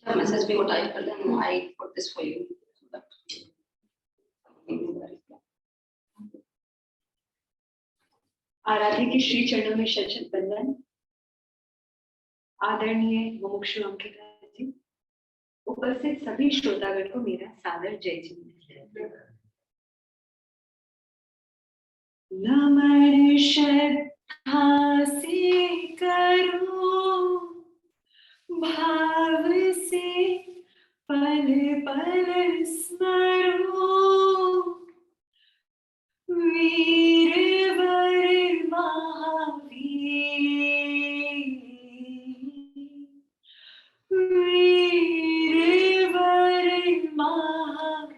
Message भी वो type कर देना, I put this for you. आराध्य के श्री चरणों में शत बंदन। आदरणीय मुमुक्षु अंकिता जी, उपस्थित सभी श्रोतागण को मेरा सादर जय जी। नमन श्रद्धा से करो, भाव से पल पल स्मरो, वीरवर महावीर, वीरवर महावीर।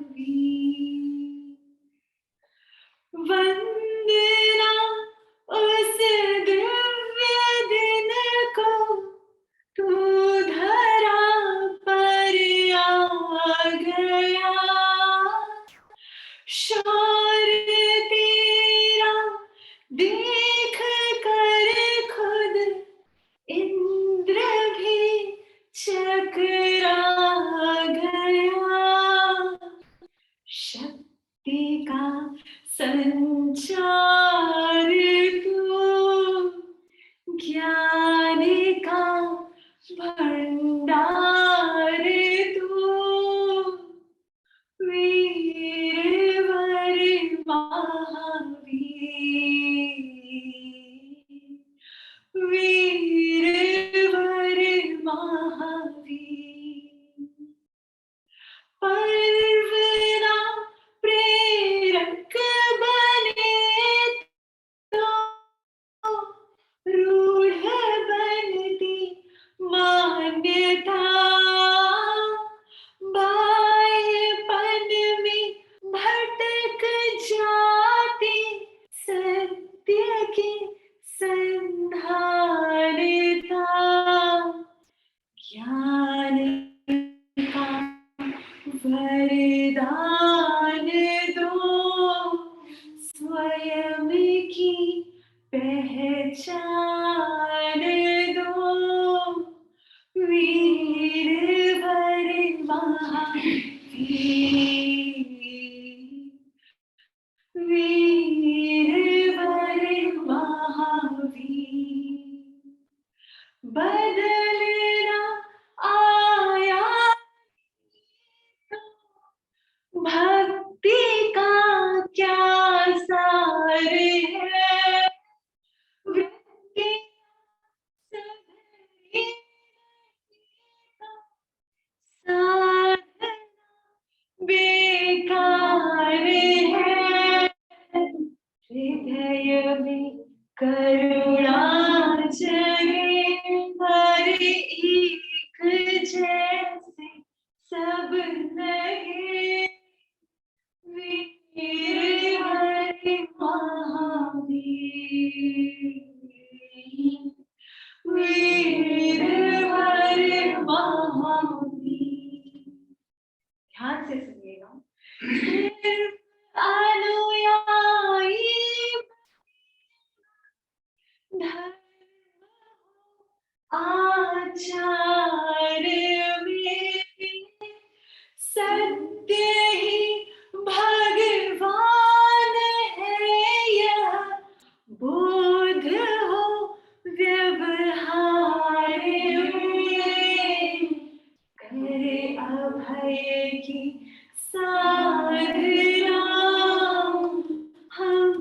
वंदना उस दिव्य दिन को, तू धरा पर आ गया। शौर्य तेरा देख कर खुद इंद्र भी चकरा गया। शक्ति का संचार तू, ज्ञान का भंडार तू, वीरवर महावीर, वीरवर महावीर। परवना प्रेरक बने तो रूढ़ बनती मान्यता। बाह्यपन में भटक जाती सत्य की संधारिता। ज्ञान का वरदान दो, स्वयं की पहचान दो, वीरवर महावीर, वीरवर महावीर। बदलना आया भक्ति का क्या सार है। वृत्ति सधरी साधना बेकार है। हृदय में करुणा जगे, हर एक जैसे सब लगे। वीरवर महावीर, वीरवर महावीर। ध्यान से सुनिएगा। सिर्फ अनुयायी धर्म आचार में, सत्य ही भगवान है यह बोध हो व्यवहार में। करे अभय की साधना, हम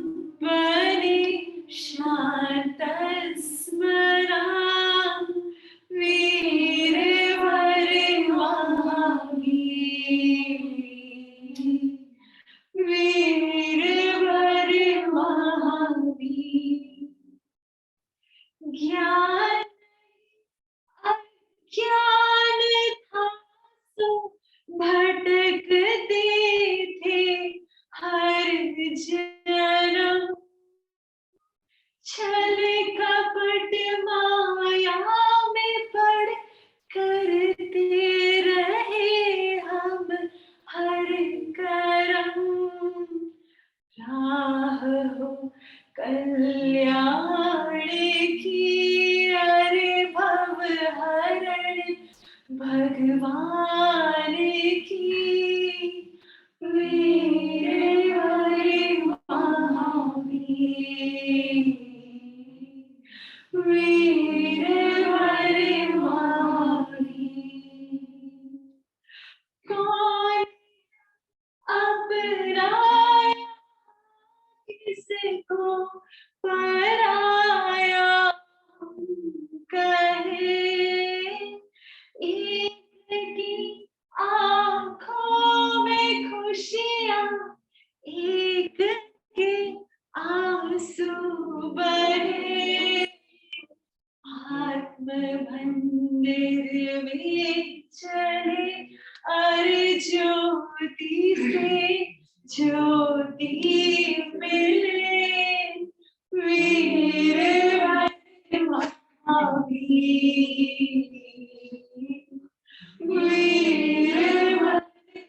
बने शांत स्मरा। वीरवर महावीर, वीरवर महावीर। ज्ञान अज्ञान था सो भटकते थे हर जन्म। छल कपट माया में पड़ करते रहे हम हर करम। राह हो कल्याण की हरण भगवान की, वीर हरि महावीर, वीर हरि महावीर। कौन अपनाया किसको पराया कहे, एक की आंखों में खुशियां, एक के आंसू बहे। आत्म मंदिर में चले ज्योति से ज्योति मिले, वीर हरि महावीर, वीर हरि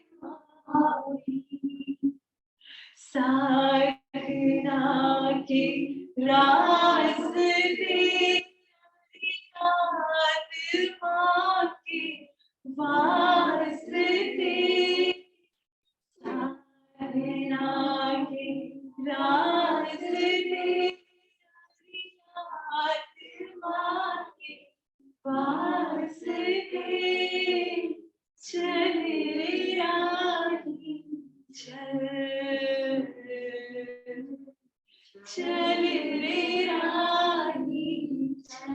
महावीर। साधना के रास्ते आत्मा के वास्ते, साधना के रास्ते आत्मा के वास्ते, चले राही चल, चल रे राही चल।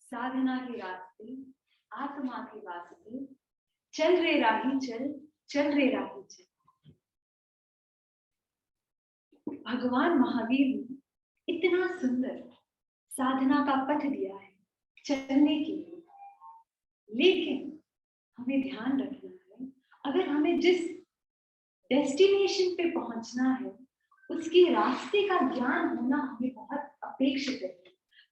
साधना के रास्ते आत्मा के वास्ते, चल रे राही चल, चल रे राही चल। भगवान महावीर ने इतना सुंदर साधना का पथ दिया है चलने के लिए, लेकिन हमें ध्यान रखना है, अगर हमें जिस डेस्टिनेशन पे पहुंचना है उसके रास्ते का ज्ञान होना हमें बहुत अपेक्षित है।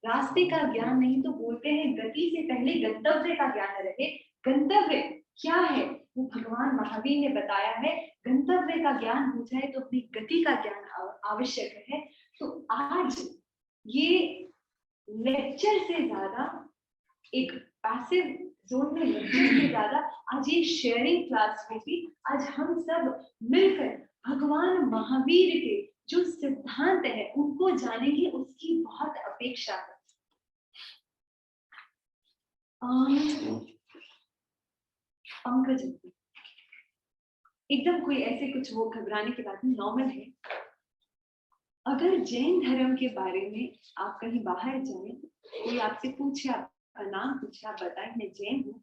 रास्ते का ज्ञान नहीं तो बोलते हैं गति से पहले गंतव्य का ज्ञान रहे। गंतव्य क्या है वो भगवान महावीर ने बताया है। गंतव्य का ज्ञान हो जाए तो अपनी गति का ज्ञान आवश्यक है। तो आज ये लेक्चर से ज्यादा एक पैसिव जोन में लेक्चर से ज्यादा आज ये शेयरिंग क्लास में भी आज हम सब मिलकर भगवान महावीर के जो सिद्धांत है उनको जानेंगे, उसकी बहुत अपेक्षा है। पंकज एकदम कोई ऐसे कुछ वो घबराने की बात नहीं, नॉर्मल है। अगर जैन धर्म के बारे में आप कहीं बाहर जाएं, कोई आपसे पूछे, आपका नाम पूछे, आप बताएं मैं जैन हूँ,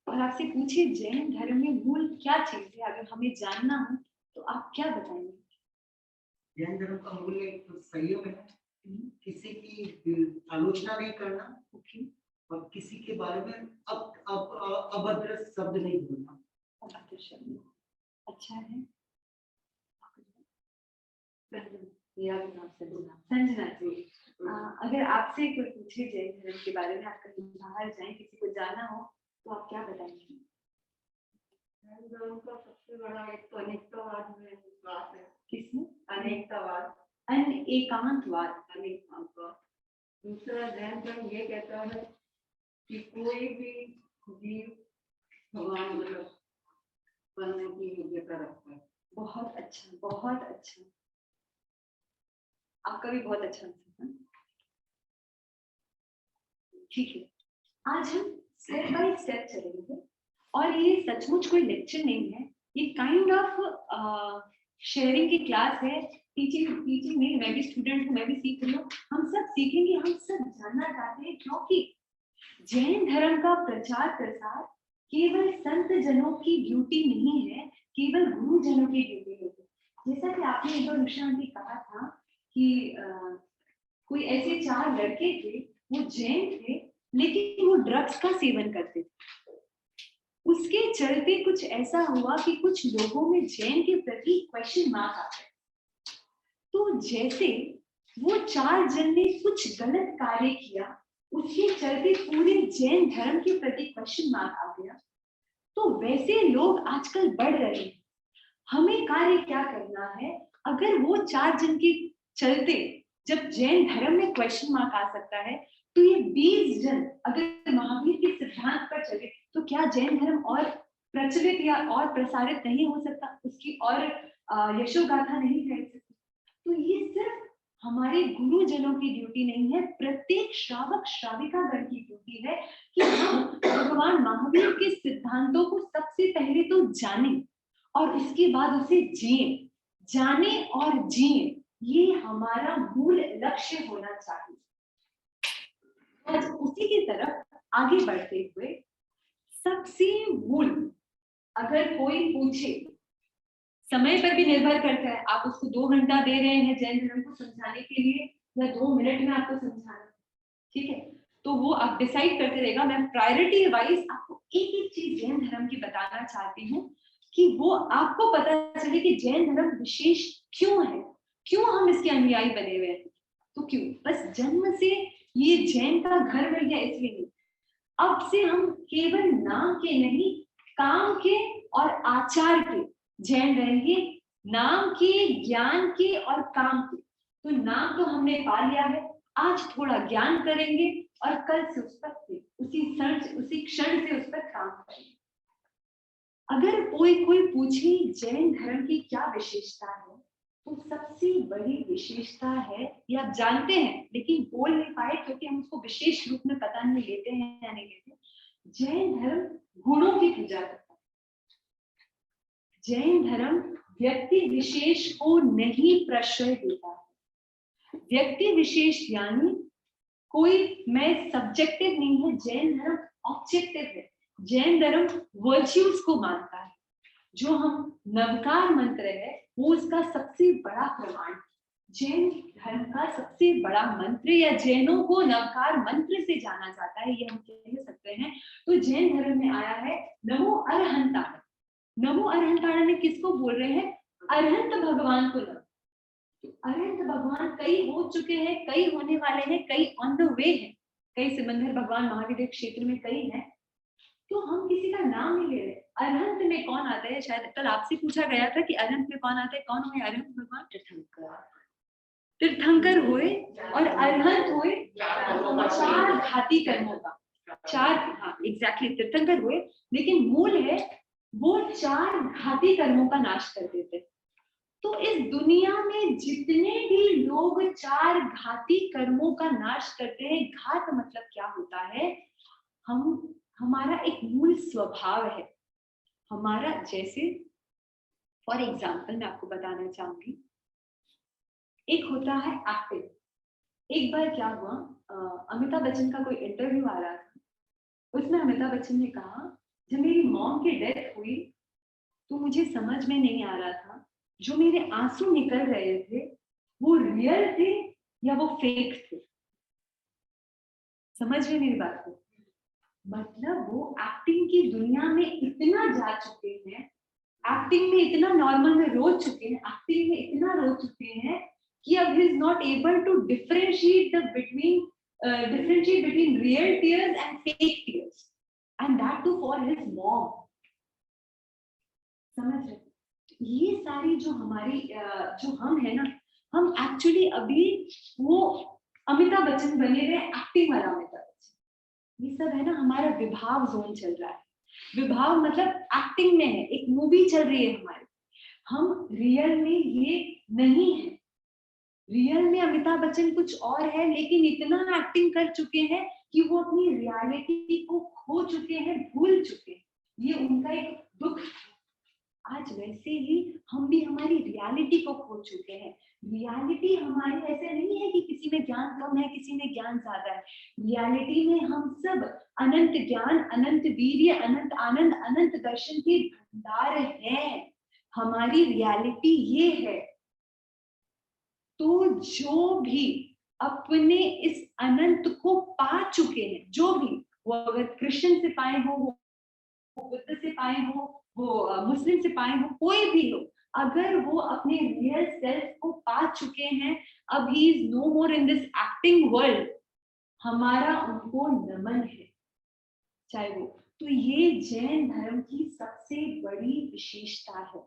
और आपसे पूछे जैन धर्म में मूल क्या चीज है, अगर हमें जानना हो तो आप क्या बताएंगे? जैन धर्म का मूल एक संयम है, किसी की आलोचना नहीं करना, और किसी के बारे में अभद्र शब्द नहीं बोलना। अभद्र शब्द अच्छा है। संजना जी, अगर आपसे कोई पूछे जैन धर्म के बारे में, आप कहीं बाहर जाएं, किसी को जाना हो तो आप क्या बताएंगे? जैन धर्म का सबसे बड़ा एक तो अनेकतावाद में विश्वास है। किसमें? अनेकतावाद, अनेकांतवाद। अनेकांतवाद। दूसरा जैन धर्म ये कहता है कि कोई भी जीव भगवान मतलब बनने की योग्यता रखता है। बहुत अच्छा, बहुत अच्छा, आपका भी बहुत अच्छा आंसर है। ठीक है, आज हम स्टेप बाय स्टेप चलेंगे, और ये सचमुच कोई लेक्चर नहीं है, ये काइंड ऑफ शेयरिंग की क्लास है। टीचिंग में मैं भी स्टूडेंट हूँ, मैं भी सीख रही हूँ, हम सब सीखेंगे, हम सब जानना चाहते हैं, क्योंकि जैन धर्म का प्रचार प्रसार केवल संत जनों की ड्यूटी नहीं है, केवल गुरु जनों की ड्यूटी है। जैसा कि आपने इंट्रोडक्शन में कहा था कि कोई ऐसे 4 लड़के थे, वो जैन थे लेकिन वो ड्रग्स का सेवन करते थे। उसके चलते कुछ ऐसा हुआ कि कुछ लोगों में जैन के प्रति क्वेश्चन मार्क आ गए। तो जैसे वो 4 जन ने कुछ गलत कार्य किया, उसके चलते पूरे जैन धर्म के प्रति क्वेश्चन मार्क आ गया। तो वैसे लोग आजकल बढ़ रहे हैं। हमें कार्य क्या करना है? अगर वो 4 जन के चलते जब जैन धर्म में क्वेश्चन मार्क आ सकता है, तो ये 20 जन अगर महावीर के सिद्धांत पर चले तो क्या जैन धर्म और प्रचलित या और प्रसारित नहीं हो सकता? उसकी और यशोगाथा नहीं फैल सकती? तो ये सिर्फ हमारे गुरुजनों की ड्यूटी नहीं है, प्रत्येक श्रावक श्राविका गण की ड्यूटी है कि हम भगवान महावीर के सिद्धांतों को सबसे पहले तो जानें और उसके बाद उसे जिए। जाने और जिए, ये हमारा मूल लक्ष्य होना चाहिए। आज उसी की तरफ आगे बढ़ते हुए सबसे मूल, अगर कोई पूछे, समय पर भी निर्भर करता है, आप उसको 2 घंटा दे रहे हैं जैन धर्म को समझाने के लिए या 2 मिनट में आपको समझाना, ठीक है, तो वो आप डिसाइड करते रहेगा। मैं प्रायोरिटी वाइज आपको एक एक चीज जैन धर्म की बताना चाहती हूँ कि वो आपको पता चले कि जैन धर्म विशेष क्यों है, क्यों हम इसके अनुयायी बने हुए हैं। तो क्यों बस जन्म से ये जैन का घर मिल गया इसलिए नहीं, अब से हम केवल नाम के नहीं, काम के और आचार के जैन रहेंगे, नाम के, ज्ञान के और काम के। तो नाम तो हमने पा लिया है, आज थोड़ा ज्ञान करेंगे और कल से उस पर उसी क्षण से उस पर काम करेंगे। अगर कोई पूछे जैन धर्म की क्या विशेषता है, तो सबसे बड़ी विशेषता है, ये आप जानते हैं लेकिन बोल नहीं पाए क्योंकि हम उसको विशेष रूप में पता नहीं लेते हैं या नहीं लेते। जैन धर्म गुणों की पूजा करता है। जैन धर्म व्यक्ति विशेष को नहीं प्रश्रय देता है। व्यक्ति विशेष यानी कोई, मैं सब्जेक्टिव नहीं है, जैन धर्म ऑब्जेक्टिव है। जैन धर्म वर्च्यूज को मानता है। जो हम नवकार मंत्र है वो उसका सबसे बड़ा प्रमाण। जैन धर्म का सबसे बड़ा मंत्र या जैनों को नवकार मंत्र से जाना जाता है, ये हम कह सकते हैं। तो जैन धर्म में आया है नमो अरहंताड़। नमो अरहंताड़ में किसको बोल रहे हैं? अरहंत भगवान को। अरहंत भगवान कई हो चुके हैं, कई होने वाले हैं, कई ऑन द वे हैं, कई सिमंदर भगवान महावीर क्षेत्र में कई हैं। तो हम किसी का नाम नहीं ले रहे। अरहंत में कौन आता है? शायद कल आपसे पूछा गया था कि अरहंत में कौन आता है, कौन हुए अरहंत भगवान? तीर्थंकर हुए और अरहंत हुए 4 घाती कर्मों का। 4, हाँ एग्जैक्टली, तीर्थंकर हुए, लेकिन मूल है वो 4 घाती कर्मों का नाश कर देते। तो इस दुनिया में जितने भी लोग 4 घाती कर्मों का नाश करते हैं, घात मतलब क्या होता है? हमारा एक मूल स्वभाव है हमारा। जैसे फॉर एग्जाम्पल मैं आपको बताना चाहूंगी, एक होता है एक्टिंग। एक बार क्या हुआ, अमिताभ बच्चन का कोई इंटरव्यू आ रहा था, उसमें अमिताभ बच्चन ने कहा जब मेरी मॉम की डेथ हुई तो मुझे समझ में नहीं आ रहा था जो मेरे आंसू निकल रहे थे वो रियल थे या वो फेक थे। समझ रहे मेरी बात को? मतलब वो एक्टिंग की दुनिया में इतना जा चुके हैं, एक्टिंग में इतना नॉर्मल में रो चुके हैं, एक्टिंग में इतना रो चुके हैं कि अब he is not able to differentiate between real tears and fake tears, and that too for his mom. समझ रहे? ये सारी जो हमारी जो हम है ना, हम एक्चुअली अभी वो अमिताभ बच्चन बने हुए, एक्टिंग वाला अमिताभ बच्चन। ये सब है ना, हमारा विभाव जोन चल रहा है। विभाव मतलब एक्टिंग में है, एक मूवी चल रही है हमारी। हम रियल में ये नहीं है। रियल में अमिताभ बच्चन कुछ और है, लेकिन इतना एक्टिंग कर चुके हैं कि वो अपनी रियलिटी को खो चुके हैं, भूल चुके हैं। ये उनका एक दुख। आज वैसे ही हम भी हमारी रियलिटी को खो चुके हैं। रियलिटी हमारी ऐसे नहीं है कि किसी में ज्ञान कम है, किसी में ज्ञान ज्यादा है। रियलिटी में हम सब अनंत ज्ञान, अनंत वीर्य, अनंत आनंद, अनंत दर्शन के भंडार हैं। हमारी रियलिटी ये है। तो जो भी अपने इस अनंत को पा चुके हैं, जो भी, वो अगर कृष्ण से पाए हो, वो बुद्ध से पाए हो, वो मुस्लिम से पाए हो, कोई भी हो, अगर वो अपने रियल सेल्फ को पा चुके हैं, अब he is no more in this acting world, हमारा उनको नमन है। चाहे वो, तो ये जैन धर्म की सबसे बड़ी विशेषता है।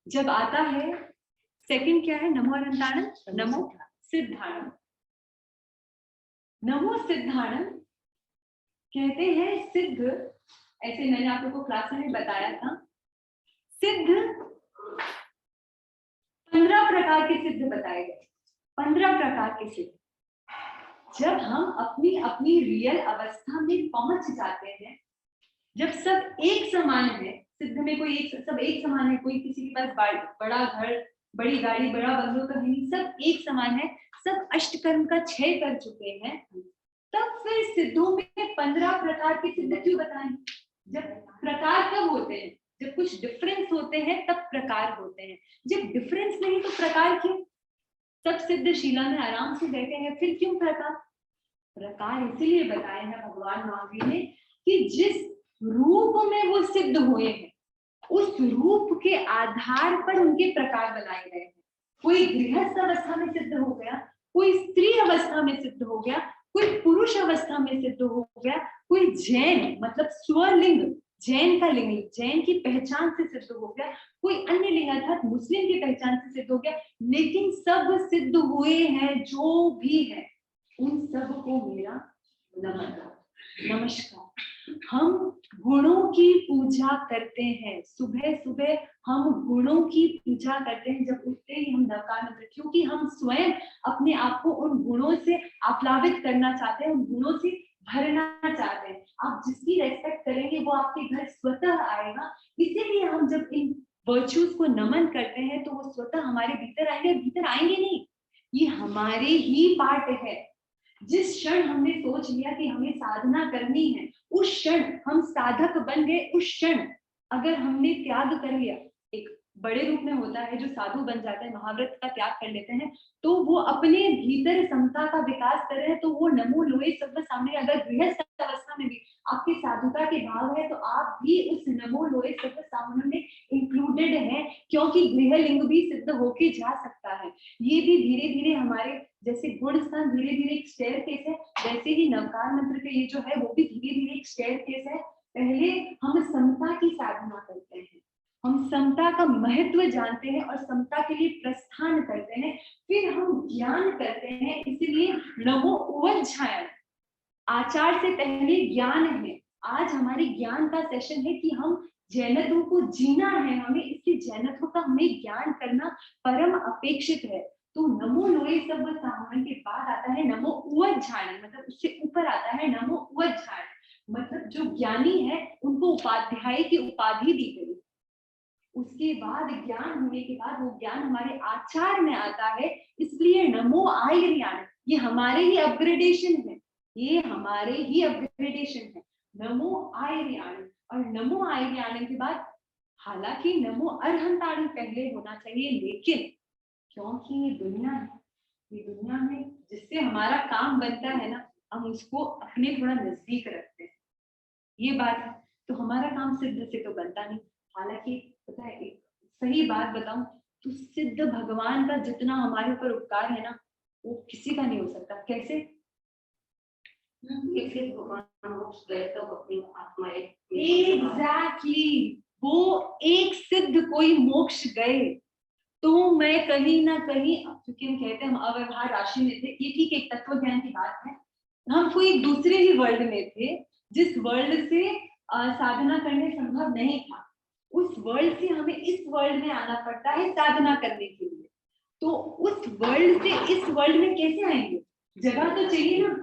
जब आता है सेकंड क्या है, नमो अनंताणम, नमो सिद्धाणम। नमो सिद्धाणम कहते हैं सिद्ध, ऐसे मैंने आप लोगों को क्लास में बताया था, सिद्ध 15 प्रकार के सिद्ध बताए गए, 15 प्रकार के सिद्ध। जब हम अपनी अपनी रियल अवस्था में पहुंच जाते हैं, जब सब एक समान है, सिद्ध में कोई एक, सब एक समान है, कोई किसी के पास बड़ा घर, बड़ी गाड़ी, बड़ा बंगलो तो नहीं, सब एक समान है, सब अष्टकर्म का क्षय कर चुके हैं, तब फिर सिद्धों में 15 प्रकार के सिद्ध क्यों बताएं? जब प्रकार कब होते हैं? जब कुछ डिफरेंस होते हैं तब प्रकार होते हैं, जब डिफरेंस नहीं तो प्रकार क्यों? सब सिद्ध शिला में आराम से बैठे हैं, फिर क्यों प्रकार? प्रकार इसीलिए बताए हैं भगवान महावीर ने कि जिस रूप में वो सिद्ध हुए हैं, उस रूप के आधार पर उनके प्रकार बनाए गए हैं। कोई गृहस्थ अवस्था में सिद्ध हो गया, कोई स्त्री अवस्था में सिद्ध हो गया, कोई पुरुष अवस्था में सिद्ध हो गया, कोई जैन मतलब स्वलिंग, जैन का लिंग, जैन की पहचान से सिद्ध हो गया, कोई अन्य लिंग अर्थात मुस्लिम की पहचान से सिद्ध हो गया, लेकिन सब सिद्ध हुए हैं जो भी है, उन सब को मेरा नमस्कार। हम गुणों की पूजा करते हैं, सुबह सुबह हम गुणों की पूजा करते हैं जब उठते ही हम नवकार मंत्र, क्योंकि हम स्वयं अपने आप को उन गुणों से आप्लावित करना चाहते हैं, उन गुणों से भरना चाहते हैं। आप जिसकी रेस्पेक्ट करेंगे वो आपके घर स्वतः आएगा। इसीलिए हम जब इन वर्च्यूज को नमन करते हैं तो वो स्वतः हमारे भीतर आएंगे, भीतर आएंगे नहीं, ये हमारे ही पार्ट है। जिस क्षण हमने सोच लिया कि हमें साधना करनी है, उस क्षण हम साधक बन गए। उस क्षण अगर हमने त्याग कर लिया, एक बड़े रूप में होता है जो साधु बन जाते हैं, महाव्रत का त्याग कर लेते हैं, तो वो अपने भीतर समता का विकास कर रहे हैं, तो वो नमो लोहे सब सामने, अगर गृहस्थ अवस्था में भी आपके साधुता के भाव है तो आप भी उस नमो लोहे सब सामने में इंक्लूडेड हैं, क्योंकि गृहलिंग भी सिद्ध होके जा सकता है। ये भी धीरे धीरे हमारे जैसे गुण स्थान धीरे धीरे एक स्टेयरकेस है, वैसे ही नवकार मंत्र के ये जो है वो भी धीरे धीरे एक स्टेयरकेस है। पहले हम समता की साधना करते हैं, हम समता का महत्व जानते हैं और समता के लिए प्रस्थान करते हैं, फिर हम ज्ञान करते हैं। इसीलिए नमो उवज्झायन, आचार से पहले ज्ञान है। आज हमारी ज्ञान का सेशन है कि हम जैनत्व को जीना है, हमें इसके जैनत्व का हमें ज्ञान करना परम अपेक्षित है। तो नमो लोहे सब सामने के बाद आता है नमो उवज्झायन, मतलब उससे ऊपर आता है नमो उवज्झायन, मतलब जो ज्ञानी है उनको उपाध्याय की उपाधि दी गई। उसके बाद ज्ञान होने के बाद वो ज्ञान हमारे आचार में आता है, इसलिए नमो आर्यान, ये हमारे ही अपग्रेडेशन है, ये हमारे ही अपग्रेडेशन है। नमो आर्यान, और नमो आर्यान के बाद हालांकि नमो अरहंताणि पहले होना चाहिए, लेकिन क्योंकि ये दुनिया है, ये दुनिया में जिससे हमारा काम बनता है ना, हम उसको अपने थोड़ा नजदीक रखते हैं, ये बात है। तो हमारा काम सिद्ध से तो बनता नहीं। हालांकि पता है, एक सही बात बताऊं तो सिद्ध भगवान का जितना हमारे ऊपर उपकार है ना, वो किसी का नहीं हो सकता। कैसे? एग्जैक्टली, वो एक सिद्ध कोई मोक्ष गए तो मैं कहीं ना कहीं, क्योंकि हम कहते हैं हम अव्यवहार राशि में थे, ये ठीक एक तत्व ज्ञान की बात है, हम कोई दूसरे ही वर्ल्ड में थे जिस वर्ल्ड से साधना करने संभव नहीं था। उस वर्ल्ड से हमें इस वर्ल्ड में आना पड़ता है साधना करने के लिए। तो उस वर्ल्ड से इस वर्ल्ड में कैसे आएंगे? जगह तो चाहिए ना।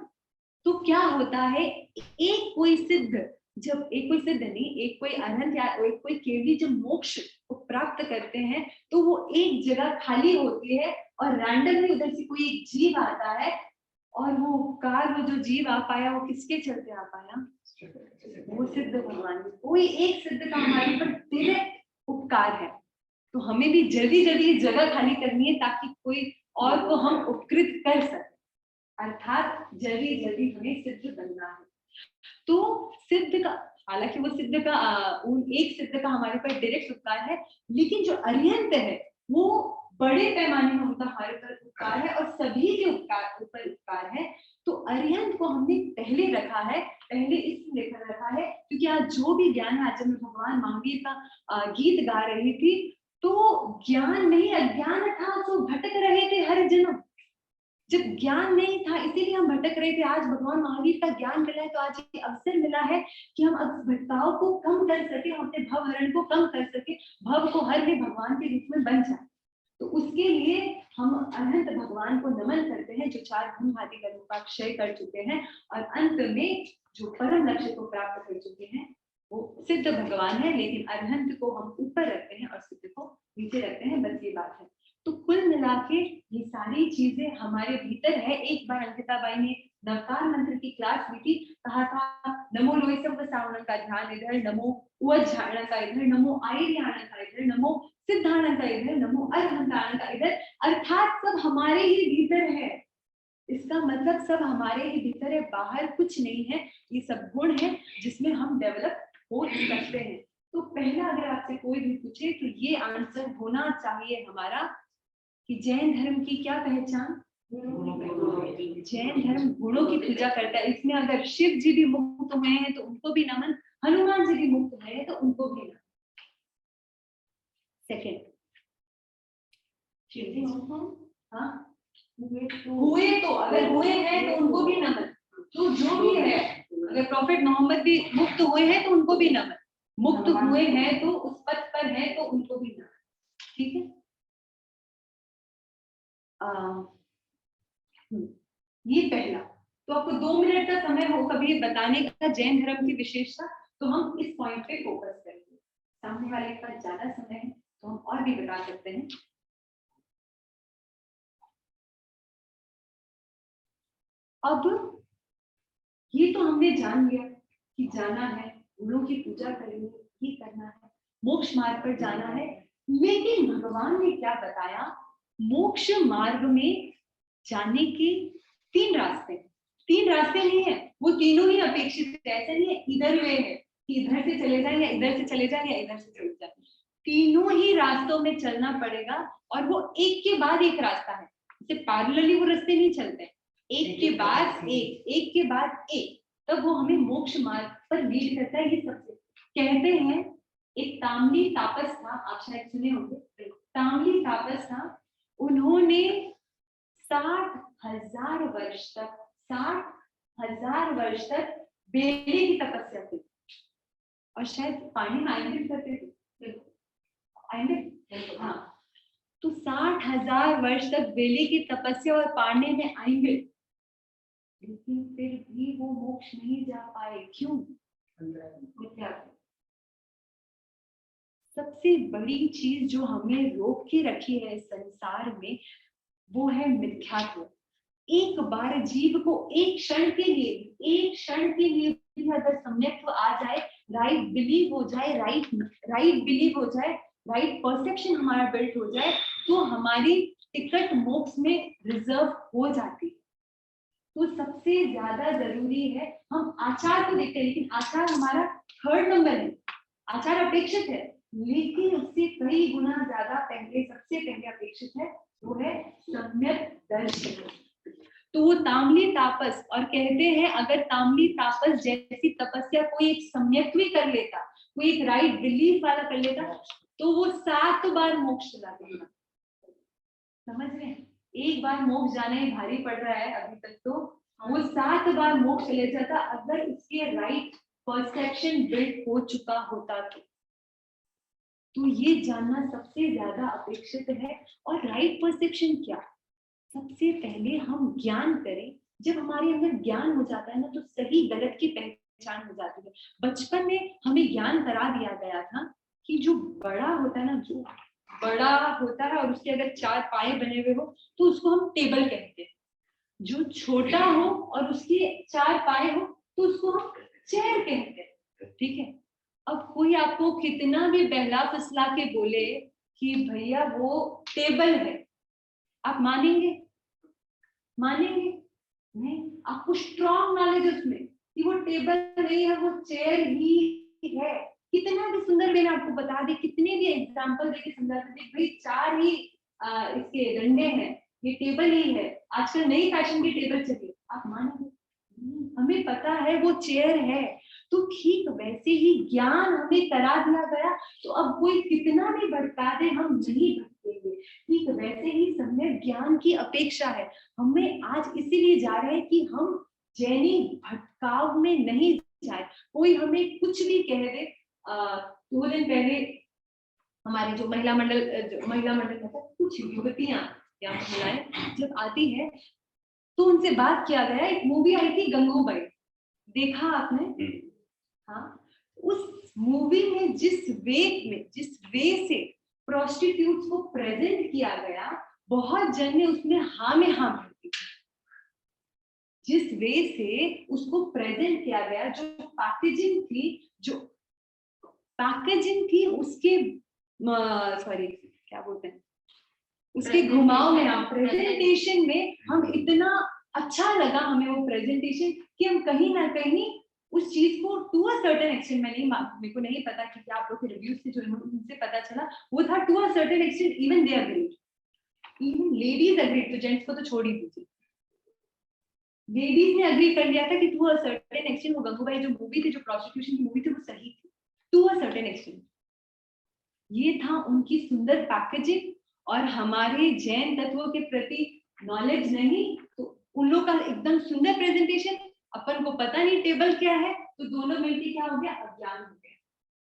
तो क्या होता है, एक कोई सिद्ध, जब एक कोई सिद्ध नहीं, एक कोई अनंत या एक कोई केवली जब मोक्ष को प्राप्त करते हैं तो वो एक जगह खाली होती है और रैंडमली उधर से कोई एक जीव आता है, और वो उपकार, वो जो जीव आ पाया वो किसके चलते आ पाया? वो सिद्ध भगवान। कोई एक सिद्ध का हमारे ऊपर डायरेक्ट उपकार है। तो हमें भी जल्दी जल्दी जगह खाली करनी है ताकि कोई और को हम उपकृत कर सके, अर्थात जल्दी जल्दी हमें सिद्ध बनना है। तो सिद्ध का, हालांकि वो सिद्ध का एक सिद्ध का हमारे ऊपर डायरेक्ट उपकार है, लेकिन जो अरिहंत है वो बड़े पैमाने में उनका हमारे ऊपर उपकार है और सभी के ऊपर उपकार है। तो अरिहंत को हमने पहले रखा है, पहले इसलिए रखा है क्योंकि आज जो भी ज्ञान है, आज मैं भगवान महावीर का गीत गा रही थी, तो ज्ञान नहीं, अज्ञान था तो भटक रहे थे हर जन्म। जब ज्ञान नहीं था इसीलिए हम भटक रहे थे। आज भगवान महावीर का ज्ञान मिला है तो आज ये अवसर मिला है कि हम भटकाव को कम कर सके, हम अपने भव हरण को कम कर सके, भव को हर में भगवान के रूप में बन जाए। तो उसके लिए हम अनंत भगवान को नमन करते हैं जो 4 भूमि कर्म का क्षय कर चुके हैं और अंत में जो परम लक्ष्य को प्राप्त कर चुके हैं वो सिद्ध भगवान है। लेकिन अरहंत को हम ऊपर रखते हैं और सिद्ध को नीचे रखते हैं, बस ये बात है। तो कुल मिला के ये सारी चीजें हमारे भीतर है। एक बार अंकिता बाई ने नवकार मंत्र की क्लास ली थी, कहा था नमो लोहितम सावरण का ध्यान इधर, नमो उज्झारण का इधर, नमो आयर्याण का इधर, नमो सिद्धारण का इधर, नमो अरहंतारण का इधर। अर्थात सब हमारे ही भीतर है। इसका मतलब सब हमारे ही भीतर है, बाहर कुछ नहीं है। ये सब गुण है जिसमें हम डेवलप हो सकते हैं। तो पहला अगर आपसे कोई भी पूछे तो ये आंसर होना चाहिए हमारा कि जैन धर्म की क्या पहचान? जैन धर्म गुणों की पूजा करता है। इसमें अगर शिव जी भी मुक्त हुए हैं तो उनको भी नमन, हनुमान जी भी मुक्त हुए हैं तो उनको भी नमन। सेकेंड, शिव जी हाँ हुए तो अगर हुए हैं तो उनको भी नमन। तो जो भी है, अगर प्रॉफिट मोहम्मद भी मुक्त हुए हैं तो उनको भी नमन, मुक्त हुए हैं तो उस पथ पर है तो उनको भी नमन। ठीक है, ये पहला। तो आपको 2 मिनट का समय हो कभी बताने का जैन धर्म की विशेषता, तो हम इस पॉइंट पे फोकस करेंगे। सामने वाले के पास ज्यादा समय है तो हम और भी बता सकते हैं। अब ये तो हमने जान लिया कि जाना है, गुणों की पूजा करेंगे, ये करना है, मोक्ष मार्ग पर जाना है। लेकिन भगवान ने क्या बताया? मोक्ष मार्ग में जाने के 3 रास्ते। 3 रास्ते नहीं है, वो तीनों ही अपेक्षित है। ऐसा नहीं है इधर वे है कि इधर से चले जाए या इधर से चले जाए या इधर से चले जाए। तीनों ही रास्तों में चलना पड़ेगा और वो एक के बाद एक रास्ता है। जैसे पैरेलली वो रास्ते नहीं चलते, एक के बाद एक, एक के बाद एक, तब वो हमें मोक्ष मार्ग पर लीड करता है। ये सबसे कहते हैं एक ताम्ली तापस था, आप शायद सुने होंगे। ताम्ली तापस था, उन्होंने 60,000 वर्ष तक 60,000 वर्ष तक बेले की तपस्या की और शायद पानी में आइंदित करते थे। आइंदित, हाँ। तो 60,000 वर्ष तक बेले की तपस्या और पानी में आएंगे, लेकिन फिर भी वो मोक्ष नहीं जा पाए। क्यों? सबसे बड़ी चीज जो हमें रोक के रखी है इस संसार में वो है मिथ्यात्व। एक बार जीव को एक क्षण के लिए भी अगर सम्यक्त्व आ जाए, राइट बिलीव हो जाए, राइट बिलीव हो जाए, राइट परसेप्शन हमारा बिल्ट हो जाए, तो हमारी टिकट मोक्ष में रिजर्व हो जाती है। तो सबसे ज्यादा जरूरी है, हम आचार को देखते हैं लेकिन आचार हमारा 3rd नंबर है। आचार अपेक्षित है लेकिन उससे कई गुना ज्यादा पहले, सबसे पहले अपेक्षित है वो है सम्यक दर्शन। तो वो ताम्ली तापस, और कहते हैं अगर ताम्ली तापस जैसी तपस्या कोई एक सम्यक भी कर लेता, कोई एक राइट बिलीफ वाला कर लेता, तो वो 7 बार मोक्ष चला देगा। समझ रहे हैं? एक बार मोक्ष जाना ही भारी पड़ रहा है अभी तक, तो वो 7 बार मोक्ष चले जाता अगर उसके राइट परसेप्शन बिल्ड हो चुका होता। तो ये जानना सबसे ज्यादा अपेक्षित है। और राइट परसेप्शन क्या? सबसे पहले हम ज्ञान करें। जब हमारे अंदर ज्ञान हो जाता है ना तो सही गलत की पहचान हो जाती है। बचपन में हमें ज्ञान करा दिया गया था कि जो बड़ा होता है ना, जो बड़ा होता है और उसके अगर 4 पाए बने हुए हो तो उसको हम टेबल कहते हैं। जो छोटा हो और उसके 4 पाए हो तो उसको हम चेयर कहते हैं। ठीक है, अब कोई आपको कितना भी बहला फुसला के बोले कि भैया वो टेबल है, आप मानेंगे? मानेंगे नहीं। आपको स्ट्रॉन्ग नॉलेज उसमें कि वो टेबल नहीं है, वो चेयर ही है। कितना भी सुंदर मैंने आपको बता दी, कितने भी एग्जांपल देके समझा दे, भाई 4 ही इसके डंडे हैं, ये टेबल ही है, आजकल नई फैशन की टेबल चली, आप मानेंगे? हमें पता है वो चेयर है। तो तो ठीक वैसे ही ज्ञान हमें करा दिया गया, तो अब कोई कितना भी भटका दे हम नहीं भटकेंगे। ठीक वैसे ही सम्यक ज्ञान की अपेक्षा है। हमें आज इसीलिए जा रहे हैं कि हम जैनी भटकाव में नहीं जाए। कोई हमें कुछ भी कह दे। 2 दिन पहले हमारे जो महिला मंडल कहता है, कुछ युवतियां या महिलाएं जब आती है तो उनसे बात किया गया। एक मूवी आई थी गंगूबाई, देखा आपने? हाँ, उस मूवी में जिस वे से प्रोस्टिट्यूट्स को प्रेजेंट किया गया, बहुत जन ने उसमें हाँ में हाँ भर दी। जिस वे से उसको प्रेजेंट किया गया, जो पैकेजिंग थी उसके सॉरी क्या बोलते हैं, उसके घुमाव में, प्रेजेंटेशन में हम इतना अच्छा लगा हमें वो प्रेजेंटेशन कि हम कहीं ना कहीं उस चीज को टू अ सर्टेन एक्सटेंट, मेरे को नहीं पता कि क्या आप लोग के रिव्यूज से जो उनसे पता चला वो था to a certain extent even they agreed, even ladies agreed, तो जेंट्स को तो छोड़ ही दीजिए, लेडीज ने अग्री कर लिया था कि टू अ सर्टेन एक्सटेंट वो गंगूबाई जो मूवी थी, जो प्रोस्टिट्यूशन की मूवी थी, वो सही थी टू अ सर्टेन एक्सटेंट। ये था उनकी सुंदर पैकेजिंग और हमारे जैन तत्वों के प्रति नॉलेज नहीं, तो उन लोग का एकदम सुंदर प्रेजेंटेशन, अपन को पता नहीं टेबल क्या है, तो दोनों मिलकर क्या हो गया, अज्ञान हो गया।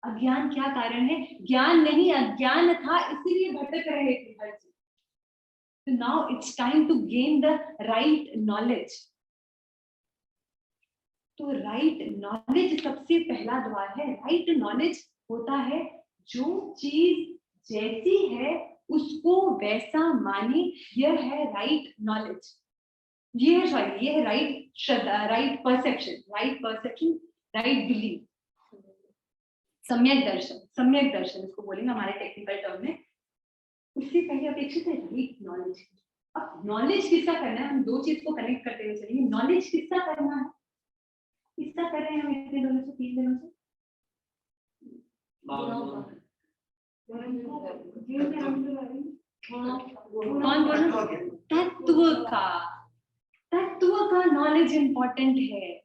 अज्ञान क्या कारण है? ज्ञान नहीं, अज्ञान था, इसीलिए भटक रहे थे हर चीज। तो now it's time to gain the right knowledge. तो राइट नॉलेज सबसे पहला द्वार है। राइट नॉलेज होता है जो चीज जैसी है उसको वैसा माने, यह है राइट नॉलेज। ये है राइट श्रद्धा, राइट परसेप्शन, राइट बिलीव, सम्यक दर्शन इसको बोलेंगे हमारे टेक्निकल टर्म में। उससे पहले अपेक्षित है राइट नॉलेज। अब नॉलेज किसका करना है, हम दो चीज को कनेक्ट करते हुए चलेंगे। नॉलेज किसका करना है, किसका कर रहे हैं हम इतने दिनों से, 3 दिनों से? कौन बोला? तत्व का नॉलेज इंपॉर्टेंट है।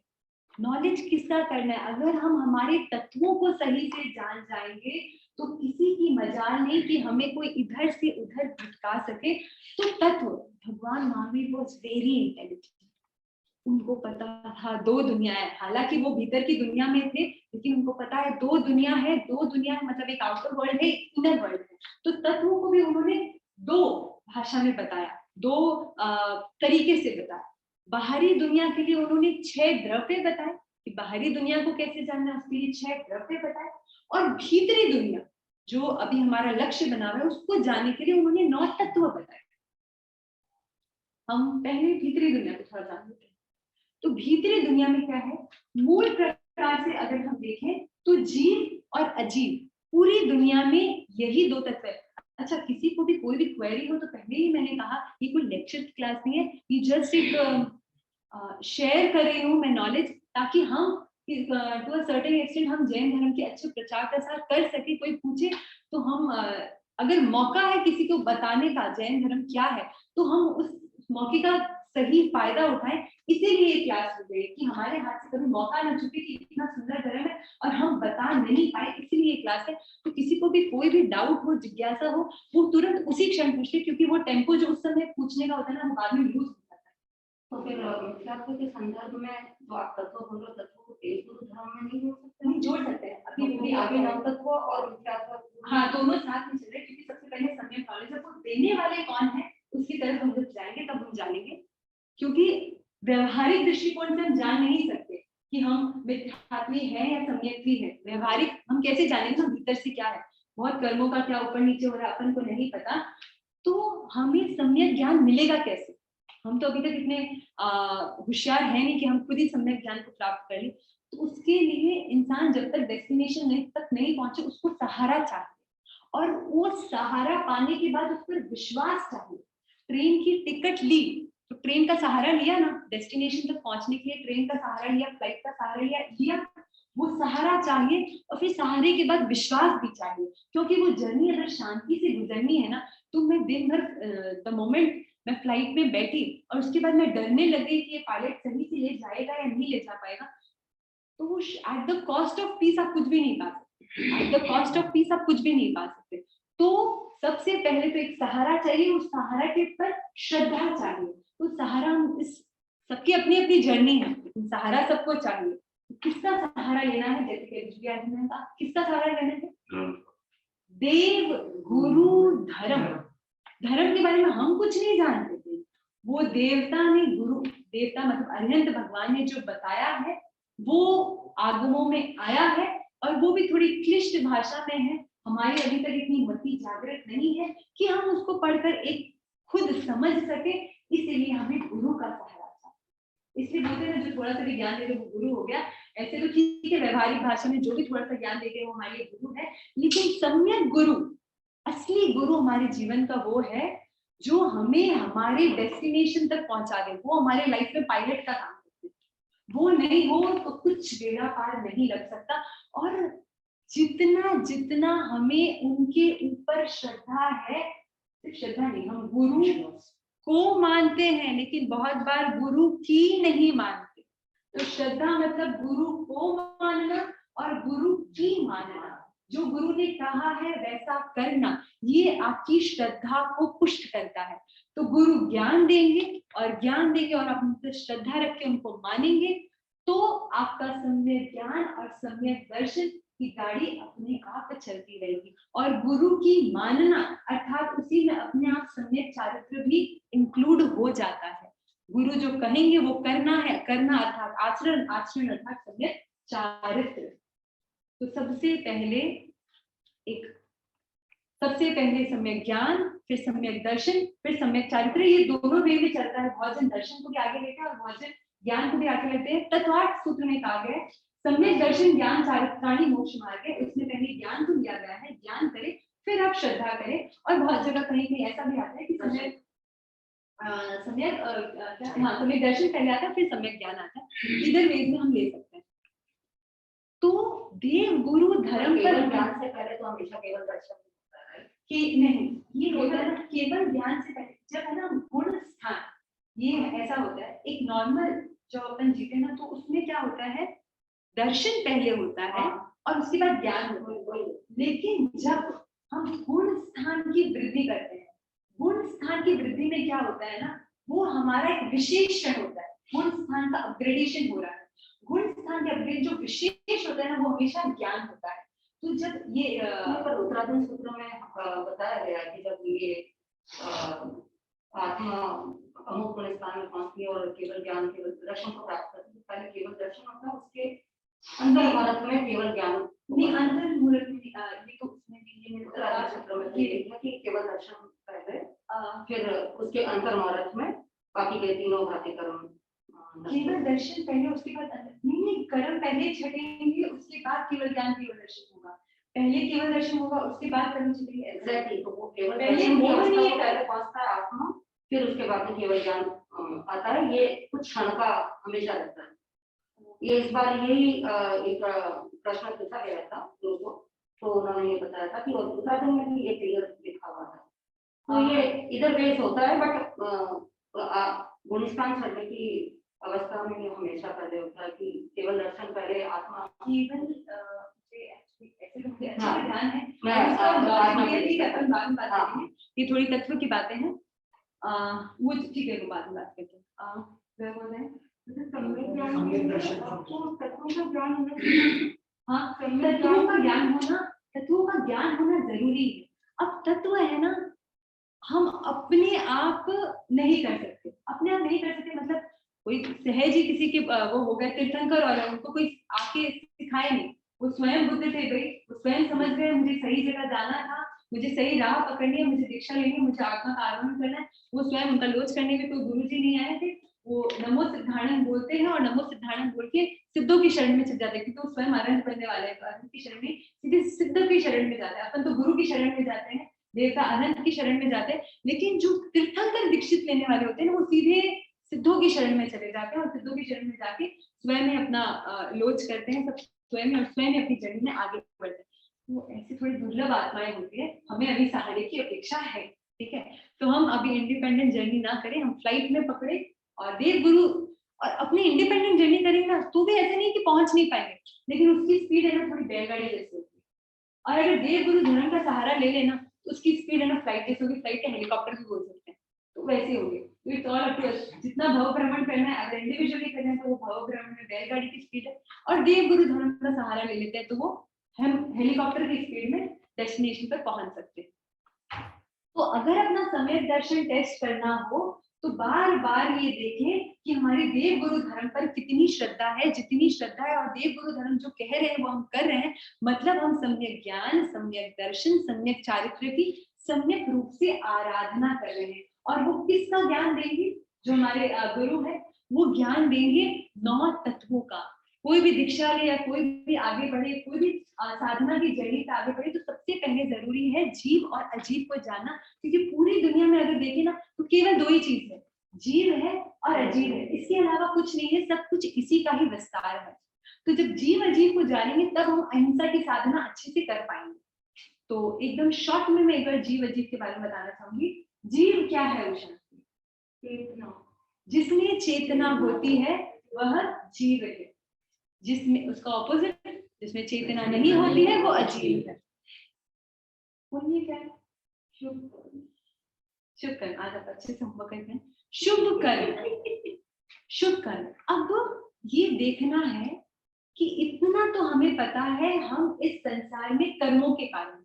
नॉलेज किसका करना है? अगर हम हमारे तत्वों को सही से जान जाएंगे तो किसी की मजाल नहीं कि हमें कोई इधर से उधर भटका सके। तो तत्व, भगवान महावीर वाज वेरी इंटेलिजेंट, उनको पता था 2 दुनिया है। हालांकि वो भीतर की दुनिया में थे, लेकिन उनको पता है 2 दुनिया है। 2 दुनिया मतलब एक आउटर वर्ल्ड है, एक इनर वर्ल्ड है। तो तत्वों को भी उन्होंने 2 भाषा में बताया, 2 तरीके से बताया। बाहरी दुनिया के लिए उन्होंने 6 द्रव्य बताए कि बाहरी दुनिया को कैसे जानना, उसके लिए 6 द्रव्य बताए। और भीतरी दुनिया जो अभी हमारा लक्ष्य बना हुआ है उसको जानने के लिए उन्होंने 9 तत्व बताए। हम पहले भीतरी दुनिया को थोड़ा जान लेते हैं। तो भीतरी दुनिया में क्या है, मूल प्रकार से अगर हम देखें तो जीव और अजीव, पूरी दुनिया में यही 2 तत्व है। अच्छा, किसी को भी कोई भी क्वेरी हो तो पहले ही मैंने कहा ये कोई लेक्चर की क्लास नहीं है, ये जस्ट एक शेयर कर रही हूँ मैं नॉलेज, ताकि हम टू अ सर्टेन एक्सटेंट हम जैन धर्म के अच्छे प्रचार प्रसार कर सके। कोई पूछे तो हम अगर मौका है किसी को बताने का जैन धर्म क्या है, तो हम उस मौके का सही फायदा उठाएं। इसीलिए ये क्लास हो गई कि हमारे हाथ से कभी मौका ना चुके कि इतना सुंदर धर्म है और हम बता नहीं पाए, इसीलिए ये क्लास है। तो किसी को भी कोई भी डाउट हो, जिज्ञासा हो, वो तुरंत उसी क्षण पूछे, क्योंकि वो टेम्पो जो उस समय पूछने का होता है ना, वो बाद में लूज हो जाता है। तो फिर तत्व के संदर्भ में जो आप तत्व बोल रहे, तत्व को हिंदू धर्म में नहीं जोड़ सकते? नहीं जोड़ सकते हैं, अभी आगे नवतत्व और हाँ दोनों साथ में चल रहे, क्योंकि सबसे पहले सम्यक नॉलेज को देने वाले कौन है उसकी तरफ हम जब जाएंगे तब हम जानेंगे। क्योंकि व्यवहारिक दृष्टिकोण से हम जान नहीं सकते कि हम मिथ्यात्वी है या सम्यक्त्वी है। व्यवहारिक हम कैसे जानेंगे हम भीतर से क्या है, बहुत कर्मों का क्या ऊपर नीचे हो रहा है अपन को नहीं पता। तो हमें सम्यक ज्ञान मिलेगा कैसे? हम तो अभी तक इतने होशियार है नहीं कि हम खुद ही सम्यक ज्ञान को प्राप्त कर ले। तो उसके लिए इंसान जब तक डेस्टिनेशन तक नहीं पहुंचे उसको सहारा चाहिए, और वो सहारा पाने के बाद उस पर विश्वास चाहिए। ट्रेन की टिकट ली तो ट्रेन का सहारा लिया ना, डेस्टिनेशन तक पहुंचने के लिए ट्रेन का सहारा लिया, फ्लाइट का सहारा लिया, वो सहारा चाहिए। और फिर सहारे के बाद विश्वास भी चाहिए, क्योंकि वो जर्नी अगर शांति से गुजरनी है ना, तो मैं दिन भर द मोमेंट मैं फ्लाइट में बैठी और उसके बाद मैं डरने लगी कि ये पायलट सही से ले जाएगा या नहीं ले जा पाएगा, तो वो at the cost of peace आप कुछ भी नहीं पा सकते, at the cost of peace आप कुछ भी नहीं पा सकते। तो सबसे पहले तो एक सहारा चाहिए, उस सहारा के ऊपर श्रद्धा चाहिए। तो सहारा, हम इस सबकी अपनी अपनी जर्नी है, सहारा सबको चाहिए। किसका सहारा लेना है? जैसे कि ने कहा, किसका सहारा लेना है? देव गुरु धर्म। धर्म के बारे में हम कुछ नहीं जानते थे, वो देवता ने, गुरु देवता मतलब अनंत भगवान ने जो बताया है वो आगमों में आया है, और वो भी थोड़ी क्लिष्ट भाषा में है। हमारी अभी तक इतनी मति जागृत नहीं है कि हम उसको पढ़कर एक खुद समझ सके, इसलिए हमें गुरु का सहारा चाहिए। इसलिए बोलते हैं जो थोड़ा सा भी ज्ञान दे दे वो गुरु हो गया। ऐसे तो ठीक है, व्यवहारिक भाषा में जो भी थोड़ा सा ज्ञान देते हैं वो हमारे लिए गुरु है, लेकिन सम्यक गुरु, असली गुरु हमारे जीवन का वो है जो हमें हमारे डेस्टिनेशन तक पहुंचा दे। वो हमारे लाइफ में पायलट का काम करते हैं। वो नहीं हो तो कुछ बेड़ा पार नहीं लग सकता। और जितना जितना हमें उनके ऊपर श्रद्धा है, सिर्फ श्रद्धा नहीं, हम गुरु को मानते हैं लेकिन बहुत बार गुरु की नहीं मानते। तो श्रद्धा मतलब गुरु को मानना और गुरु की मानना, जो गुरु ने कहा है वैसा करना, ये आपकी श्रद्धा को पुष्ट करता है। तो गुरु ज्ञान देंगे और ज्ञान देंगे और आप उन पर श्रद्धा रख के उनको मानेंगे, तो आपका सम्यक ज्ञान और सम्यक दर्शन की गाड़ी अपने आप चलती रहेगी। और गुरु की मानना अर्थात उसी में अपने आप सम्यक चारित्र भी इंक्लूड हो जाता है। गुरु जो कहेंगे वो करना है, करना अर्थात आचरण, आचरण अर्थात सम्यक चारित्र। तो सबसे पहले सम्यक ज्ञान, फिर सम्यक दर्शन, फिर सम्यक चारित्र। ये दोनों वे में चलता है। बहुत जन दर्शन को भी आगे लेते हैं और बहुत जन ज्ञान को भी आगे लेते हैं। तत्वार्थ सूत्र में कहा गया है सम्यक दर्शन ज्ञान चारित्राणि मोक्ष मार्ग है। उसमें पहले ज्ञान को लिया गया है, ज्ञान करे फिर आप श्रद्धा करें। और बहुत जगह कहीं कहीं ऐसा भी आता है कि सम्यक दर्शन पहले आता है फिर सम्यक ज्ञान आता है। इधर वेद में हम ले सकते हैं। तो देव गुरु धर्म पर ज्ञान से पहले तो हमेशा केवल दर्शन कि नहीं, ये होता है ना केवल ज्ञान से पहले, जब है ना गुण स्थान, ये ऐसा होता है एक नॉर्मल जो अपन जीते ना, तो उसमें क्या होता है दर्शन पहले होता है और उसके बाद ज्ञान होता है। लेकिन जब हम गुण स्थान की वृद्धि करते हैं, गुण स्थान की वृद्धि में क्या होता है ना, वो हमारा एक विशेषण होता है। गुण स्थान का अपग्रेडेशन हो रहा है। गुण स्थान के अपग्रेड जो विशेष होता है ना, वो हमेशा ज्ञान होता है। तो जब ये पर उत्तराधन सूत्र में बताया गया कि जब ये आत्मा अमुक गुण स्थान में पहुंचती है और केवल ज्ञान, केवल दर्शन को प्राप्त करती है, पहले केवल दर्शन होता है, उसके अंतर भारत में केवल ज्ञान नहीं, अंतर मुहूर्त में ये तो उसमें भी उत्तराधन सूत्र में ये लिखा कि केवल दर्शन पहले, फिर उसके अंतर मुहूर्त में बाकी के तीनों भांति कर्म। केवल दर्शन पहले उसके बाद नहीं, कर्म पहले छटेंगे उसके बाद केवल ज्ञान, केवल दर्शन होगा। पहले केवल दर्शन होगा उसके बाद कर्म छटेंगे। एग्जैक्टली, तो वो केवल पहले दर्शन वो नहीं है, पहले पहुंचता है आत्मा, फिर उसके बाद में केवल ज्ञान आता है। ये कुछ क्षण का हमेशा रहता है। ये इस बार यही एक प्रश्न पूछा गया था लोगों को, तो उन्होंने ये बताया था कि उत्तराखंड में भी ये क्लियर लिखा हुआ था। तो ये इधर बेस होता है, बट गुणस्थान छड़ने की अवस्था में हमेशा पहले होता है कि केवल दर्शन पहले आत्मा केवल ध्यान है। ये थोड़ी तत्व की बातें हैं, वो ठीक है, वो बाद में बात करते हैं। बोल रहे हैं हाँ, तत्वों का ज्ञान होना जरूरी है। अब तत्व है ना, हम अपने आप नहीं कर सकते, अपने आप नहीं कर सकते। मतलब कोई सहज ही किसी के वो हो गए तीर्थंकर और उनको कोई आके सिखाए नहीं, वो स्वयं बुद्ध थे भाई, वो स्वयं समझ गए मुझे सही जगह जाना था, मुझे सही राह पकड़नी है, मुझे दीक्षा लेनी है, मुझे आत्मा का आरोहण करना है। वो स्वयं, उनका लोच करने में कोई गुरु जी नहीं आए थे। वो नमो सिद्धाणम बोलते हैं और नमो सिद्धाणम बोल के सिद्धों की शरण में चले जाते हैं, क्योंकि वो स्वयं अरहंत बनने वाले हैं। तो अरहंत की शरण में सीधे सिद्ध की शरण में जाते हैं। अपन तो गुरु की शरण में जाते हैं, देवता अरहंत की शरण में जाते हैं। लेकिन जो तीर्थंकर दीक्षित लेने वाले होते हैं ना, वो सीधे सिद्धों की शरण में चले जाते हैं और सिद्धों की शरण में जाके स्वयं ही अपना लोच करते हैं, सब स्वयं और स्वयं अपनी जर्नी में आगे बढ़ते हैं। वो ऐसी थोड़ी दुर्लभ आत्माएं होती है, हमें अभी सहारे की अपेक्षा है। ठीक है, तो हम अभी इंडिपेंडेंट जर्नी ना करें, हम फ्लाइट में पकड़े और देव गुरु और अपनी इंडिपेंडेंट जर्नी करेंगे ना तो भी ऐसा नहीं कि पहुंच नहीं पाएंगे, लेकिन उसकी स्पीड है ना थोड़ी बैलगाड़ी जैसी होती है। और अगर देव गुरु धर्म का सहारा ले लेना तो उसकी स्पीड है ना फ्लाइट जैसी होगी, फ्लाइट या हेलीकॉप्टर भी बोल सकते हैं, तो वैसे होगी। तो it's all up to us, जितना भव भ्रमण करना है अगर इंडिविजुअली करना है तो वो भव भ्रमण में बैलगाड़ी की स्पीड है, और देव गुरु धर्म का सहारा ले लेते हैं तो वो हम हेलीकॉप्टर की स्पीड में डेस्टिनेशन पर पहुंच सकते हैं। तो अगर अपना समय दर्शन टेस्ट करना हो तो बार बार ये देखें कि हमारे देव गुरु धर्म पर कितनी श्रद्धा है, जितनी श्रद्धा है और देव गुरु धर्म जो कह रहे हैं वो हम कर रहे हैं, मतलब हम सम्यक ज्ञान, सम्यक दर्शन, सम्यक चारित्र की सम्यक रूप से आराधना कर रहे हैं। और वो किसका ज्ञान देंगे? जो हमारे गुरु है वो ज्ञान देंगे 9 तत्वों का। कोई भी दीक्षा ले या कोई भी आगे बढ़े, कोई भी साधना की जर्नी से आगे बढ़े तो सबसे पहले जरूरी है जीव और अजीव को जानना, क्योंकि पूरी दुनिया में अगर देखें ना तो केवल 2 ही चीज है, जीव है और अजीव है, इसके अलावा कुछ नहीं है, सब कुछ इसी का ही विस्तार है। तो जब जीव अजीव को जानेंगे तब हम अहिंसा की साधना अच्छे से कर पाएंगे। तो एकदम शॉर्ट में मैं एक बार जीव अजीव के बारे में बताना चाहूंगी। जीव क्या है उषा? चेतना। जिसमें चेतना होती है वह जीव है, जिसमें उसका ऑपोजिट जिसमें चेतना नहीं होती है वो अजीव है। पुण्य क्या है? शुभ कर्म। आज आप अच्छे से होमवर्क करते हैं। शुभ कर्म, शुभ कर्म। अब ये देखना है कि इतना तो हमें पता है हम इस संसार में कर्मों के कारण,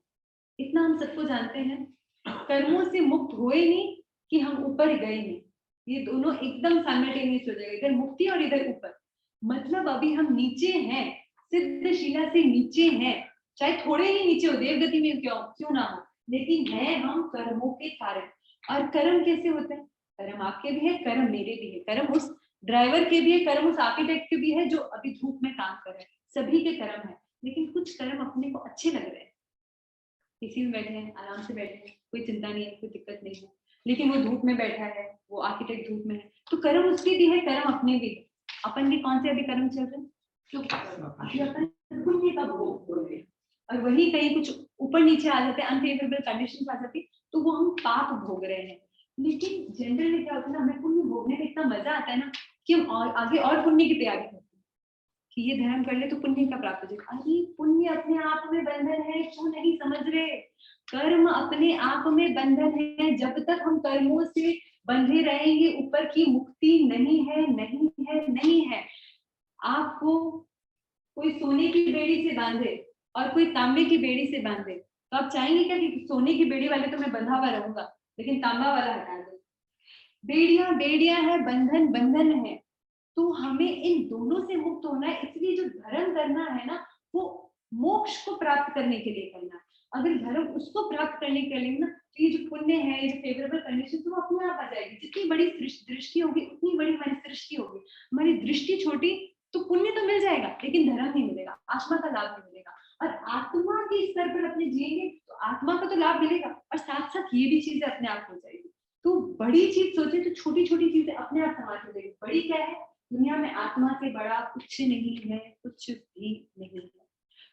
इतना हम सबको जानते हैं, कर्मों से मुक्त हुए नहीं कि हम ऊपर गए नहीं, ये दोनों एकदम साइमल्टेनियस हो जाएगा, इधर मुक्ति और इधर ऊपर। मतलब अभी हम नीचे हैं, सिद्धशिला से नीचे हैं, चाहे थोड़े ही नीचे हो, देवगति में क्यों ना हो, लेकिन है हम कर्मों के कारण। और कर्म कैसे होते हैं? कर्म आपके भी है, कर्म मेरे भी है, कर्म उस ड्राइवर के भी है, कर्म उस आर्किटेक्ट के भी है जो अभी धूप में काम कर रहे हैं, सभी के कर्म है। लेकिन कुछ कर्म अपने को अच्छे लग रहे हैं, किसी में बैठे हैं, आराम से बैठे हैं, कोई चिंता नहीं है, कोई दिक्कत नहीं है, लेकिन वो धूप में बैठा है, वो आर्किटेक्ट धूप में है, तो कर्म उसके भी है, कर्म अपने भी है। अपन के कौन से अभी कर्म चल रहे हैं? अभी अपन पुण्य का भोग हो रहे हैं, और वही कहीं कुछ ऊपर नीचे आ जाते हैं, अनफेवरेबल कंडीशन आ जाती है तो वो हम पाप भोग रहे हैं। लेकिन जनरली क्या होता है ना, हमें पुण्य भोगने में इतना मजा आता है ना कि हम आगे और पुण्य की तैयारी करते हैं कि ये धर्म कर ले तो पुण्य का प्राप्त हो जाएगा। अरे पुण्य अपने आप में बंधन है, क्यों नहीं समझ रहे? कर्म अपने आप में बंधन है, जब तक हम कर्मों से बंधे रहेंगे ऊपर की मुक्ति नहीं है, नहीं है, नहीं है। आपको कोई सोने की बेड़ी से बांधे और कोई तांबे की बेड़ी से बांधे तो आप चाहेंगे क्या कि सोने की बेड़ी वाले तो मैं बंधा हुआ रहूंगा, लेकिन तांबा वाला हटा दो? बेड़ियां बेड़ियां है, बंधन बंधन है। तो हमें इन दोनों से मुक्त होना है, इसलिए जो धर्म करना है ना वो मोक्ष को प्राप्त करने के लिए करना है। अगर धर्म उसको प्राप्त करने के लिए ना तो ये जो पुण्य है, ये जो फेवरेबल कंडीशन तो वो अपने आप आ जाएगी। जितनी बड़ी दृष्टि होगी उतनी बड़ी हमारी सृष्टि होगी। हमारी दृष्टि छोटी तो पुण्य तो मिल जाएगा लेकिन धर्म नहीं मिलेगा, आत्मा का लाभ नहीं मिलेगा। और आत्मा के स्तर पर अपने जिएंगे तो आत्मा का तो लाभ मिलेगा और साथ साथ ये भी चीजें अपने आप हो जाएगी। तो बड़ी चीज सोचे तो छोटी छोटी चीजें अपने आप समाज हो जाएगी। बड़ी क्या है? दुनिया में आत्मा से बड़ा कुछ नहीं है, कुछ भी नहीं है।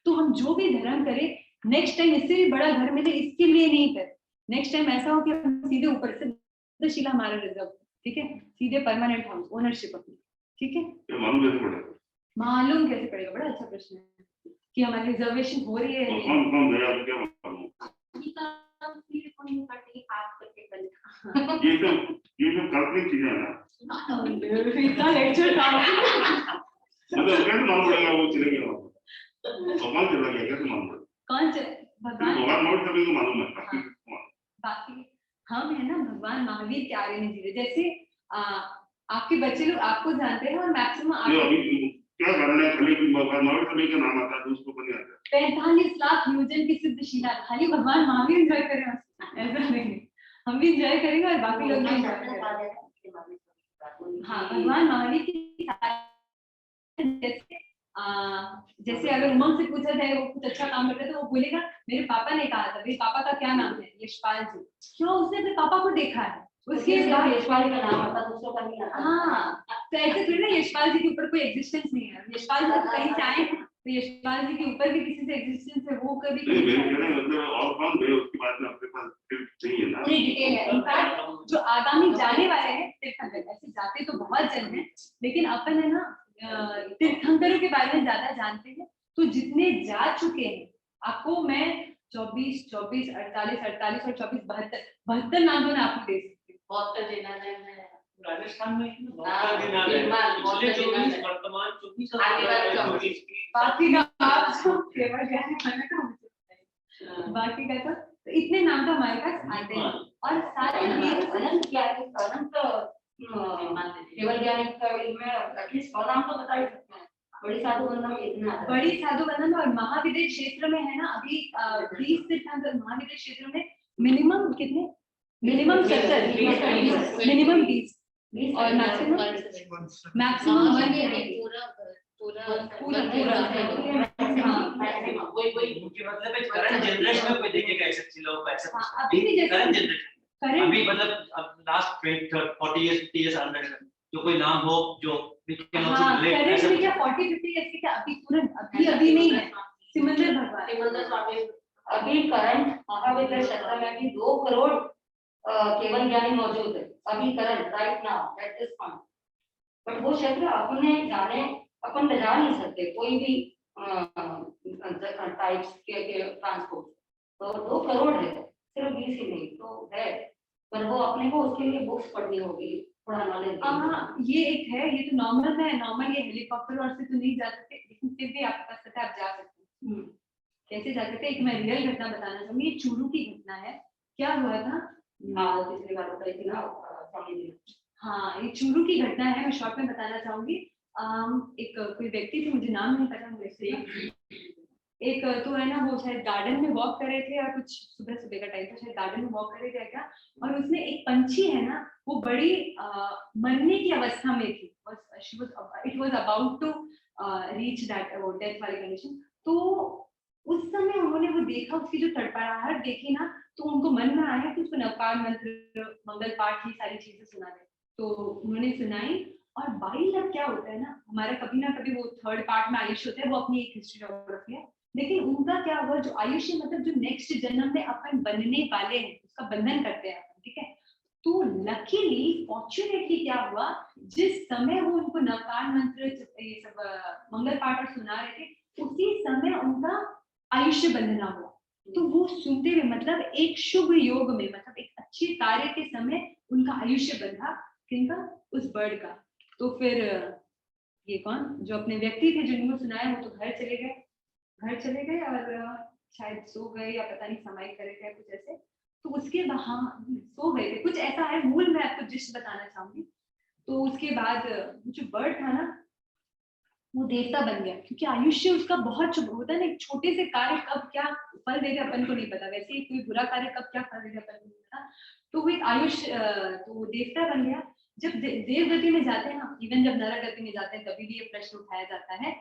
तो हम जो भी धर्म करें नेक्स्ट टाइम इससे भी बड़ा घर मिले इसके लिए नहीं करें। नेक्स्ट टाइम ऐसा हो कि हम सीधे ऊपर से सिद्धशिला हमारा रिजर्व, ठीक है, सीधे परमानेंट हाउस ओनरशिप अपनी, ठीक है। मालूम कैसे पड़ेगा? बड़ा अच्छा प्रश्न है कि हमारी रिजर्वेशन हो रही है। ये सब काल्पनिक चीजें हैं ना, इतना लेक्चर मतलब कैसे मालूम पड़ेगा वो चले गए वहां पर? भगवान चला गया, कैसे मालूम पड़ेगा? कौन भगवान नोट सभी को मालूम है, बाकी हम है ना भगवान महावीर के आगे नहीं जीते। जैसे आपके बच्चे लोग आपको जानते हैं और मैक्सिमम अभी क्या कारण है? खाली भगवान महावीर सभी का नाम आता है तो उसको बन जाता है। 45 लाख यूजन की सिद्धशिला खाली भगवान महावीर एंजॉय करें, ऐसा नहीं, हम भी एंजॉय करेंगे और बाकी लोग भी एंजॉय करेंगे। हाँ, भगवान महावीर की जैसे अगर उमंग से पूछा जाए वो कुछ अच्छा काम करता है तो वो बोलेगा मेरे पापा ने कहा था। मेरे पापा का क्या नाम है? यशपाल जी। क्यों? उसने अपने पापा को देखा है, उसके बाद यशपाल का नाम आता दूसरों का नहीं आता। हाँ, तो ऐसे थोड़ी ना यशपाल जी के ऊपर कोई एग्जिस्टेंस नहीं है। यशपाल जी कहीं से आए तो यशपाल जी के ऊपर भी किसी से एग्जिस्टेंस है, वो कभी मतलब और कौन गए उसके बाद में अपने पास चाहिए ना डिटेल है। इनफैक्ट जो आगामी जाने वाले हैं ऐसे जाते तो बहुत जन हैं लेकिन अपन है ना तीर्थंकरों के बारे में ज्यादा जानते हैं, तो जितने जा चुके हैं आपको मैं 24, 24, 48, 48 और 24, 72 नाम तो मैं आपको दे सकती हूँ। बौद्ध जिन्होंने में राजस्थान में हाँ, निर्माण, बौद्ध जिन्होंने वर्तमान 24 आगे वाले 24 बाकी का आप जो केवल ज्ञानी माने का मुझे पता है। बाकी का तो इतने नाम तो हमारे पास आते हैं और सारे अनंत क्या है, अनंत केवल ज्ञानी का में एटलीस्ट 100 नाम तो बता ही सकते हैं। बड़ी साधु वंदना में इतना आता है। बड़ी साधु वंदना और महाविद्य क्षेत्र में है ना अभी 20 तीर्थंकर महाविद्य क्षेत्र में मिनिमम कितने, मिनिमम 70, मिनिमम 20 और मैक्सिमम 1 मुख्य मतलब है करंट जनरेशन में कोई देखेगा ऐसे लोग ऐसा अभी भी जैसे करंट जनरेशन करंट अभी मतलब अब लास्ट 40 इयर्स 50 इयर्स अंडर जो कोई नाम हो जो we can also हाँ relate, करंट ऐसा में क्या 40-50 ऐसे क्या अभी तुरंत अभी नहीं है। सिमंदर भगवान सिमंदर स्वामी अभी करंट महाविद्य क्षेत्र में भी 2 करोड़ केवल ज्ञानी मौजूद है अभी current right now at this point. But वो क्षेत्र अपने जाने अपन ले जा नहीं सकते कोई भी टाइप्स के ट्रांसपोर्ट, तो 2 करोड़ है, सिर्फ 20 ही नहीं तो है, पर वो अपने को उसके लिए बुक्स पढ़नी होगी, थोड़ा नॉलेज। हाँ ये एक है, ये तो नॉर्मल है, नॉर्मल ये हेलीकॉप्टर और से तो नहीं जा सकते, लेकिन फिर भी आपके पास पता है आप जा सकते हैं। कैसे जा सकते हैं, एक मैं रियल घटना बताना चाहूंगी, ये चूरू की घटना है। क्या हुआ था, हाँ वो पिछली बार बताई थी ना स्वामी जी। हाँ ये चूरू की घटना है, मैं शॉर्ट में बताना चाहूंगी। एक कोई व्यक्ति थे, मुझे नाम नहीं पता मुझे, एक तो है ना वो शायद गार्डन में वॉक कर रहे थे या कुछ सुबह सुबह का टाइम था, शायद गार्डन में वॉक कर रहे थे क्या, और उसमें एक पंछी है ना वो बड़ी मरने की अवस्था में थी, it was about to reach that death वाली कंडीशन। तो उस समय उन्होंने वो देखा, उसकी जो तड़पड़ाहट देखी ना, तो उनको मन में आया कि उसको नवकार मंत्र मंगल पाठ ये सारी चीजें सुना दे, तो उन्होंने सुनाई। और बाई लग क्या होता है ना, हमारा कभी ना कभी वो 3rd पार्ट में आयुष होता है, वो अपनी एक हिस्ट्री जोग्राफी है, लेकिन उनका क्या हुआ, जो आयुष्य मतलब जो नेक्स्ट जन्म में अपन बनने वाले हैं उसका बंधन करते हैं अपन, ठीक है। तो लकीली फॉर्चुनेटली क्या हुआ, जिस समय वो उनको नवकार मंत्र ये सब मंगल पाठ सुना रहे थे, उसी समय उनका आयुष्य बंधना हुआ। तो वो सुनते हुए मतलब एक शुभ योग में, मतलब एक अच्छे कार्य के समय उनका आयुष्य बंधा, किनका, उस बर्ड का। तो फिर ये कौन, जो अपने व्यक्ति थे जिनको सुनाया, वो तो घर चले गए और शायद सो गए या पता नहीं समाई करे थे कुछ ऐसे। तो उसके बाद सो गए थे, कुछ ऐसा है, मूल मैं आपको जिस्ट बताना चाहूंगी। तो उसके बाद जो बर्ड था ना वो देवता बन गया, क्योंकि आयुष्य उसका बहुत शुभ होता है ना, एक छोटे से कार्य कब क्या फल दे दे अपन को नहीं पता, वैसे ही कोई बुरा कार्य कब क्या फल दे दे अपन को नहीं पता। तो वो एक आयुष्य तो वो देवता बन गया। जब देव गति में जाते हैं ना, इवन जब नरक गति में जाते हैं, तभी भी ये प्रश्न उठाया जाता है,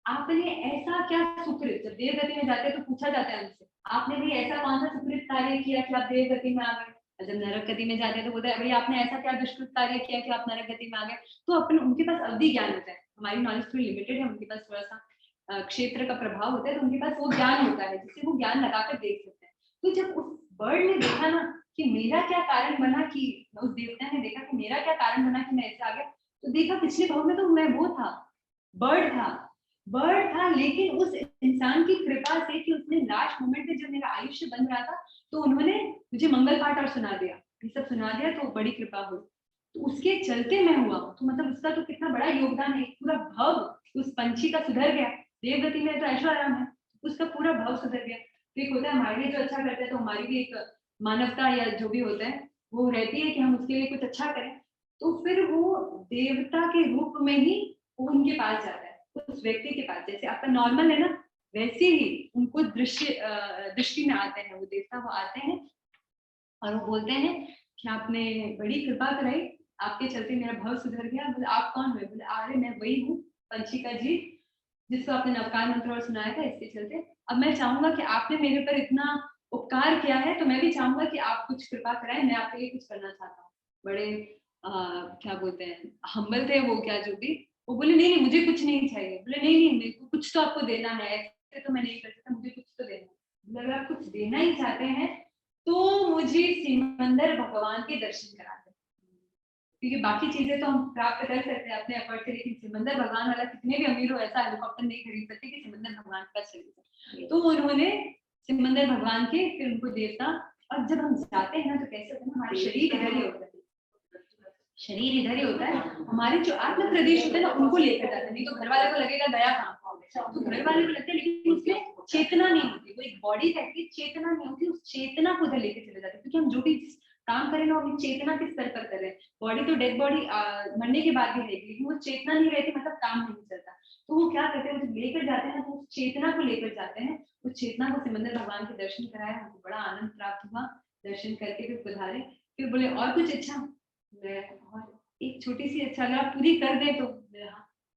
आपने ऐसा क्या सुकृत, जब देव गति में जाते हैं तो पूछा जाता है हमसे, आपने भी ऐसा कौन सा सुकृत कार्य किया कि आप देव गति में आ गए। जब नरक गति में जाते हैं तो बोलते हैं भाई आपने ऐसा क्या दुष्कृत कार्य किया कि आप नरक गति में आ गए। तो अपन उनके पास अवधि ज्ञान होता है, हमारी नॉलेज थोड़ी लिमिटेड है, उनके पास थोड़ा सा क्षेत्र का प्रभाव होता है, तो उनके पास वो ज्ञान होता है जिससे वो ज्ञान लगाकर देख सकते हैं। तो जब उस बर्ड ने देखा ना कि मेरा क्या कारण बना, कि उस देवता ने देखा कि मेरा क्या कारण बना कि मैं ऐसे आ गया, तो देखा पिछले भाव में तो मैं वो था, बर्ड था, लेकिन उस इंसान की कृपा से कि उसने लास्ट मोमेंट में जब मेरा आयुष्य बन रहा था, तो उन्होंने मुझे मंगल पाठ और सुना दिया, ये सब सुना दिया, तो बड़ी कृपा हुई, तो उसके चलते मैं हुआ। तो मतलब उसका तो कितना बड़ा योगदान है, पूरा भव उस पंछी का सुधर गया। देवगति में तो ऐशो आराम है, उसका पूरा भव सुधर गया। तो एक होता है हमारे लिए जो अच्छा करते हैं, तो हमारी भी एक मानवता या जो भी होता है वो रहती है कि हम उसके लिए कुछ अच्छा करें। तो फिर वो देवता के रूप में ही वो उनके पास जाता है, उस व्यक्ति के पास। जैसे अपन नॉर्मल है ना, वैसे ही उनको दृष्टि में आते हैं वो देवता, वो आते हैं और वो बोलते हैं कि आपने बड़ी कृपा कराई, आपके चलते मेरा भव सुधर गया। बोले आप कौन हुए? बोले अरे मैं वही हूँ पंछी का जी, जिसको आपने नवकार मंत्र और सुनाया था, इसके चलते अब मैं चाहूंगा कि आपने मेरे पर इतना उपकार किया है, तो मैं भी चाहूंगा कि आप कुछ कृपा कराएं, मैं आपके लिए कुछ करना चाहता हूँ। बड़े क्या बोलते हैं, हम्बल थे वो, क्या जो भी। वो बोले नहीं मुझे कुछ नहीं चाहिए। बोले नहीं मेरे को कुछ तो आपको देना है, ऐसे तो मैं नहीं कर सकता, मुझे कुछ तो देना है। अगर आप कुछ देना ही चाहते हैं तो मुझे सिमंदर भगवान के दर्शन करा दें। क्योंकि बाकी चीजें तो हम प्राप्त कर सकते हैं अपने एफर्ट से, लेकिन सिमंदर भगवान वाला कितने भी अमीर हो ऐसा हेलीकॉप्टर नहीं खरीद सकते कि सिमंदर भगवान के पास चले जाए। तो उन्होंने सिमंदर भगवान के फिर उनको देवता, और जब हम जाते हैं ना तो कैसे होता है ना, हमारा शरीर इधर ही होता है, शरीर इधर ही होता है, हमारे जो आत्म प्रदेश होते हैं ना उनको लेकर जाते हैं। नहीं तो घर वाले को लगेगा गया कहाँ, तो घर वाले को लगता है, लेकिन उसमें चेतना नहीं होती, वो एक बॉडी रहती, चेतना नहीं होती, उस चेतना को उधर लेके चले जाते हैं। क्योंकि हम जो भी काम करें ना अपनी चेतना के स्तर पर कर रहे हैं। बॉडी तो डेड बॉडी मरने के बाद भी रहेगी, लेकिन वो चेतना नहीं रहती, मतलब काम नहीं चलता। तो वो क्या करते हैं, जब लेकर जाते हैं तो उस चेतना को लेकर जाते हैं। उस चेतना को सिमंदर भगवान के दर्शन कराए, हमको बड़ा आनंद प्राप्त हुआ। दर्शन करके फिर पधारे, फिर बोले और कुछ इच्छा, मैं और एक छोटी सी इच्छा अगर आप पूरी कर दे तो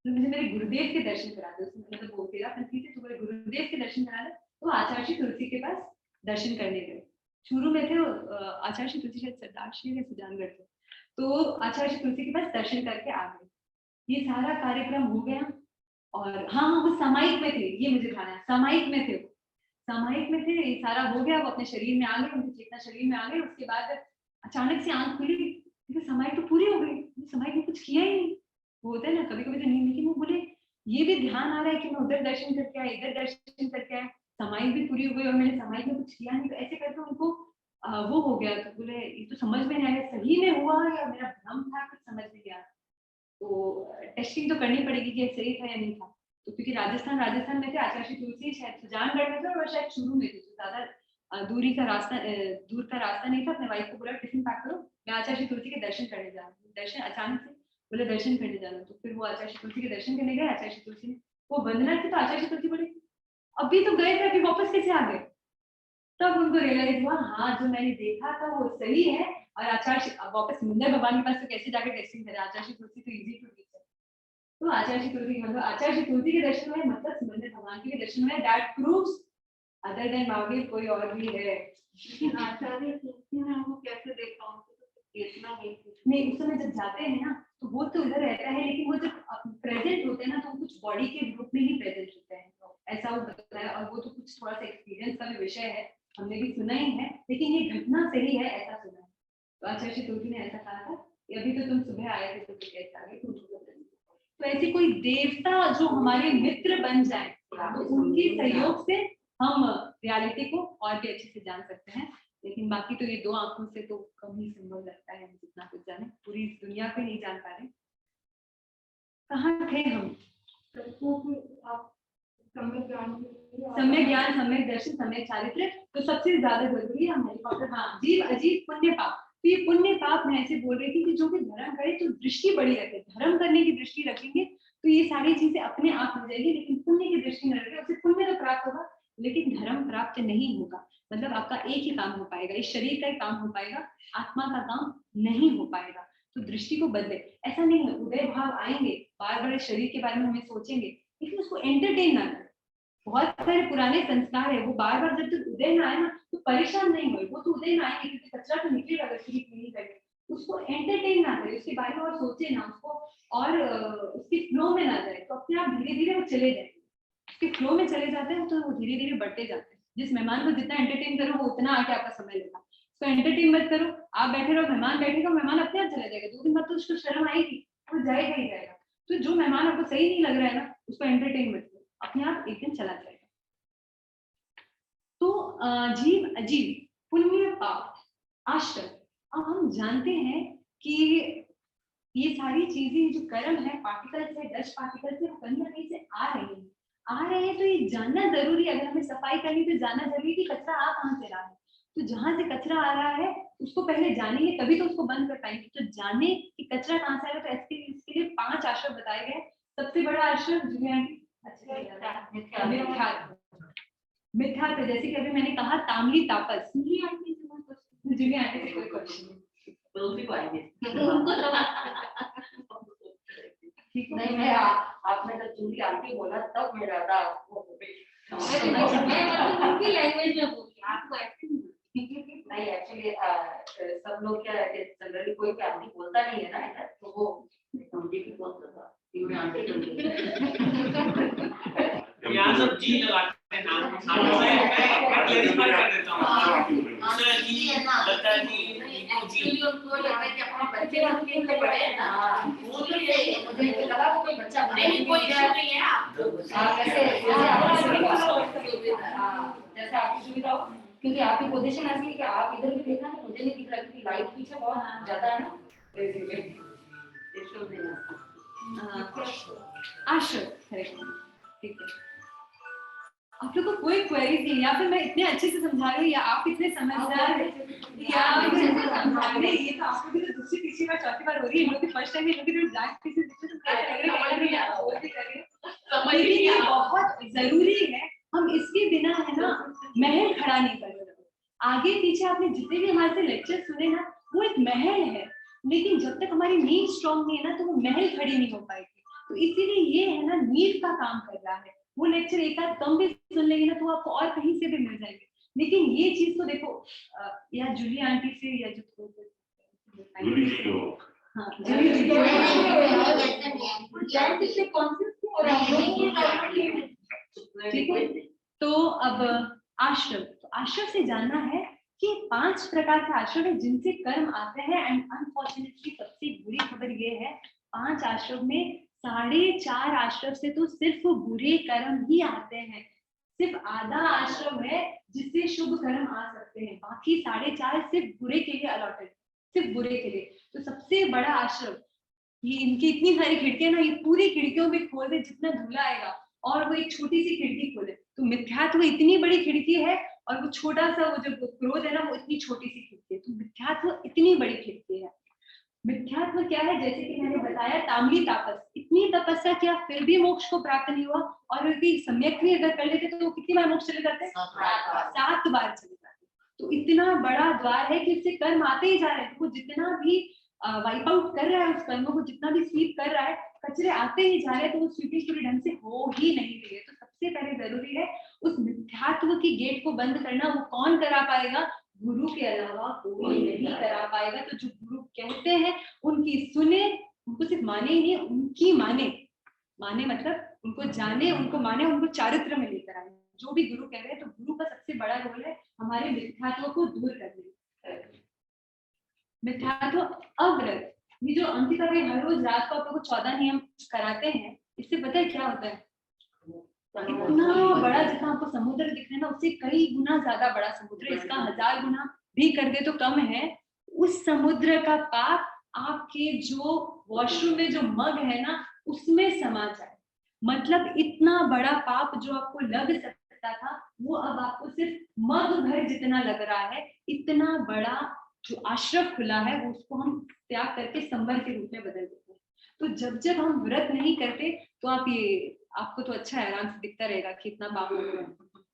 मुझे मेरे गुरुदेव के दर्शन करा दो। मतलब वो तेरा पंथी थे, तो बोले गुरुदेव के दर्शन करा दे। तो आचार्य तुलसी के पास दर्शन करने गए। शुरू में थे आचार्य तुलसी शायद सरदार श्री या सुजानगढ़ थे, तो आचार्य तुलसी के पास दर्शन करके आ गए। ये सारा कार्यक्रम हो गया, और हाँ वो सामायिक में थे, ये मुझे ध्यान है, सामायिक में थे, वो सामायिक में थे, ये सारा हो गया, वो अपने शरीर में आ गए, उनकी चेतना शरीर में आ गई। उसके बाद अचानक से आंख खुली, सामायिक तो पूरी हो गई, सामायिक ने कुछ किया ही नहीं। वो होता है ना कभी कभी तो नहीं, लेकिन वो बोले ये भी ध्यान आ रहा है कि मैं उधर दर्शन करके आए, इधर दर्शन करके आए, सामायिक भी पूरी हो गई और मैंने सामायिक में कुछ किया नहीं। तो ऐसे करके उनको वो हो गया। तो बोले ये तो समझ में नहीं आया सही में हुआ या मेरा भ्रम था, कुछ समझ नहीं गया। तो टेस्टिंग तो करनी पड़ेगी कि सही था या नहीं था। तो क्योंकि राजस्थान में थे, आचार्य तुलसी शायद सुजानगढ़ में थे और शायद शुरू में थे, तो ज्यादा दूर का रास्ता नहीं था। अपने वाइफ को बोला टिफिन पैक करो, मैं आचार्य तुलसी के दर्शन करने जा रहा हूँ। दर्शन अचानक से बोले दर्शन करने जाना, तो फिर वो आचार्य तुलसी के दर्शन करने गए। आचार्य तुलसी ने वो वंदना की, तो आचार्य तुलसी बोले अभी तो गए थे, अभी वापस कैसे आ गए? तब उनको रियलाइज हुआ हाँ जो मैंने देखा था वो सही है। और आचार्य वापस सिमंदर भगवान के पास तो कैसे जाकर टेस्टिंग करे, आचार्य तुलसी तो इजी टू टीच है। तो आचार्य तुलसी मतलब आचार्य तुलसी के दर्शन हुए, मतलब सिमंदर भगवान के दर्शन हुए। That proves other than Mahavir कोई और भी है। आचार्य तुलसी ने हमको कैसे देखा, उनको तो इतना नहीं, उस समय जब जाते हैं ना तो वो तो उधर रहता है, लेकिन वो जब प्रेजेंट होते हैं ना तो कुछ बॉडी के ग्रुप में ही प्रेजेंट होते हैं, ऐसा वो बताया। और वो तो कुछ थोड़ा सा एक्सपीरियंस का भी विषय है, हमने भी सुना ही है, लेकिन ये घटना सही है ऐसा सुना है। तो आचार्य तुलसी ने ऐसा कहा था कि अभी तो तुम सुबह आए थे तो कैसे आ गए। तो ऐसी कोई देवता जो हमारे मित्र बन जाए, तो उनके सहयोग से हम रियलिटी को और भी अच्छे से जान सकते हैं। लेकिन बाकी तो ये दो आंखों से तो कम ही संभव लगता है, जितना कुछ जाने पूरी दुनिया को नहीं जान पा रहे। कहाँ थे हम? सम्यक ज्ञान, सम्यक दर्शन, सम्यक चारित्र, तो सबसे ज्यादा जरूरी है हम हेलीकॉप्टर। हाँ, जीव अजीब पुण्य पाप। तो ये पुण्य पाप मैं ऐसे बोल रही थी कि जो भी धर्म करे तो दृष्टि बड़ी रखे, धर्म करने की दृष्टि रखेंगे तो ये सारी चीजें अपने आप हो जाएगी। लेकिन पुण्य की दृष्टि न रखे, उसे पुण्य तो प्राप्त होगा लेकिन धर्म प्राप्त नहीं होगा। मतलब आपका एक ही काम हो पाएगा, इस शरीर का ही काम हो पाएगा, आत्मा का काम नहीं हो पाएगा। तो दृष्टि को बदले। ऐसा नहीं है उदय भाव आएंगे, बार बार शरीर के बारे में हमें सोचेंगे, लेकिन उसको एंटरटेन ना करें। बहुत सारे पुराने संस्कार है, वो बार बार जब तक उदय ना आए ना तो परेशान नहीं हुए, वो तो उदय ना आएंगे क्योंकि कचरा तो निकलेगा अगर शरीर नहीं करें। उसको एंटरटेन ना करें, उसके बारे में और सोचे ना, उसको और उसके फ्लो में ना जाए, तो अपने आप धीरे धीरे वो चले जाएंगे। उसके फ्लो में चले जाते हैं तो वो धीरे धीरे बढ़ते जाते हैं। जिस मेहमान को जितना एंटरटेन करो वो उतना आके आपका समय लेगा। तो एंटरटेन मत करो, आप बैठे रहो, मेहमान बैठेगा, मेहमान अपने आप चला जाएगा। 2 दिन बाद तो उसको शर्म आएगी, वो जाएगा ही जाएगा। तो जो मेहमान आपको सही नहीं लग रहा है ना उसको एंटरटेन मत करो, अपने आप एक दिन चला जाएगा। तो जीव अजीव पुण्य पाप आश्रम। अब हम जानते हैं कि ये सारी चीजें जो कर्म है, पार्टिकल्स है, डस्ट पार्टिकल्स है, वो कहीं ना कहीं से आ रहे हैं। तो ये जानना जरूरी है। अगर हमें सफाई करनी तो जानना जरूरी है कि कचरा आ कहाँ से रहा है। तो जहां से कचरा आ रहा है उसको पहले जानेंगे तभी तो उसको बंद कर पाएंगे। तो जाने कि कचरा कहाँ से आ रहा है, तो इसके लिए 5 आश्रम बताए गए। सबसे बड़ा आश्रम मिथ्या, जैसे कि अभी मैंने कहा तामली तापस। जूली आंटी से कोई क्वेश्चन ठीक नहीं, मैं आपने जब जूली आंटी बोला तब मेरा था उनकी लैंग्वेज में बोली, आपको ऐसे नहीं। एक्चुअली सब लोग क्या है, जनरली कोई फैमिली बोलता नहीं है ना इधर, तो वो मुझे भी बोलता था जूली आंटी। यहाँ सब जी लगाते हैं नाम मैं क्लैरिफाई कर देता हूँ। एक्चुअली उनको लगता है कि अपने बच्चे उसके बाद भी हमने पढ़े हैं ना, वो तो ये मुझे लगा वो कोई बच्चा नहीं, कोई इशू नहीं है। जैसे आपकी सुविधा हो, क्योंकि आपकी पोजीशन ऐसी है कि आप इधर भी देखना है, मुझे नहीं दिख रहा क्योंकि लाइट पीछे बहुत ज्यादा है ना, इसलिए आशा करेक्ट, ठीक है। आप लोग को कोई क्वेरीज नहीं, या फिर मैं इतने अच्छे से समझा रही हूँ, या आप इतने समझदार हैं, या नहीं, ये तो आप लोग की तो दूसरी तीसरी बार चौथी बार हो रही है, इन लोग की फर्स्ट टाइम, इन लोग की तो एग्जैक्ट थीसिस ये बहुत जरूरी है। हम इसके बिना है ना महल खड़ा नहीं कर सकते। आगे पीछे आपने जितने भी हमारे से लेक्चर सुने ना, वो एक महल है, लेकिन जब तक हमारी नींव स्ट्रॉन्ग नहीं है ना, तो वो महल खड़ी नहीं हो पाएगी। तो इसीलिए ये है ना नींव का काम कर रहा है। वो लेक्चर एक आध कम भी सुन लेंगे ना, तो आपको और कहीं से भी मिल जाएंगे। लेकिन ये चीज तो देखो, या जूली आंटी से, या जो हाँ जूली जी, ठीक है। तो अब आश्रम, तो आश्रम से जानना है कि 5 प्रकार के आश्रम है जिनसे कर्म आते हैं। एंड अनफॉर्चुनेटली सबसे बुरी खबर ये है, 5 आश्रम में 4.5 आश्रम से तो सिर्फ बुरे कर्म ही आते हैं। सिर्फ आधा आश्रम है जिससे शुभ कर्म आ सकते हैं, बाकी 4.5 सिर्फ बुरे के लिए अलॉटेड, सिर्फ बुरे के लिए। तो सबसे बड़ा आश्रम, ये इनकी इतनी सारी खिड़कियां ना, ये पूरी खिड़कियों में खोल दे जितना धूला आएगा, और वो एक छोटी सी खिड़की खोले, तो मिथ्यात्व इतनी बड़ी खिड़की है, और वो छोटा सा वो जो क्रोध है ना, वो इतनी छोटी सी खिड़की है। तो मिथ्यात्व इतनी बड़ी खिड़की है। मिथ्यात्व क्या है, जैसे कि मैंने बताया, तामली तापस, इतनी तपस्या किया फिर भी मोक्ष को प्राप्त नहीं हुआ, और यदि सम्यक भी अगर कर लेते तो कितनी बार मोक्ष चले जाते? 7 बार चले जाते। तो इतना बड़ा द्वार है कि इससे कर्म आते ही जा रहे हैं। तो वो जितना भी वाइप आउट कर रहा है उस कर्म को, जितना भी स्वीप कर रहा है, कचरे आते ही जा रहे हैं, तो वो स्वीपिंग पूरी ढंग से हो ही नहीं रही है। तो सबसे पहले जरूरी है उस मिथ्यात्व की गेट को बंद करना। वो कौन करा पाएगा? गुरु के अलावा कोई नहीं करा पाएगा। तो जो गुरु कहते हैं उनकी सुने, उनको सिर्फ माने ही नहीं, उनकी माने। माने मतलब उनको जाने, उनको माने, उनको चारित्र में लेकर आए। जो भी गुरु कह रहे हैं, तो गुरु का सबसे बड़ा रोल है हमारे मिथ्यात्व को दूर करने। मिथ्यात्व अव्रत, ये जो अंकिता भाई हर रोज रात को आप लोगों को 14 नियम कराते हैं, इससे पता है क्या होता है? इतना बड़ा जितना आपको समुद्र दिख रहा है ना, उससे कई गुना ज्यादा बड़ा समुद्र, इसका 1000 गुना भी कर दे तो कम है। उस समुद्र का पाप आपके जो वॉशरूम में जो मग है ना, उसमें समा जाए। मतलब इतना बड़ा पाप जो आपको लग सकता था, वो अब आपको सिर्फ मग भर जितना लग रहा है। इतना बड़ा जो आश्रम खुला है, वो उसको हम त्याग करके संवर के रूप में बदल देते हैं। तो जब जब हम व्रत नहीं करते, तो आप ये, आपको तो अच्छा है, आराम से दिखता रहेगा कि इतना पाप हो रहा है।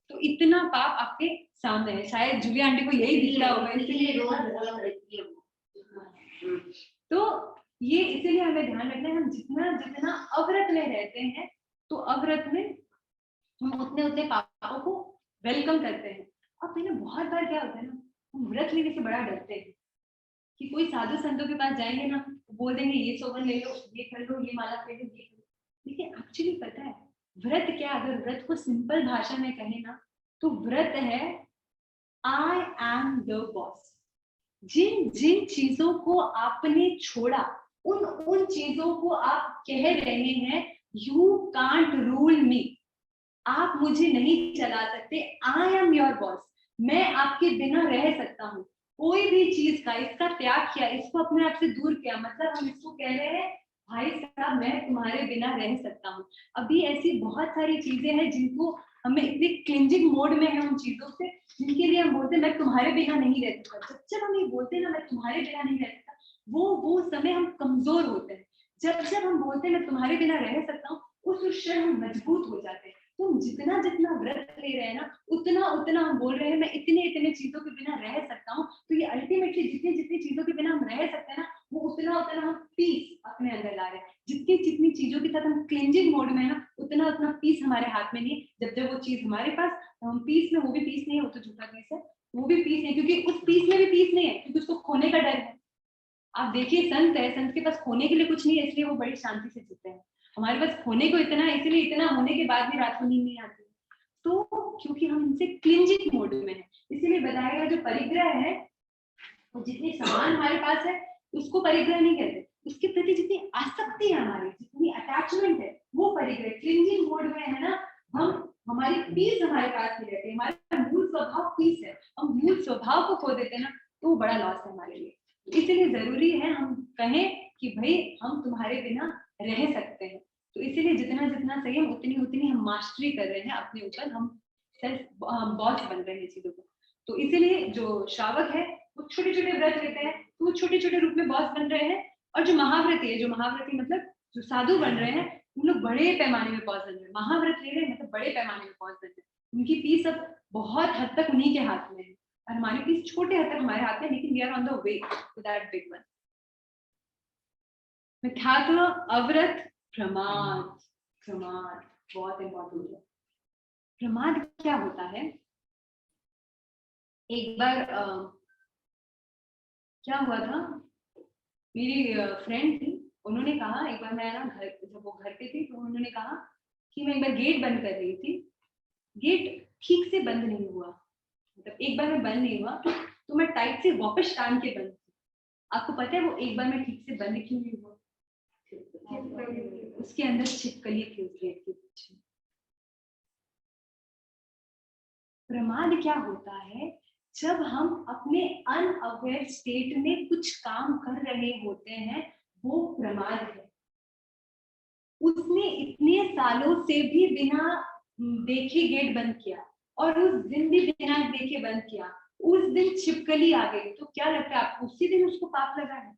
तो इतना पाप आपके सामने है। शायद जूली आंटी को यही दिख रहा होगा, इसलिए तो ये इसीलिए हमें ध्यान रखना है, हम जितना जितना अव्रत में रहते हैं, तो अव्रत में हम उतने उतने पापों को वेलकम करते हैं। अब मैंने बहुत बार क्या होता है ना, हम व्रत लेने से बड़ा डरते हैं कि कोई साधु संतों के पास जाएंगे ना, बोल देंगे ये सोवन ले लो, ये कर लो, ये माला कर लो, ये कर लो। लेकिन एक्चुअली पता है व्रत क्या? अगर व्रत को सिंपल भाषा में कहे ना, तो व्रत है आई एम द बॉस। जिन जिन चीजों को आपने छोड़ा, उन चीजों को आप कह रहे हैं यू कांट रूल मी, आप मुझे नहीं चला सकते, आई एम योर बॉस, मैं आपके बिना रह सकता हूँ। कोई भी चीज का इसका त्याग किया, इसको अपने आप से दूर किया, मतलब हम इसको कह रहे हैं भाई साहब मैं तुम्हारे बिना रह सकता हूँ। अभी ऐसी बहुत सारी चीजें हैं जिनको हमें इतने क्लिंजिंग मोड में है उन चीजों से, जिनके लिए हम बोलते हैं मैं तुम्हारे बिना नहीं रह सकता। जब जब हम ये बोलते हैं ना मैं तुम्हारे बिना नहीं रह सकता, वो समय हम कमजोर होते हैं। जब जब हम बोलते हैं मैं तुम्हारे बिना रह सकता हूँ, उस क्षण हम मजबूत हो जाते हैं। तो हम जितना जितना व्रत ले रहे हैं ना, उतना उतना हम बोल रहे हैं मैं इतने इतने चीजों के बिना रह सकता हूँ। तो ये अल्टीमेटली जितनी जितनी चीजों के बिना हम रह सकते हैं ना, वो उतना उतना हम पीस अपने अंदर ला रहे हैं। जितनी जितनी चीजों के साथ हम क्लिंजिंग मोड में है ना, उतना उतना पीस हमारे हाथ में नहीं है। जब जब वो चीज हमारे पास, तो हम पीस में, वो भी पीस नहीं है, वो तो झूठा पीस है, वो भी पीस नहीं, क्योंकि उस पीस में भी पीस नहीं है, क्योंकि उसको खोने का डर है। आप देखिए संत है, संत के पास खोने के लिए कुछ नहीं है, इसलिए वो बड़ी शांति से जीते हैं। हमारे पास खोने को इतना है, इसलिए इतना होने के बाद भी रात को नींद नहीं आती। तो क्योंकि हम इनसे क्लिंजिंग मोड में है, इसीलिए बताएगा जो परिग्रह है, वो जितने सामान हमारे पास है उसको परिग्रह नहीं कहते। उसके प्रति जितनी आसक्ति है हमारी, जितनी अटैचमेंट है, वो परिग्रह। क्लिंजिंग मोड में है ना, हम हमारी पीस हमारे पास नहीं रहती, हमारा मूल स्वभाव पीस है, हम मूल स्वभाव को खो देते हैं ना, तो वो बड़ा लॉस है हमारे लिए। इसलिए जरूरी है हम कहें कि भाई हम तुम्हारे बिना रह सकते हैं। तो इसीलिए जितना जितना संयम, उतनी उतनी हम मास्टरी कर रहे हैं अपने ऊपर, हम सेल्फ बॉस बन रहे हैं चीजों को। तो इसीलिए जो श्रावक है वो छोटे छोटे व्रत लेते हैं, तो वो छोटे छोटे रूप में बॉस बन रहे हैं। और जो महाव्रती है, जो महाव्रती मतलब जो साधु बन रहे हैं, उन लोग बड़े पैमाने में बॉस बन रहे हैं। महाव्रत ले रहे हैं मतलब बड़े पैमाने में बॉस बन रहे हैं। उनकी पीस अब बहुत हद तक उन्हीं के हाथ में है, और हमारी पीस छोटे हद तक हमारे हाथ में, लेकिन we are on the way to that big one. मिथ्यात्व, अव्रत, प्रमाद। प्रमाद बहुत इंपॉर्टेंट है। प्रमाद क्या होता है? एक बार क्या हुआ था, मेरी फ्रेंड थी, उन्होंने कहा एक बार, मैं ना घर, जब वो घर पे थी तो उन्होंने कहा कि मैं एक बार गेट बंद कर रही थी, गेट ठीक से बंद नहीं हुआ, मतलब एक बार में बंद नहीं हुआ, तो मैं टाइट से वापस टांग के बंद की। आपको पता है वो एक बार में ठीक से बंद क्यों नहीं हुआ? उसके अंदर छिपकली थी उस गेट के पीछे। प्रमाद क्या होता है? जब हम अपने अनअवेयर स्टेट में कुछ काम कर रहे होते हैं, वो प्रमाद है। उसने इतने सालों से भी बिना देखे गेट बंद किया, और उस दिन भी बिना देखे बंद किया, उस दिन छिपकली आ गई, तो क्या लगता है आपको उसी दिन उसको पाप लगा है?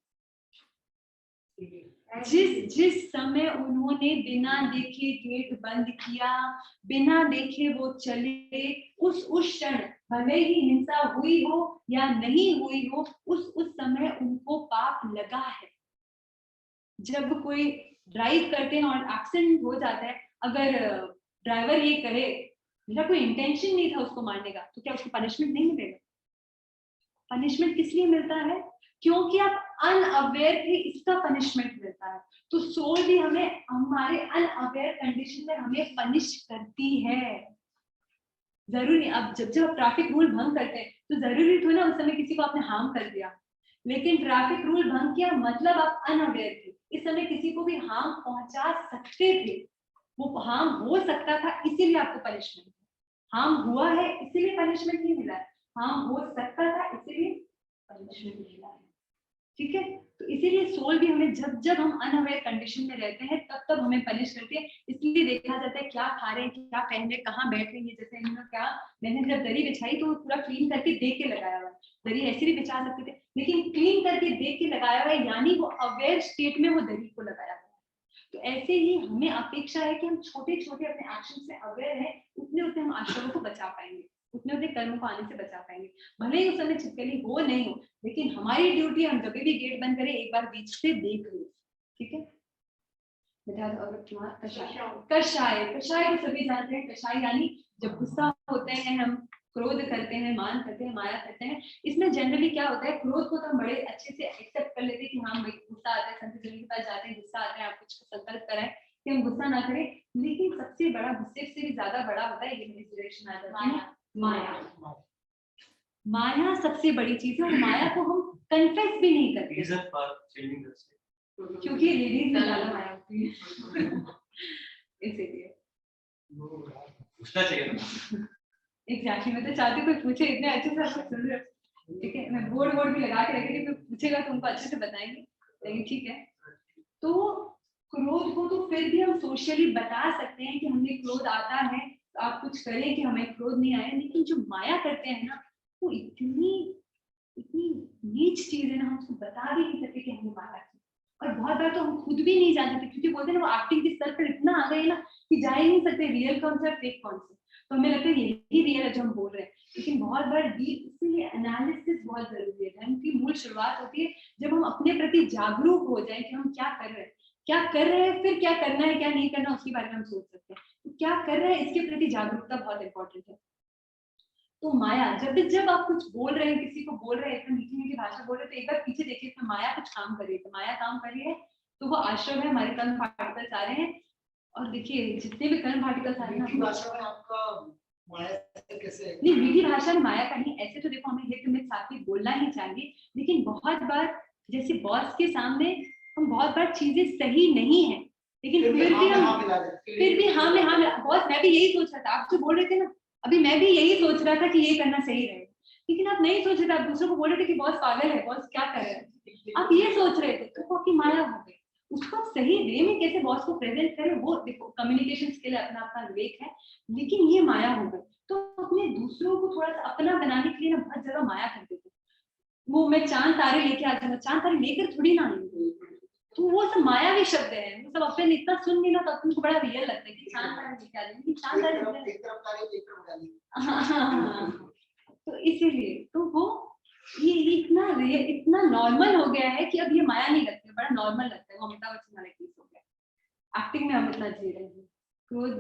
जिस समय उन्होंने बिना देखे गेट बंद किया, बिना देखे वो चले, उस क्षण भले ही हिंसा हुई हो या नहीं हुई हो, उस समय उनको पाप लगा है। जब कोई ड्राइव करते हैं और एक्सीडेंट हो जाता है, अगर ड्राइवर ये कहे मेरा कोई इंटेंशन नहीं था उसको मारने का, तो क्या उसको पनिशमेंट नहीं मिलेगा? पनिशमेंट किस लिए मिलता है? क्योंकि आप अनअवेयर थे, इसका पनिशमेंट मिलता है। तो सोल भी हमें हमारे अनअवेयर कंडीशन में हमें पनिश करती है। जरूरी अब जब आप ट्रैफिक रूल भंग करते हैं, तो जरूरी थोड़ा ना उस समय किसी को आपने हार्म कर दिया, लेकिन ट्रैफिक रूल भंग किया मतलब आप अनअवेयर थे, इस समय किसी को भी हार्म पहुंचा सकते थे, वो हार्म हो सकता था, इसीलिए आपको पनिशमेंट। हार्म हुआ है इसीलिए पनिशमेंट नहीं मिला है, हार्म हो सकता था इसीलिए पनिशमेंट मिला है। ठीक है, तो इसीलिए सोल भी हमें जब जब हम अनअवेयर कंडीशन में रहते हैं तब तब हमें पनिश करती है। इसलिए देखा जाता है क्या खा रहे हैं, क्या पहन रहे, कहाँ बैठ रहे हैं। जैसे इन्होंने क्या, मैंने जब दरी बिछाई तो वो पूरा क्लीन करके देख के लगाया हुआ है। दरी ऐसे भी बिछा सकते थे, लेकिन क्लीन करके देख के लगाया हुआ है, यानी वो अवेयर स्टेट में वो दरी को लगाया हुआ है। तो ऐसे ही हमें अपेक्षा है कि हम छोटे छोटे अपने एक्शन से अवेयर हैं, उतने उतने हम आश्रमों को बचा पाएंगे, उतने उतने कर्मों को आने से बचा पाएंगे। भले ही उस समय छिपकली हो नहीं हो, लेकिन हमारी ड्यूटी, हम जब भी गेट बंद करें एक बार बीच से देख लो। ठीक है, कषाय, कषाय तो सभी जानते हैं। कषाय यानी जब गुस्सा होते हैं, हम क्रोध करते हैं, मान करते हैं, माया करते हैं। इसमें जनरली क्या होता है, क्रोध को तो हम बड़े अच्छे से एक्सेप्ट कर लेते हैं कि हाँ भाई गुस्सा आता है, संत जी के पास जाते हैं, गुस्सा आता है, आप कुछ संकल्प कराएं कि हम गुस्सा ना करें। लेकिन सबसे बड़ा, गुस्से से भी ज्यादा बड़ा होता है इमेजिनेशन आ जाती है, माया। माया सबसे बड़ी चीज है, और माया को हम कन्फेस भी नहीं करते, क्योंकि लेडीज में ज्यादा माया होती है। इसीलिए पूछना चाहिए ना। एग्जैक्टली, मैं तो चाहती हूँ कोई पूछे, इतने अच्छे से आप सुन रहे हो। ठीक है, मैं बोर्ड भी लगा के रखी थी, कोई पूछेगा तो उनको अच्छे से बताएंगे, लेकिन ठीक है। तो क्रोध को तो फिर भी हम सोशली बता सकते हैं कि हमें क्रोध आता है, तो आप कुछ करें कि हमें क्रोध नहीं आया। लेकिन जो माया करते हैं ना, वो इतनी नीच चीज है ना, हम उसको बता भी नहीं सकते कि हमें माया की। और बहुत बार तो हम खुद भी नहीं जानते, क्योंकि बोलते हैं ना वो एक्टिंग के स्तर पर इतना आ गए ना कि जा ही नहीं सकते रियल कौन सा फेक कौन सा। तो हमें लगता है यही रियल है जो हम बोल रहे हैं, लेकिन बहुत बार डीप, इसीलिए एनालिसिस बहुत जरूरी है। धर्म की मूल शुरुआत होती है जब हम अपने प्रति जागरूक हो जाए कि हम क्या कर रहे हैं, फिर क्या करना है क्या नहीं करना उसके बारे में हम सोच सकते हैं। तो क्या कर रहे हैं इसके प्रति जागरूकता बहुत इंपॉर्टेंट है। तो माया, जब आप कुछ बोल रहे हैं, किसी को बोल रहे हैं, इतना मीठी मीठी भाषा बोल रहे हैं, तो एक बार पीछे देखिए तो माया कुछ काम कर रही है। तो माया काम कर रही है, तो वो आश्रम है, हमारे कर्म पार्टिकल्स आ रहे हैं। और देखिए जितने भी कर्म पार्टिकल्स आ रहे हैं, भाषा में आपका माया से कैसे? नहीं, मीठी भाषा में माया का नहीं। ऐसे तो देखो हमें हित में सात्विक बोलना ही चाहिए, लेकिन बहुत बार जैसे बॉस के सामने हम बहुत बार चीजें सही नहीं है, लेकिन फिर भी हाँ हम मिला देते हैं। फिर भी हाँ में हाँ मिला। बॉस मैं भी यही सोच रहा था, आप जो बोल रहे थे ना अभी, मैं भी यही सोच रहा था कि ये करना सही रहेगा, लेकिन आप नहीं सोच रहे थे, आप दूसरों को बोल रहे थे कि बॉस पागल है, बॉस क्या कर रहे हैं, आप ये सोच रहे थे, तो आपकी माया हो गई। उसको आप सही वे में कैसे बॉस को प्रेजेंट करें, वो देखो कम्युनिकेशन स्किल अपना अपना विवेक है, लेकिन ये माया हो गई। तो अपने दूसरों को थोड़ा सा अपना बनाने के लिए ना बहुत ज्यादा माया करते थे। वो मैं चांद तारे लेके आता हूँ, चांद तारे लेकर थोड़ी ना आई, तो वो सब मायावी शब्द है, वो सब अपन इतना सुन लेना तो अपन को बड़ा रियल लगता है कि चांद तारे लेके आ रहे हैं, लेकिन चांद तारे एक तरफ तारे, एक तरफ गाली। हाँ। तो इसीलिए तो वो ये इतना नॉर्मल हो गया है कि अब ये माया नहीं लगती, बड़ा नॉर्मल लगता है। वो अमिताभ बच्चन वाला केस हो गया, एक्टिंग में हम इतना जी रहे हैं, क्रोध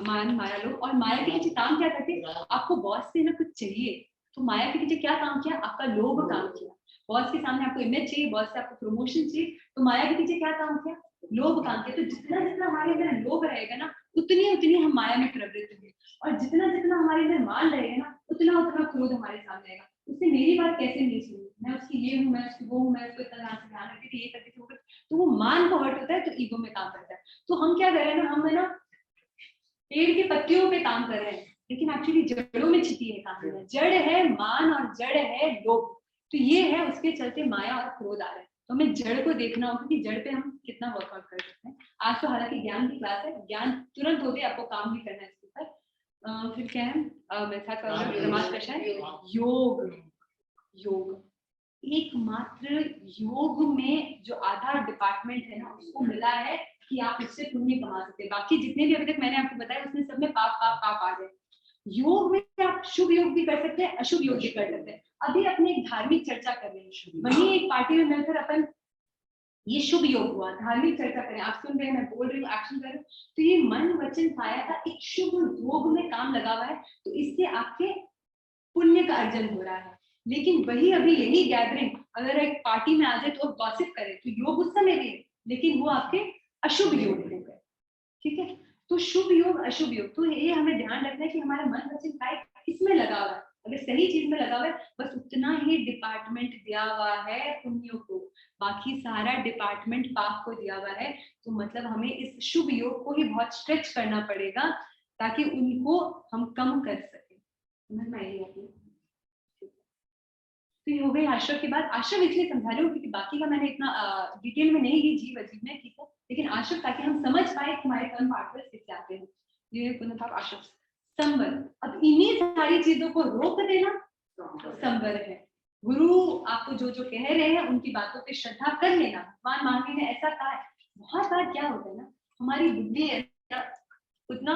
मान माया लोग। और माया के पीछे काम क्या करते हैं, आपको बॉस से ना कुछ चाहिए, तो माया के पीछे क्या काम किया, आपका लोभ काम किया। बॉस के सामने आपको इमेज चाहिए, बॉस से आपको प्रमोशन चाहिए, तो माया के पीछे क्या काम किया, लोभ काम किया। तो जितना जितना हमारे अंदर लोभ रहेगा ना, उतनी उतनी हम माया में प्रवृत्त होंगे, और जितना जितना हमारे अंदर मान रहेगा ना, उतना उतना क्रोध हमारे सामने आएगा। उसने मेरी बात कैसे नहीं सुनी, मैं उसकी ये हूँ, मैं उसकी वो हूँ, मैं उसको इतना ध्यान रखती थी, ये करती थी, तो वो मान को हर्ट होता है, तो ईगो में काम करता है। तो हम क्या कर रहे हैं ना, हम है ना पेड़ के पत्तियों पे काम कर रहे हैं, लेकिन एक्चुअली जड़ों में छिपी है कहानी। जड़ है मान और जड़ है लोभ, तो ये है, उसके चलते माया और क्रोध आ रहे हैं। तो हमें जड़ को देखना होगा कि जड़ पे हम कितना वर्कआउट कर सकते हैं। आज तो हालांकि ज्ञान की क्लास है, ज्ञान तुरंत हो गए, आपको काम भी करना है इसके ऊपर। फिर क्या है, समाज कषाय योग। योग एकमात्र योग में जो आधा डिपार्टमेंट है ना, उसको मिला है कि आप इससे पुण्य कमा सकते हैं। बाकी जितने भी अभी तक मैंने आपको बताया, उसमें सब में पाप पाप पाप आ गए। योग में आप शुभ योग भी कर सकते हैं, अशुभ योग भी कर सकते हैं। अभी अपने एक धार्मिक चर्चा कर रहे हैं, वहीं एक पार्टी में मिलकर अपन ये शुभ योग हुआ, धार्मिक चर्चा करें, आप सुन रहे हैं, मैं बोल रही हूँ, एक्शन कर रही हूँ, तो ये मन वचन काया का एक शुभ योग में काम लगा हुआ है, तो इससे आपके पुण्य का अर्जन हो रहा है। लेकिन वही अभी यही गैदरिंग अगर एक पार्टी में आ जाए तो गॉसिप करे, तो योग उस समय भी है, लेकिन वो आपके अशुभ योग हो गए। ठीक है, तो शुभ योग अशुभ योग, तो ये हमें ध्यान रखना है कि हमारा मन वचन काय इसमें लगा हुआ है। अगर सही चीज में लगा हुआ है, बस उतना ही डिपार्टमेंट दिया हुआ है पुण्यों को, बाकी सारा डिपार्टमेंट पाप को दिया हुआ है। तो मतलब हमें इस शुभ योग को ही बहुत स्ट्रेच करना पड़ेगा, ताकि उनको हम कम कर सके। समझ में आई आपको? तो ये हो गई आश्रम के बाद। आश्रम इसलिए समझा रही हूँ क्योंकि बाकी का मैंने इतना डिटेल में नहीं, ये जीव अजीब में, ठीक है, लेकिन आश्रम ताकि हम समझ पाए कि हमारे कर्म पार्टनर्स किससे आते हैं। ये पुनः आश्रम संवर, अब इन्हीं सारी चीजों को रोक देना संवर है। गुरु आपको जो जो कह रहे हैं उनकी बातों पे श्रद्धा कर लेना। भगवान महावीर ने ऐसा कहा है। बहुत बार क्या होता है ना, हमारी बुद्धि उतना,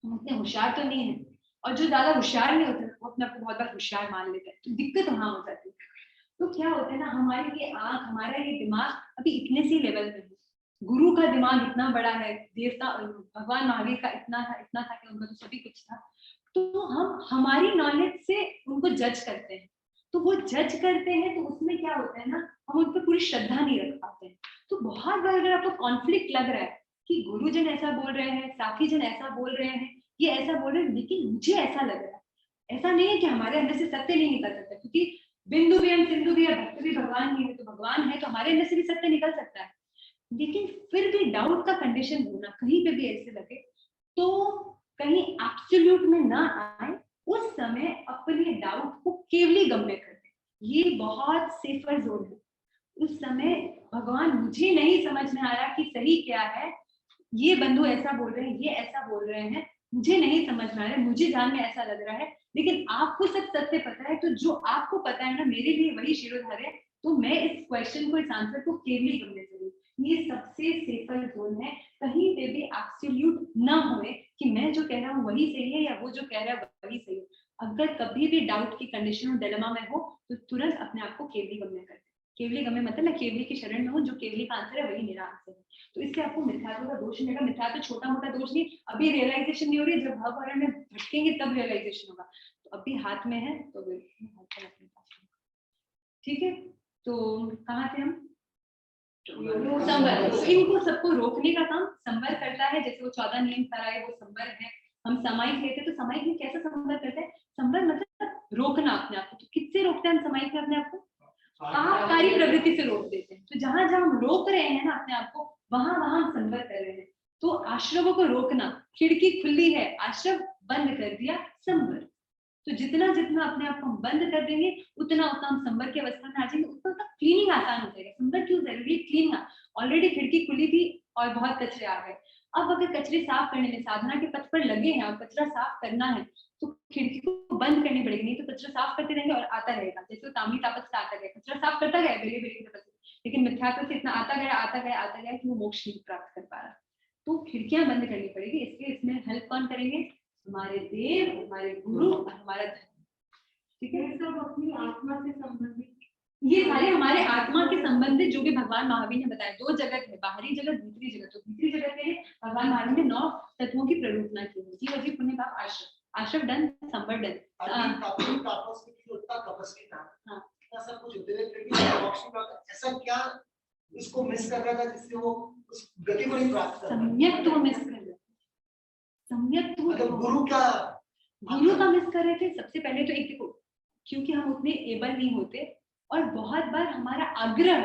हम उतने होशियार तो नहीं है, और जो ज्यादा होशियार नहीं होते वो अपने आप को बहुत बार होशियार मान लेते हैं, तो दिक्कत वहां हो जाती है। तो क्या होता है ना, हमारी ये आंख, हमारा ये दिमाग अभी इतने से लेवल पे है। गुरु का दिमाग इतना बड़ा है, देवता भगवान महावीर का इतना था कि उनका तो सभी कुछ था। तो हम हमारी नॉलेज से उनको जज करते हैं, तो वो जज करते हैं, तो उसमें क्या होता है ना, हम उन पर पूरी श्रद्धा नहीं रख पाते हैं। तो बहुत बार अगर आपको कॉन्फ्लिक्ट लग रहा है कि गुरुजन ऐसा बोल रहे हैं, साथी जन ऐसा बोल रहे हैं, ये ऐसा बोल रहे हैं, लेकिन मुझे ऐसा लग रहा है, ऐसा नहीं है कि हमारे अंदर से सत्य नहीं निकल सकता, क्योंकि बिंदु भी हम सिंधु भी है, भक्त भी भगवान ही है, तो भगवान है तो हमारे अंदर से भी सत्य निकल सकता है। लेकिन फिर भी डाउट का कंडीशन होना, कहीं पे भी ऐसे लगे तो कहीं एब्सोल्यूट में ना आए, उस समय अपने डाउट को केवली गम्य कर दे, ये बहुत सेफर जोन है। उस समय भगवान मुझे नहीं समझ में आ रहा कि सही क्या है, ये बंधु ऐसा बोल रहे हैं, ये ऐसा बोल रहे हैं, मुझे नहीं समझ में आ रहा है, मुझे ध्यान में ऐसा लग रहा है, लेकिन आपको सब सत्य पता है, तो जो आपको पता है ना, मेरे लिए वही शिरोधार्य है, तो मैं इस क्वेश्चन को, इस आंसर को केवली गम्य करूँ। ये सबसे सेफर जोन है, कहीं पे भी एब्सोल्यूट ना होए कि मैं जो कह रहा हूँ वही सही है या वो जो कह रहा है वही सही है। अगर कभी भी डाउट की कंडीशन और डिलेमा में हो, तो तुरंत अपने आप को केवली गम्य कर दे। केवली गम्य मतलब मैं केवली की शरण में हूँ, जो केवली का आंसर है वही मेरा आंसर है। तो इससे आपको मिथ्यात्व का दोष मिलेगा। मिथ्यात्व छोटा मोटा दोष नहीं, अभी रियलाइजेशन नहीं हो रही, जब भव में भटकेंगे तब रियलाइजेशन होगा। तो अभी हाथ में है तो ठीक है। तो कहाँ थे हम? संवर। इनको सबको रोकने का काम संवर करता है। जैसे वो 14 नियम कराए, वो संवर है। हम समाहित लेते तो समाहित में कैसा संवर करते हैं? संवर मतलब रोकना अपने आप को। तो किससे रोकते हैं हम समाहित में अपने आप को? पाप का हमारी प्रवृत्ति से रोक देते हैं। तो जहां जहां हम रोक रहे हैं ना अपने आप को, वहां वहां हम संवर कर रहे हैं। तो आश्रवों को रोकना, खिड़की खुली है, आश्रव बंद कर दिया, संवर। तो जितना जितना अपने आप को हम बंद कर देंगे, उतना उतना हम संवर की अवस्था में आ जाएंगे, उतना उतना क्लीनिंग आसान हो जाएगा। संवर क्यों जरूरी है? क्लीनिंग। ऑलरेडी खिड़की खुली थी और बहुत कचरे आ गए। अब अगर कचरे साफ करने में साधना के पथ पर लगे हैं और कचरा साफ करना है, तो खिड़की को बंद करनी पड़ेगी, नहीं तो कचरा साफ करते रहेंगे और आता रहेगा। जैसे वो ताम्री तापस से आता गया, कचरा साफ करता गया बेरे बेरे तपस्या, लेकिन मिथ्यात्व से इतना आता गया कि वो मोक्ष नहीं प्राप्त कर पा रहा। तो खिड़कियां बंद करनी पड़ेगी। इसलिए इसमें हेल्प कौन करेंगे? हमारे देव, हमारे गुरु और हमारा धर्म। ठीक है, सब अपनी आत्मा से संबंधित, ये सारे हमारे आत्मा के संबंधित जो भी भगवान महावीर ने बताया। दो जगत है, बाहरी जगत, भीतरी जगत। तो भीतरी जगत के लिए भगवान महावीर ने 9 तत्वों की प्ररूपना की है। जीव, अजीव, पुण्य, पाप, आश्रम। आश्रम डन, संवर डन। तपस्वी था, हाँ। इतना सब कुछ होते हुए फिर भी मोक्ष नहीं प्राप्त। ऐसा क्या इसको मिस कर रहा था जिससे वो उस गति को नहीं प्राप्त कर रहा? सम्यक तो मिस कर रहे, सम्यक तो मतलब गुरु का मिस कर रहे थे। सबसे पहले तो एक देखो, क्योंकि हम उतने एबल नहीं होते और बहुत बार हमारा आग्रह,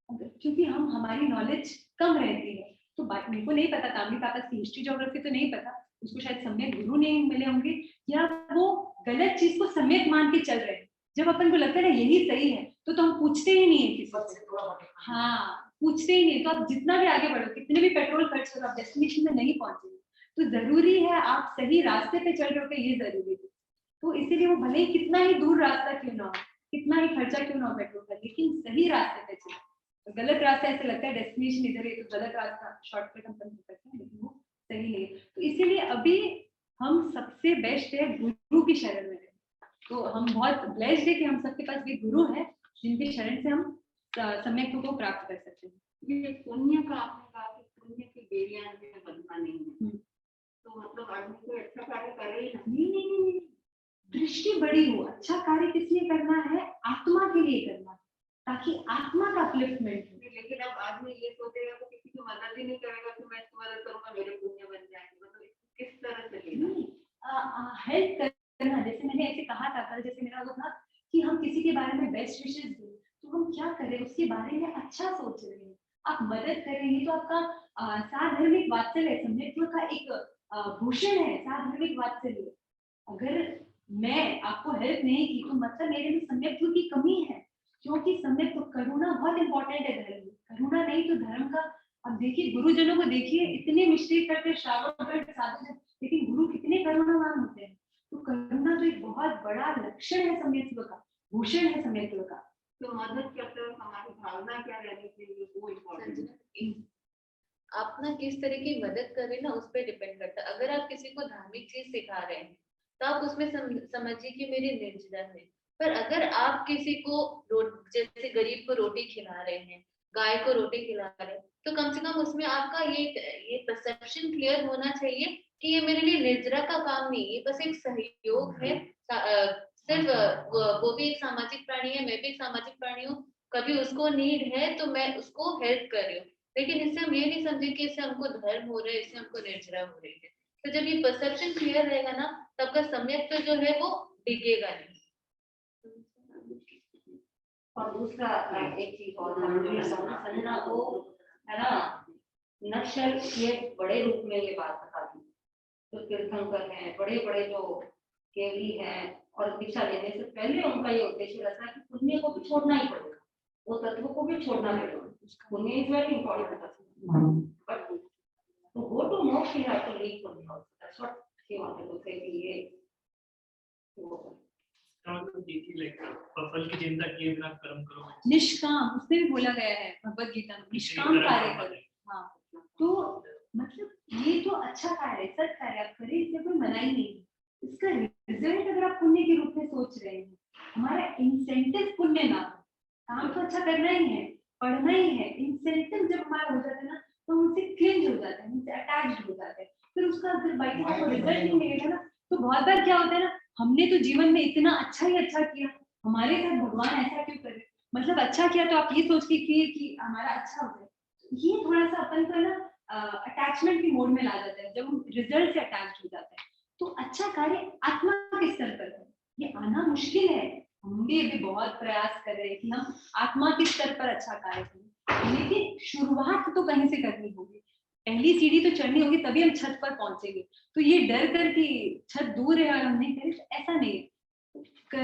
क्योंकि हमारी नॉलेज कम रहती है। तो मेरे को नहीं पता, ताम्री तापस की हिस्ट्री ज्योग्राफी तो नहीं पता, उसको शायद सम्यक गुरु नहीं मिले होंगे, या वो गलत चीज को सम्यक मान के चल रहे हैं। जब अपन को लगता है यही सही है, तो हम पूछते ही नहीं है किसी से। हाँ, पूछते ही नहीं। तो आप जितना भी आगे बढ़ो, कितने भी पेट्रोल खर्च करो, आप डेस्टिनेशन में नहीं पहुंचेंगे। तो जरूरी है आप सही रास्ते पे चल रहे हो, ये जरूरी है। तो इसीलिए वो भले ही कितना ही दूर रास्ता क्यों ना हो, कितना ही खर्चा क्यों ना हो पेट्रोल का, लेकिन सही रास्ते पे चले। तो गलत रास्ता ऐसे लगता है डेस्टिनेशन इधर है, तो गलत रास्ता शॉर्टकट हम पसंद करते हैं, लेकिन वो सही नहीं है। तो इसीलिए अभी हम सबसे बेस्ट है गुरु की शरण में रहे। तो हम बहुत ब्लेस्ड है कि हम सबके पास भी गुरु है, जिनके शरण से हम सम्यक को प्राप्त कर सकते हैं। ये पुण्य का आपने कहा कि पुण्य की बेड़ियां में बंधना नहीं है, तो मतलब आदमी को अच्छा कार्य करे ही नहीं, दृष्टि बड़ी हो। अच्छा कार्य किस लिए करना है? आत्मा के लिए करना है, ताकि आत्मा का अपलिफ्टमेंट हो। लेकिन अब आदमी ये सोचेगा तो किसी की मदद ही नहीं करेगा कि मैं इसकी मदद करूंगा मेरे पुण्य बन जाएंगे, मतलब किस तरह से लेना हेल्प करना। जैसे मैंने ऐसे कहा था कल, जैसे मेरा वो था कि हम किसी के बारे में बेस्ट विशेष दें, तो हम क्या करें, उसके बारे में अच्छा सोच रहे हैं। आप मदद करेंगे तो आपका साधर्मिक वात्सल्य, सम्यक्त्व का एक भूषण है, साधर्मिक वात्सल्य। अगर मैं आपको हेल्प नहीं की तो मतलब मेरे में सम्यक्त्व की कमी है, क्योंकि सम्यक्त्व, करुणा बहुत इंपॉर्टेंट है धर्म में। करुणा नहीं तो धर्म का, अब देखिए गुरुजनों को देखिए, इतने मिस्टेक करते श्रावक साधु, लेकिन गुरु कितने करुणावान होते हैं। तो करुणा तो एक बहुत बड़ा लक्षण है सम्यक्त्व का, भूषण है सम्यक्त्व का। तो मदद करते वक्त हमारी भावना क्या रहनी चाहिए, वो इम्पोर्टेंट। आप ना किस तरह की मदद कर रहे हैं ना, उस पर डिपेंड करता है। अगर आप किसी को धार्मिक चीज सिखा रहे हैं तो आप उसमें समझिए कि मेरी निर्जरा है। पर अगर आप किसी को जैसे गरीब को रोटी खिला रहे हैं, गाय को रोटी खिला रहे हैं, तो कम से कम उसमें आपका ये परसेप्शन क्लियर होना चाहिए कि ये मेरे लिए निर्जरा का काम नहीं, ये बस एक सहयोग है। सिर्फ वो भी एक सामाजिक प्राणी है, मैं भी एक सामाजिक प्राणी हूँ, कभी उसको नीड है तो मैं उसको हेल्प कर रही हूँ। लेकिन इससे हम ये नहीं समझे कि इससे हमको धर्म हो रहा है, इससे हमको निर्जरा हो रही है। तो जब ये परसेप्शन क्लियर रहेगा ना, तब का सम्यक जो है वो डिगेगा नहीं। और दूसरा एक चीज और संजना को है ना, नक्शल ये बड़े रूप में ये बात बता दी। तो तीर्थंकर हैं, बड़े बड़े जो केवली हैं, और दीक्षा लेने से पहले उनका ये उद्देश्य रहता है कि पुण्य को भी छोड़ना ही पड़ेगा, वो तत्व को भी छोड़ना पड़ेगा। पुण्य is very important, but to go to moksha you have to leave punya also. That's what he wanted to say कि ये फल की चिंता किए बिना कर्म करो, निष्काम, उसमें भी बोला गया है भगवत गीता में, निष्काम कार्य करो। हाँ, तो मतलब ये तो अच्छा कार्य है, सत कार्य आप करें, इससे कोई मनाही नहीं। इसका रिजल्ट अगर आप पुण्य के रूप में सोच रहे हैं, हमारा इंसेंटिव पुण्य ना हो, काम तो अच्छा करना ही है, पढ़ना ही है, इंसेंटिव जब हमारा हो जाता है ना, तो उनसे क्लिंज हो जाता है, उनसे अटैच्ड हो जाता है। फिर उसका अगर बाई रिजल्ट नहीं मिलेगा ना, तो बहुत बार क्या होता है ना, हमने तो जीवन में इतना अच्छा ही अच्छा किया, हमारे साथ भगवान ऐसा क्यों करे, मतलब अच्छा किया तो आप ये सोच के किए कि हमारा अच्छा हो जाए। ये थोड़ा सा अपन को ना अटैचमेंट की मोड में ला जाता है, जब हम रिजल्ट से अटैच हो जाते हैं। तो अच्छा कार्य आत्मा के स्तर पर है, ये आना मुश्किल है, हम भी अभी बहुत प्रयास कर रहे हैं कि हम आत्मा के स्तर पर अच्छा कार्य करें, लेकिन शुरुआत तो कहीं से करनी होगी, पहली सीढ़ी तो चढ़नी होगी, तभी हम छत पर पहुंचेंगे। तो ये डर कर कि छत दूर है और हम नहीं करें, तो ऐसा नहीं है,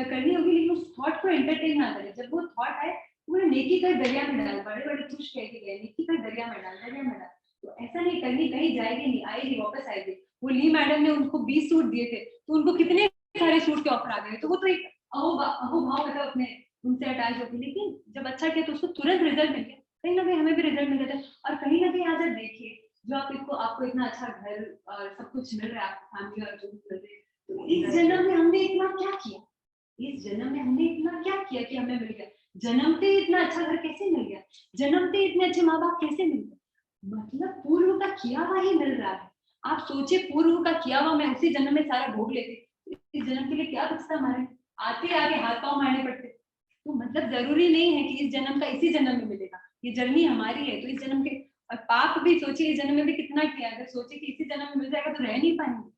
करनी होगी, लेकिन उस थॉट को एंटरटेन ना करें। जब वो थॉट आए वो नेकी का दरिया में डाल, बड़े बड़े खुश कह के गए नेकी का दरिया में डाल, दरिया में डाल। तो ऐसा नहीं करनी, कहीं जाएगी नहीं, आएगी वापस आएगी। वो ली मैडम ने उनको 20 सूट दिए थे, तो उनको कितने सारे सूट के ऑफर आ गए, तो वो तो एक अहोभाव मतलब अपने उनसे अटैच होगी। लेकिन जब अच्छा किया तो उसको तुरंत रिजल्ट मिल गया, कहीं ना कहीं हमें भी रिजल्ट मिल जाता है। और कहीं ना कहीं आज आप देखिए, जो आपको इतना अच्छा घर और सब कुछ मिल रहा है, आपको फैमिली और जो भी मिल रही है, तो इस जन्म में हमने इतना क्या किया, इस जन्म में हमने इतना क्या किया कि हमें मिल गया। जन्मते ही इतना अच्छा घर कैसे मिल गया, जन्मते ही इतने अच्छे माँ बाप कैसे मिल गए, मतलब पूर्व का किया हुआ ही मिल रहा है। आप सोचिए, पूर्व का किया हुआ मैं उसी जन्म में सारा भोग लेती, इस जन्म के लिए क्या बचता हमारे, आते आगे हाथ पांव मारने पड़ते। तो मतलब जरूरी नहीं है कि इस जन्म का इसी जन्म में मिलेगा, ये जर्नी हमारी है। तो इस जन्म के, और पाप भी सोचिए इस जन्म में भी कितना किया, अगर सोचे कि इसी जन्म में मिल जाएगा तो रह नहीं पाएंगे।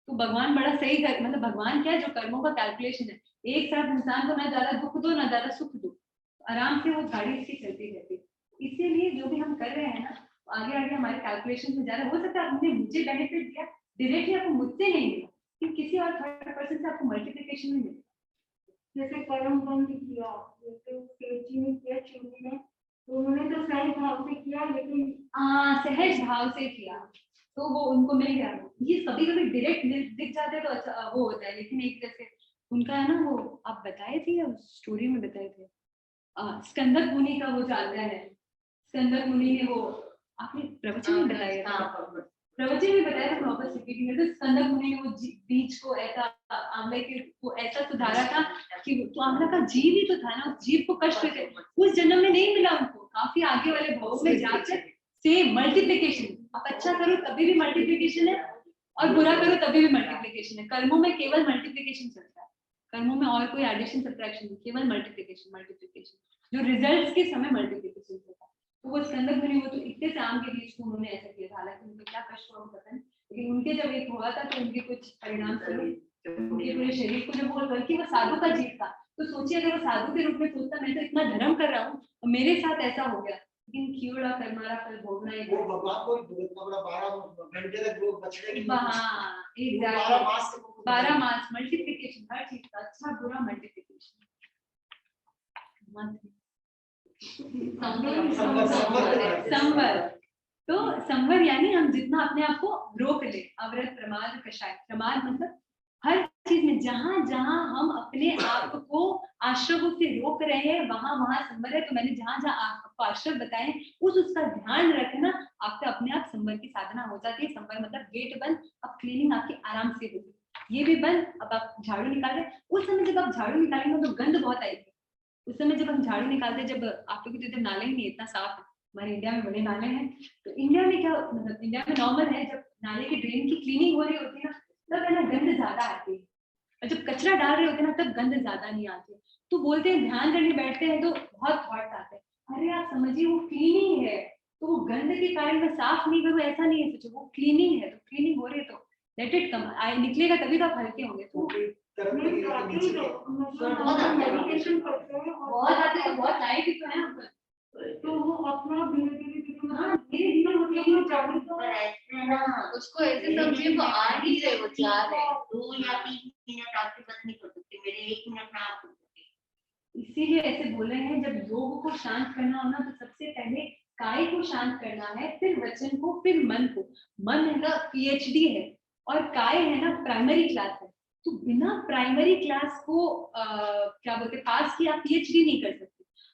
तो भगवान बड़ा सही कर, मतलब भगवान क्या है, जो कर्मों का कैलकुलेशन है, एक साथ इंसान को ना ज्यादा दुख दो ना ज्यादा सुख दो, आराम से वो गाड़ी इसकी चलती रहती है। इसीलिए जो भी हम कर रहे हैं ना, आगे आगे हमारे कैलकुलेशन में जा रहा है। हो सकता है आपने मुझे बेनिफिट दिया डायरेक्टली, आपको मुझसे नहीं मिला, कि किसी और थर्ड पर्सन से आपको मल्टीप्लिकेशन में मिलेगा। जैसे कर्म बंद किया, जैसे तेजी में किया चीनी में, तो उन्होंने तो सही भाव से किया, लेकिन सहज भाव से किया तो वो उनको मिल गया। ये कभी कभी डायरेक्ट दिख जाते तो अच्छा वो होता है, लेकिन एक जैसे उनका है ना, वो आप बताए थे या स्टोरी में बताए थे, स्कंदक मुनि का वो चालता है। स्कंदक मुनि ने वो, आपने प्रवचन में बताया था, प्रवचन में बताया था, वापस रिपीट कर दो। स्कंदक मुनि ने वो बीज को ऐसा, आंवले के को ऐसा सुधारा था कि तो आंवला का जीव ही तो था ना, उस जीव को कष्ट हुए थे, उस जन्म में नहीं मिला उनको, काफी आगे वाले भाव में जाकर सेम मल्टीप्लिकेशन। आप अच्छा करो तभी भी मल्टीप्लिकेशन है, और बुरा करो तभी भी मल्टीप्लिकेशन है। कर्मों में केवल मल्टीप्लिकेशन चलता है, कर्मों में और कोई एडिशन सब्ट्रैक्शन नहीं, केवल मल्टीप्लिकेशन मल्टीप्लिकेशन। जो रिजल्ट्स के समय मल्टीप्लिकेशन होता है। तो वो स्कंदक मुनि, वो तो इतने से आम के बीज को उन्होंने ऐसा किया था, हालांकि उनको क्या कष्ट हुआ पता नहीं, लेकिन उनके जब एक हुआ था तो उनके कुछ परिणाम स्वरूप उनके पूरे शरीर को जब वो, बल्कि वो साधु का जीव था, तो सोचिए अगर वो साधु के रूप में सोचता मैं तो इतना धर्म कर रहा हूँ और मेरे साथ ऐसा हो गया, लेकिन कीड़ा कर्मारा फल भोगना ही। वो भगवान को इतना बड़ा 12 घंटे तक लोग बचने की, हाँ एग्जैक्टली 12 मास मल्टीप्लिकेशन, हर चीज का अच्छा बुरा मल्टीप्लिकेशन। संवर, तो संवर यानी हम जितना अपने आप को रोक ले, अवरत प्रमाद कषाय। प्रमाद मतलब हर चीज में जहां जहां हम अपने आप को आश्रमों से रोक रहे हैं वहां वहां संवर है। तो मैंने जहां जहां आपको आश्रम बताए उसका ध्यान रखना, आपका अपने आप संवर की साधना हो जाती है। संवर मतलब गेट बंद, अब क्लीनिंग आपकी आराम से होगी। ये भी बंद, अब आप झाड़ू निकाल रहे, उस समय जब आप झाड़ू निकालेंगे तो गंद बहुत आएगी। उस समय जब हम झाड़ू निकालते, जब आप लोग इधर नाले नहीं इतना साफ है, हमारे इंडिया में बड़े नाले हैं, तो इंडिया में क्या मतलब इंडिया में नॉर्मल है, जब नाले की ड्रेन की क्लीनिंग हो रही होती है ना, तब है ना गंद ज्यादा आती है, और जब कचरा डाल रहे होते हैं ना तब गंद ज्यादा नहीं आती। तो बोलते हैं ध्यान करने बैठते हैं तो बहुत थॉट्स आते हैं, अरे आप समझिए वो क्लीनिंग है, तो वो गंद के कारण मैं साफ नहीं करूँ ऐसा नहीं है, सोचो वो क्लीनिंग है, तो क्लीनिंग हो रही है तो लेट इट कम, निकलेगा तभी तो आप हल्के होंगे। तो मेडिटेशन करते हैं बहुत आते हैं, बहुत लाइट तो है हम पर। तो वो अपना धीरे धीरे हाँ धीरे धीरे वो क्लीनिंग जागरूक हो उसको ऐसे समझिए वो आ नहीं रहे, वो जा रहे। 2 या 3 मिनट आपके बंद नहीं कर सकते, मेरे 1 मिनट में आप कर सकते। इसीलिए ऐसे बोले हैं, जब योग को शांत करना हो ना तो सबसे पहले काय को शांत करना है, फिर वचन को, फिर मन को। मन है ना पीएचडी है, और काय है ना प्राइमरी क्लास है। तो बिना प्राइमरी क्लास को क्या बोलते पास किए आप पीएचडी नहीं कर सकते।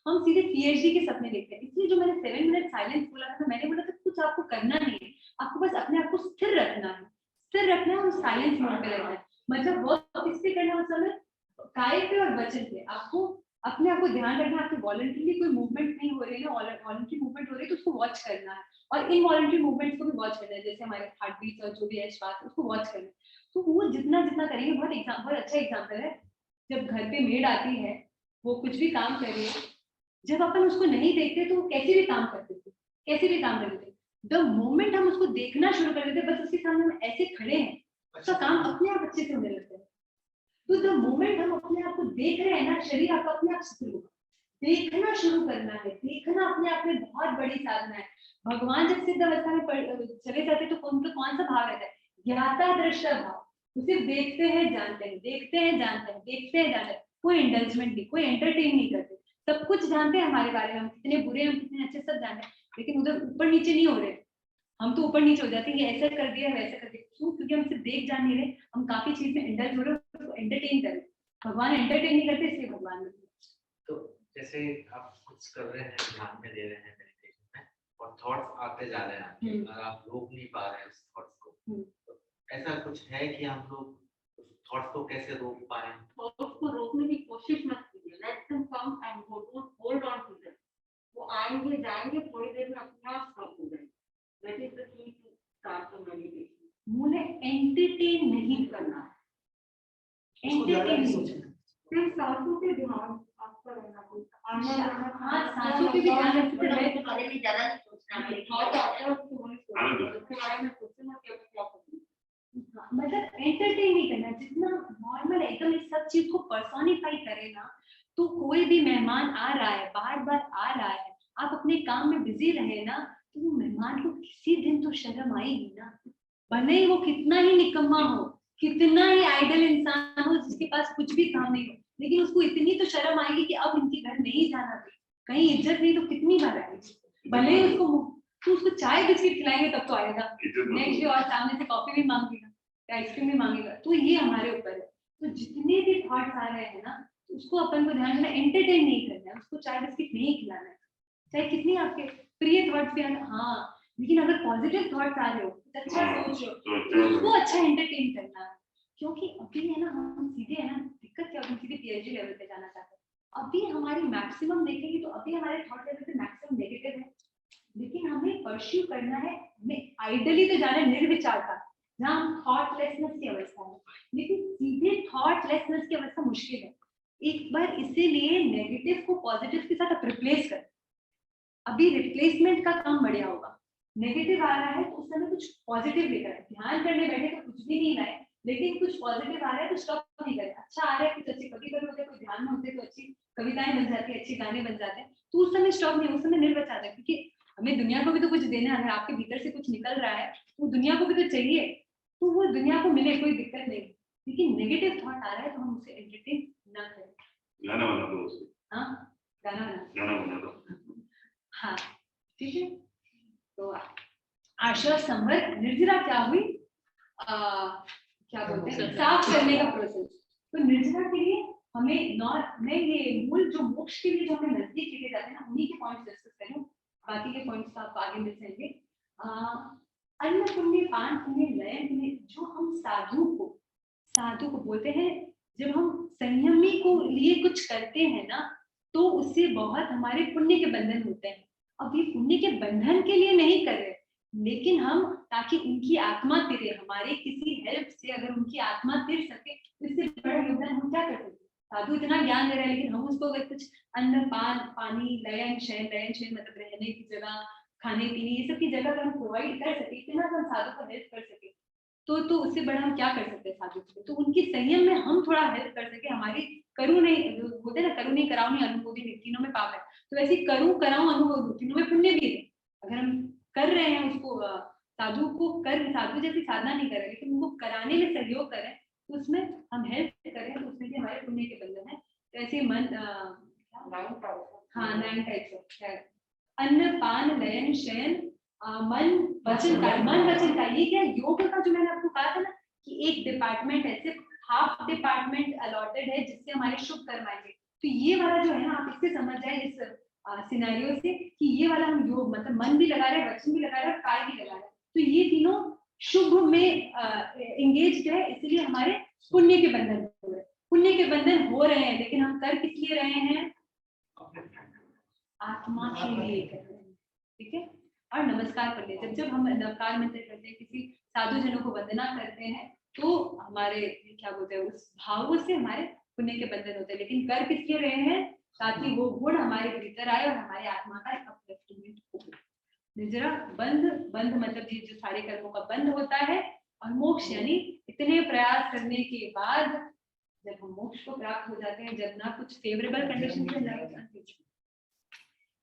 हम सीधे पीएचडी के सपने देखते हैं। इसलिए जो मैंने 7 मिनट साइलेंस बोला था, मैंने बोला था कुछ आपको करना नहीं है, आपको बस अपने आप को स्थिर रखना है, स्थिर रखना है और साइलेंस मोड पे रहना है। मतलब वर्क किससे करना है उस समय, काय पे और वचन पे। आपको अपने आप को ध्यान रखना, आपकी वॉलंटरी कोई मूवमेंट नहीं हो रही है, वॉलंटरी मूवमेंट हो रही है तो उसको वॉच करना है, और इनवॉलंटरी मूवमेंट्स को भी वॉच करना है, जैसे हमारे हार्ट बीट और जो भी है श्वास, उसको वॉच करना है। तो वो जितना जितना करेंगे, बहुत अच्छा एग्जाम्पल है, जब घर पे मेड आती है, वो कुछ भी काम कर रही है, जब अपन उसको नहीं देखते तो वो कैसे भी काम करते थे, कैसे भी काम करते थे। द मोमेंट हम उसको देखना शुरू कर देते, बस उसके सामने हम ऐसे खड़े हैं, उसका काम अपने आप अच्छे से होने लगता है। तो द मोमेंट हम अपने आप को देख रहे हैं ना, शरीर आपका अपने आप शुरू होगा। देखना शुरू करना है, देखना अपने आप में बहुत बड़ी साधना है। भगवान जब सिद्ध अवस्था में चले जाते तो उनका कौन सा भाव रहता है? ज्ञाता दृष्टा भाव। वो सिर्फ देखते हैं जानते हैं, देखते हैं जानते हैं, देखते हैं जानते हैं, कोई इंडल्जमेंट नहीं, कोई एंटरटेन नहीं करते। सब कुछ जानते हैं हमारे बारे में, हम कितने बुरे हैं, हम कितने अच्छे, सब जानते हैं, लेकिन उधर ऊपर नीचे नहीं हो रहे। हम तो ऊपर नीचे हो जाते हैं, ये ऐसा कर दिया वैसा कर दिया। क्यों? क्योंकि हम सिर्फ देख जान नहीं रहे, हम काफी चीज में इंडल्ज हो रहे हैं, तो एंटरटेन कर रहे हैं। भगवान एंटरटेन नहीं करते, इसलिए भगवान में। तो जैसे आप कुछ कर रहे हैं, ध्यान में दे रहे हैं, मेडिटेशन में, और थॉट्स आते जा रहे हैं आपके, और आप रोक नहीं पा रहे हैं उस थॉट्स को, तो ऐसा कुछ है कि हम लोग उस थॉट्स को कैसे रोक पाए? थॉट्स को रोकने की कोशिश मत कीजिए, let them come and go, don't hold on to them. वो आएंगे जाएंगे, थोड़ी देर में अपने आप स्टॉप हो जाएंगे। That is the key to start the meditation. मुझे एंटरटेन नहीं करना है, उसको ज्यादा एंटरटेन नहीं नहीं सोचना। फिर सांसों पे ध्यान आपका रहना चाहिए। आना जाना, हाँ, सांसों पे भी ध्यान रखते हैं। मैं तो बारे में ज्यादा नहीं सोचना, मेरे थॉट आते हैं उसको वही सोचो, उसके बारे में सोचना कि अब क्या करूं। हाँ, मतलब एंटरटेन नहीं करना, जितना नॉर्मल एकदम इस सब चीज को पर्सोनिफाई करे ना, तो कोई भी मेहमान आ रहा है, बार बार आ रहा है, आप अपने काम में बिजी रहे ना, तो वो मेहमान को किसी दिन तो शर्म आएगी ना। भले ही वो कितना ही निकम्मा हो, कितना ही आइडल इंसान हो, जिसके पास कुछ भी काम नहीं हो, लेकिन उसको इतनी तो शर्म आएगी कि अब इनके घर नहीं जाना चाहिए, कहीं इज्जत नहीं तो कितनी बार आएगी। भले ही उसको चाय बिस्किट खिलाएंगे तब तो आएगा, नेक्स्ट डे और सामने से कॉफी भी मांगेगा, आइसक्रीम भी मांगेगा। तो ये हमारे ऊपर है। तो जितने भी थॉट्स आ रहे हैं ना, उसको अपन को ध्यान में एंटरटेन नहीं करना है, उसको चाय बिस्किट नहीं खिलाना है, चाहे कितनी आपके प्रिय थॉट्स भी आए। हाँ, लेकिन अगर पॉजिटिव थॉट्स आ रहे हो, अच्छा सोच रहे हो, तो उसको अच्छा एंटरटेन करना है। क्योंकि अभी है ना, हम सीधे है ना, दिक्कत क्या होती है, सीधे पीएचडी लेवल पे जाना चाहते हैं। अभी हमारी मैक्सिमम देखेंगे तो अभी हमारे थॉट लेवल पे मैक्सिमम नेगेटिव है, लेकिन हमें परस्यू करना है, हमें आइडियली तो जाना है निर्विचारता, जहाँ हम थॉटलेसनेस की अवस्था है, लेकिन सीधे थॉटलेसनेस की अवस्था मुश्किल है। एक बार इसीलिए नेगेटिव को पॉजिटिव के साथ आप रिप्लेस कर, अभी रिप्लेसमेंट का काम बढ़िया होगा। नेगेटिव आ रहा है तो उस समय कुछ पॉजिटिव लेकर आए, ध्यान करने बैठे तो कुछ भी नहीं लाए, लेकिन कुछ पॉजिटिव आ रहा है तो स्टॉप नहीं करें। अच्छा आ रहा है, कुछ अच्छी कभी कभी होते, कोई ध्यान में होते तो अच्छी कविताएं बन जाती है, अच्छे गाने बन जाते हैं, तो उस समय स्टॉप नहीं, उस समय निर्वचाता है, क्योंकि हमें दुनिया को भी तो कुछ देना है। अगर आपके भीतर से कुछ निकल रहा है तो दुनिया को भी तो चाहिए, तो वो दुनिया को मिले, कोई दिक्कत नहीं। लेकिन नेगेटिव थॉट आ रहा है तो हम उसे एंटरटेन ना करें। गाना बना दो उसको, हाँ, गाना बना दो। हाँ, ठीक है। तो आशा संवर निर्जरा क्या हुई, क्या बोलते हैं, साफ करने का प्रोसेस। तो निर्जरा के लिए हमें मैं ये मूल जो मोक्ष के लिए जो हमें नजदीक लेके जाते हैं ना, उन्हीं के पॉइंट्स डिस्कस करें, बाकी के पॉइंट्स आप आगे मिल जाएंगे। अन्न पुण्य, पान पुण्य, लयन पुण्य, जो हम साधु को बोलते हैं, जब हम संयमी को लिए कुछ करते हैं ना, तो उससे बहुत हमारे पुण्य के बंधन होते हैं। अब ये पुण्य के बंधन के लिए नहीं कर रहे, लेकिन हम ताकि उनकी आत्मा तिरे, हमारे किसी हेल्प से अगर उनकी आत्मा तिर सके, इससे बड़ा योगदान हम क्या कर सकते हैं। साधु इतना ज्ञान दे रहे हैं, लेकिन हम उसको अगर कुछ अन्न पान पानी लयन शयन मतलब रहने की जगह, खाने पीने, ये सब की जगह अगर हम प्रोवाइड कर सके, इतना हम साधु को हेल्प कर सके, तो उससे बड़ा हम क्या कर सकते हैं साधु को। तो उनकी संयम में हम थोड़ा हेल्प कर सके, हमारी करूँ नहीं बोलते ना, करूँ नहीं कराओ नहीं अनुभूति नहीं, तीनों में पाप है, तो वैसे करूँ कराऊं अनुभव तीनों में पुण्य भी है। अगर हम कर रहे हैं उसको, साधु को साधु जैसी साधना नहीं कर रहे, लेकिन उनको कराने में सहयोग करें, तो उसमें हम हेल्प करें, तो उसमें भी हमारे पुण्य के बंधन है। तो ऐसे मन, हाँ 9 टाइप्स ऑफ अन्न पान लयन शयन, मन वचन का। मन वचन का ये क्या, योग का जो मैंने आपको कहा था ना, कि एक डिपार्टमेंट है, सिर्फ हाफ डिपार्टमेंट अलॉटेड है, जिससे हमारे शुभ कर्म आएंगे। तो ये वाला जो है ना, आप इससे समझ जाए इस सिनेरियो से, कि ये वाला हम योग मतलब मन भी लगा रहे हैं, वचन भी लगा रहे हैं, और काय भी लगा रहे हैं, तो ये तीनों शुभ में एंगेज्ड है, इसलिए हमारे पुण्य के बंधन हो रहे हैं। पुण्य के बंधन हो रहे हैं, लेकिन हम कर किस लिए रहे हैं, आत्मा के लिए कर रहे हैं, ठीक है। और नमस्कार करते हैं, जब हम नमस्कार मंत्र करते हैं, किसी साधु जनों को वंदना करते हैं, तो हमारे क्या बोलते हैं, उस भाव से हमारे पुण्य के बंधन होते हैं। लेकिन कर किस लिए रहे हैं, ताकि वो गुण हमारे भीतर आए और हमारे आत्मा का अपलिफ्टमेंट हो। निर्जरा बंध मतलब ये जो सारे कर्मों का बंध होता है, और मोक्ष यानी इतने प्रयास करने के बाद जब हम मोक्ष को प्राप्त हो जाते हैं, जब ना कुछ फेवरेबल कंडीशन है ना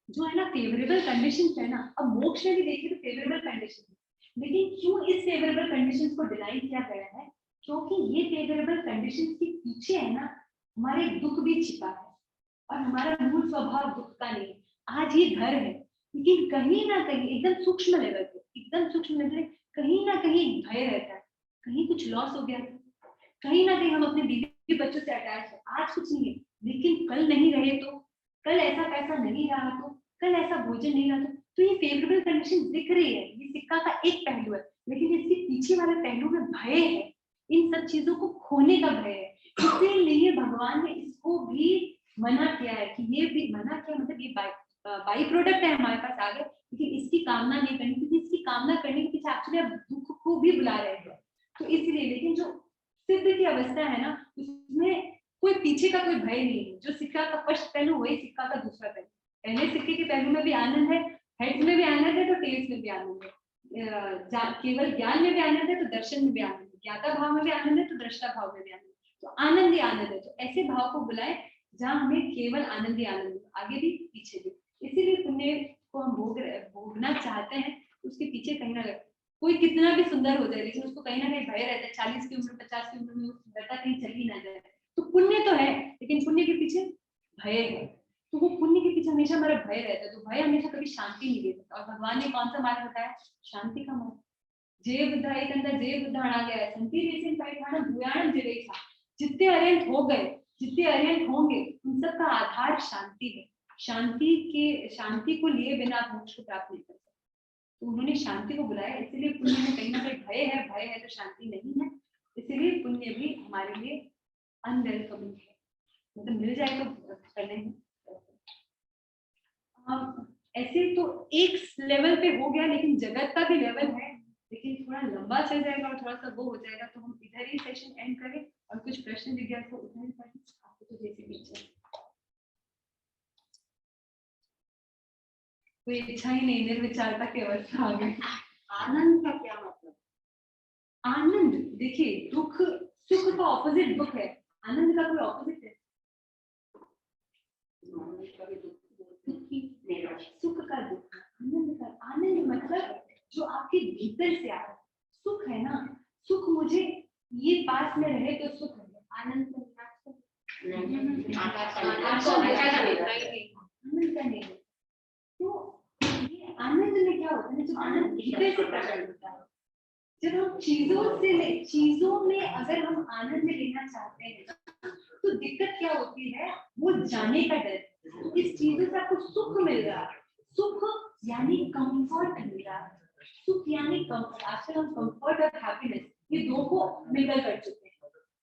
जो है ना फेवरेबल कंडीशन है ना, अब मोक्ष में भी देखिए तो फेवरेबल कंडीशन है, लेकिन क्यों इस फेवरेबल कंडीशन को डिजाइन किया गया है? क्योंकि ये फेवरेबल कंडीशन के पीछे है ना हमारे दुख भी छिपा है, और हमारा मूल स्वभाव दुख का नहीं है। आज ये घर है, लेकिन कहीं ना कहीं एकदम सूक्ष्म लेवल पे, एकदम सूक्ष्म लेवल पे कहीं ना कहीं भय रहता है, कहीं कुछ लॉस हो गया, कहीं ना कहीं हम अपने बीवी बच्चों से अटैच है। आज कुछ नहीं है, लेकिन कल नहीं रहे तो, कल ऐसा पैसा नहीं रहा तो, कल ऐसा भोजन नहीं रहा तो ये फेवरेबल कंडीशन दिख रही है, ये सिक्का का एक पहलू है, लेकिन इसके पीछे वाले पहलू में भय है, इन सब चीजों को खोने का भय है। इसीलिए भगवान ने इसको भी मना किया है, कि ये भी मना किया मतलब ये बाई प्रोडक्ट है हमारे पास आ गए, लेकिन इसकी कामना नहीं करनी, क्योंकि इसकी कामना करने के पीछे एक्चुअली आप दुख को भी बुला रहे हैं। तो इसलिए, लेकिन जो सिद्ध की अवस्था है ना, उसमें कोई पीछे का कोई भय नहीं है। जो सिक्का का फर्स्ट पहलू वही सिक्का का दूसरा पहलू, पहले सिक्के के पहलू में भी आनंद है, हेड्स में भी आनंद है तो टेल्स में भी आनंद है, केवल ज्ञान में भी आनंद है तो दर्शन में भी आनंद है, ज्ञाता भाव में भी आनंद है तो दृष्टा भाव में भी आनंद है, तो आनंद ही आनंद है। तो ऐसे भाव को बुलाए जहाँ हमें केवल आनंद ही आनंद है, आगे भी पीछे भी। इसीलिए पुण्य को हम भोगना चाहते हैं, उसके पीछे कहीं ना कहीं कोई कितना भी सुंदर हो जाए, लेकिन उसको कहीं ना कहीं भय रहता है, 40 की उम्र 50 की उम्र में सुंदरता कहीं चली ना जाए। तो पुण्य तो है, लेकिन पुण्य के पीछे भय है, तो वो पुण्य के पीछे हमेशा हमारा भय रहता है, तो भय हमेशा कभी शांति नहीं दे सकता। और भगवान ने कौन सा मार्ग बताया? शांति का मार्ग। जय बुद्धा एक अंदर जय बुद्धाणा गया संति रेसिन परिधान भूयाणम जगैसा। जितने अरिहंत हो गए, जितने अरिहंत होंगे, उन सब का आधार शांति है। शांति को लिए बिना आप मोक्ष को प्राप्त नहीं कर सकते। तो उन्होंने शांति को बुलाया, इसीलिए पुण्य में कहीं ना कहीं भय है तो शांति नहीं है, इसीलिए पुण्य भी हमारे लिए अनवेलकमिंग है, मतलब मिल जाए तो करने हैं। ऐसे तो एक लेवल पे हो गया, लेकिन जगत का भी लेवल है, लेकिन थोड़ा लंबा चल जाएगा और थोड़ा सा वो हो जाएगा, तो हम इधर ही सेशन एंड करें और कुछ प्रश्न जिज्ञासा उधर ही करें, आपको तो जैसे भी इच्छा। कोई इच्छा ही नहीं, निर्विचारता की अवस्था आ गई। आनंद का क्या मतलब? आनंद देखिए, दुख सुख का ऑपोजिट दुख है, आनंद का कोई ऑपोजिट है? सुख का दुख, आनंद का, आनंद मतलब जो आपके भीतर से आ रहा है। सुख है ना, सुख मुझे ये पास में रहे तो सुख है, आनंद आनंद का नहीं। तो ये आनंद में क्या होता है, जब आनंद भीतर से प्रकट होता है, जब हम चीजों में अगर हम आनंद लेना चाहते हैं तो दिक्कत क्या होती है, वो जाने का डर। तो इस चीजों से आपको सुख मिल रहा है, सुख यानी कंफर्ट मिल रहा है, सुख यानी कंफर्ट। आजकल हम कंफर्ट और हैप्पीनेस ये दो को मिलकर कर चुके हैं।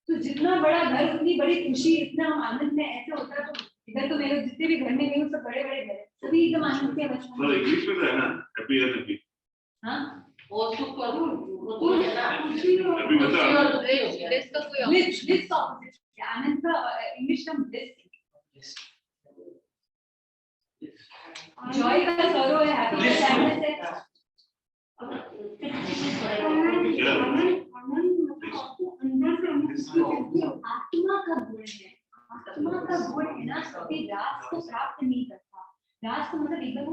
तो जितना बड़ा घर उतनी बड़ी खुशी, इतना हम आनंद में ऐसे होता है। तो इधर तो मेरे जितने भी घर में गए सब बड़े बड़े घर है, सभी एकदम आनंद की अवस्था में। इंग्लिश में है ना, हैप्पी है हैप्पी। हाँ, वो सुख का वो है ना, हैप्पी बता ब्लिस का कोई ब्लिस ऑपोजिट, आनंद का इंग्लिश में ब्लिस, जॉय का सरो है, हैप्पीनेस सैडनेस है। आत्मा का गुण है, आत्मा का गुण है ना, कभी रास को प्राप्त नहीं करता। रास को मतलब एकदम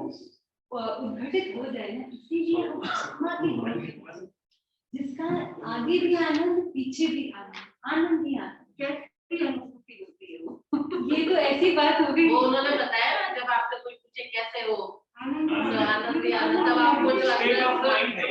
उद्घटित हो जाए ना, इसीलिए हम आत्मा के गुण हैं, जिसका आगे भी आनंद पीछे भी आनंद, आनंद ही आनंद। कैसी अनुभूति होती है वो? ये तो ऐसी बात हो गई, वो उन्होंने बताया ना, जब आपसे कोई पूछे कैसे हो, आनंद तो आनंद ही आनंद, तब आपको जो State of mind है।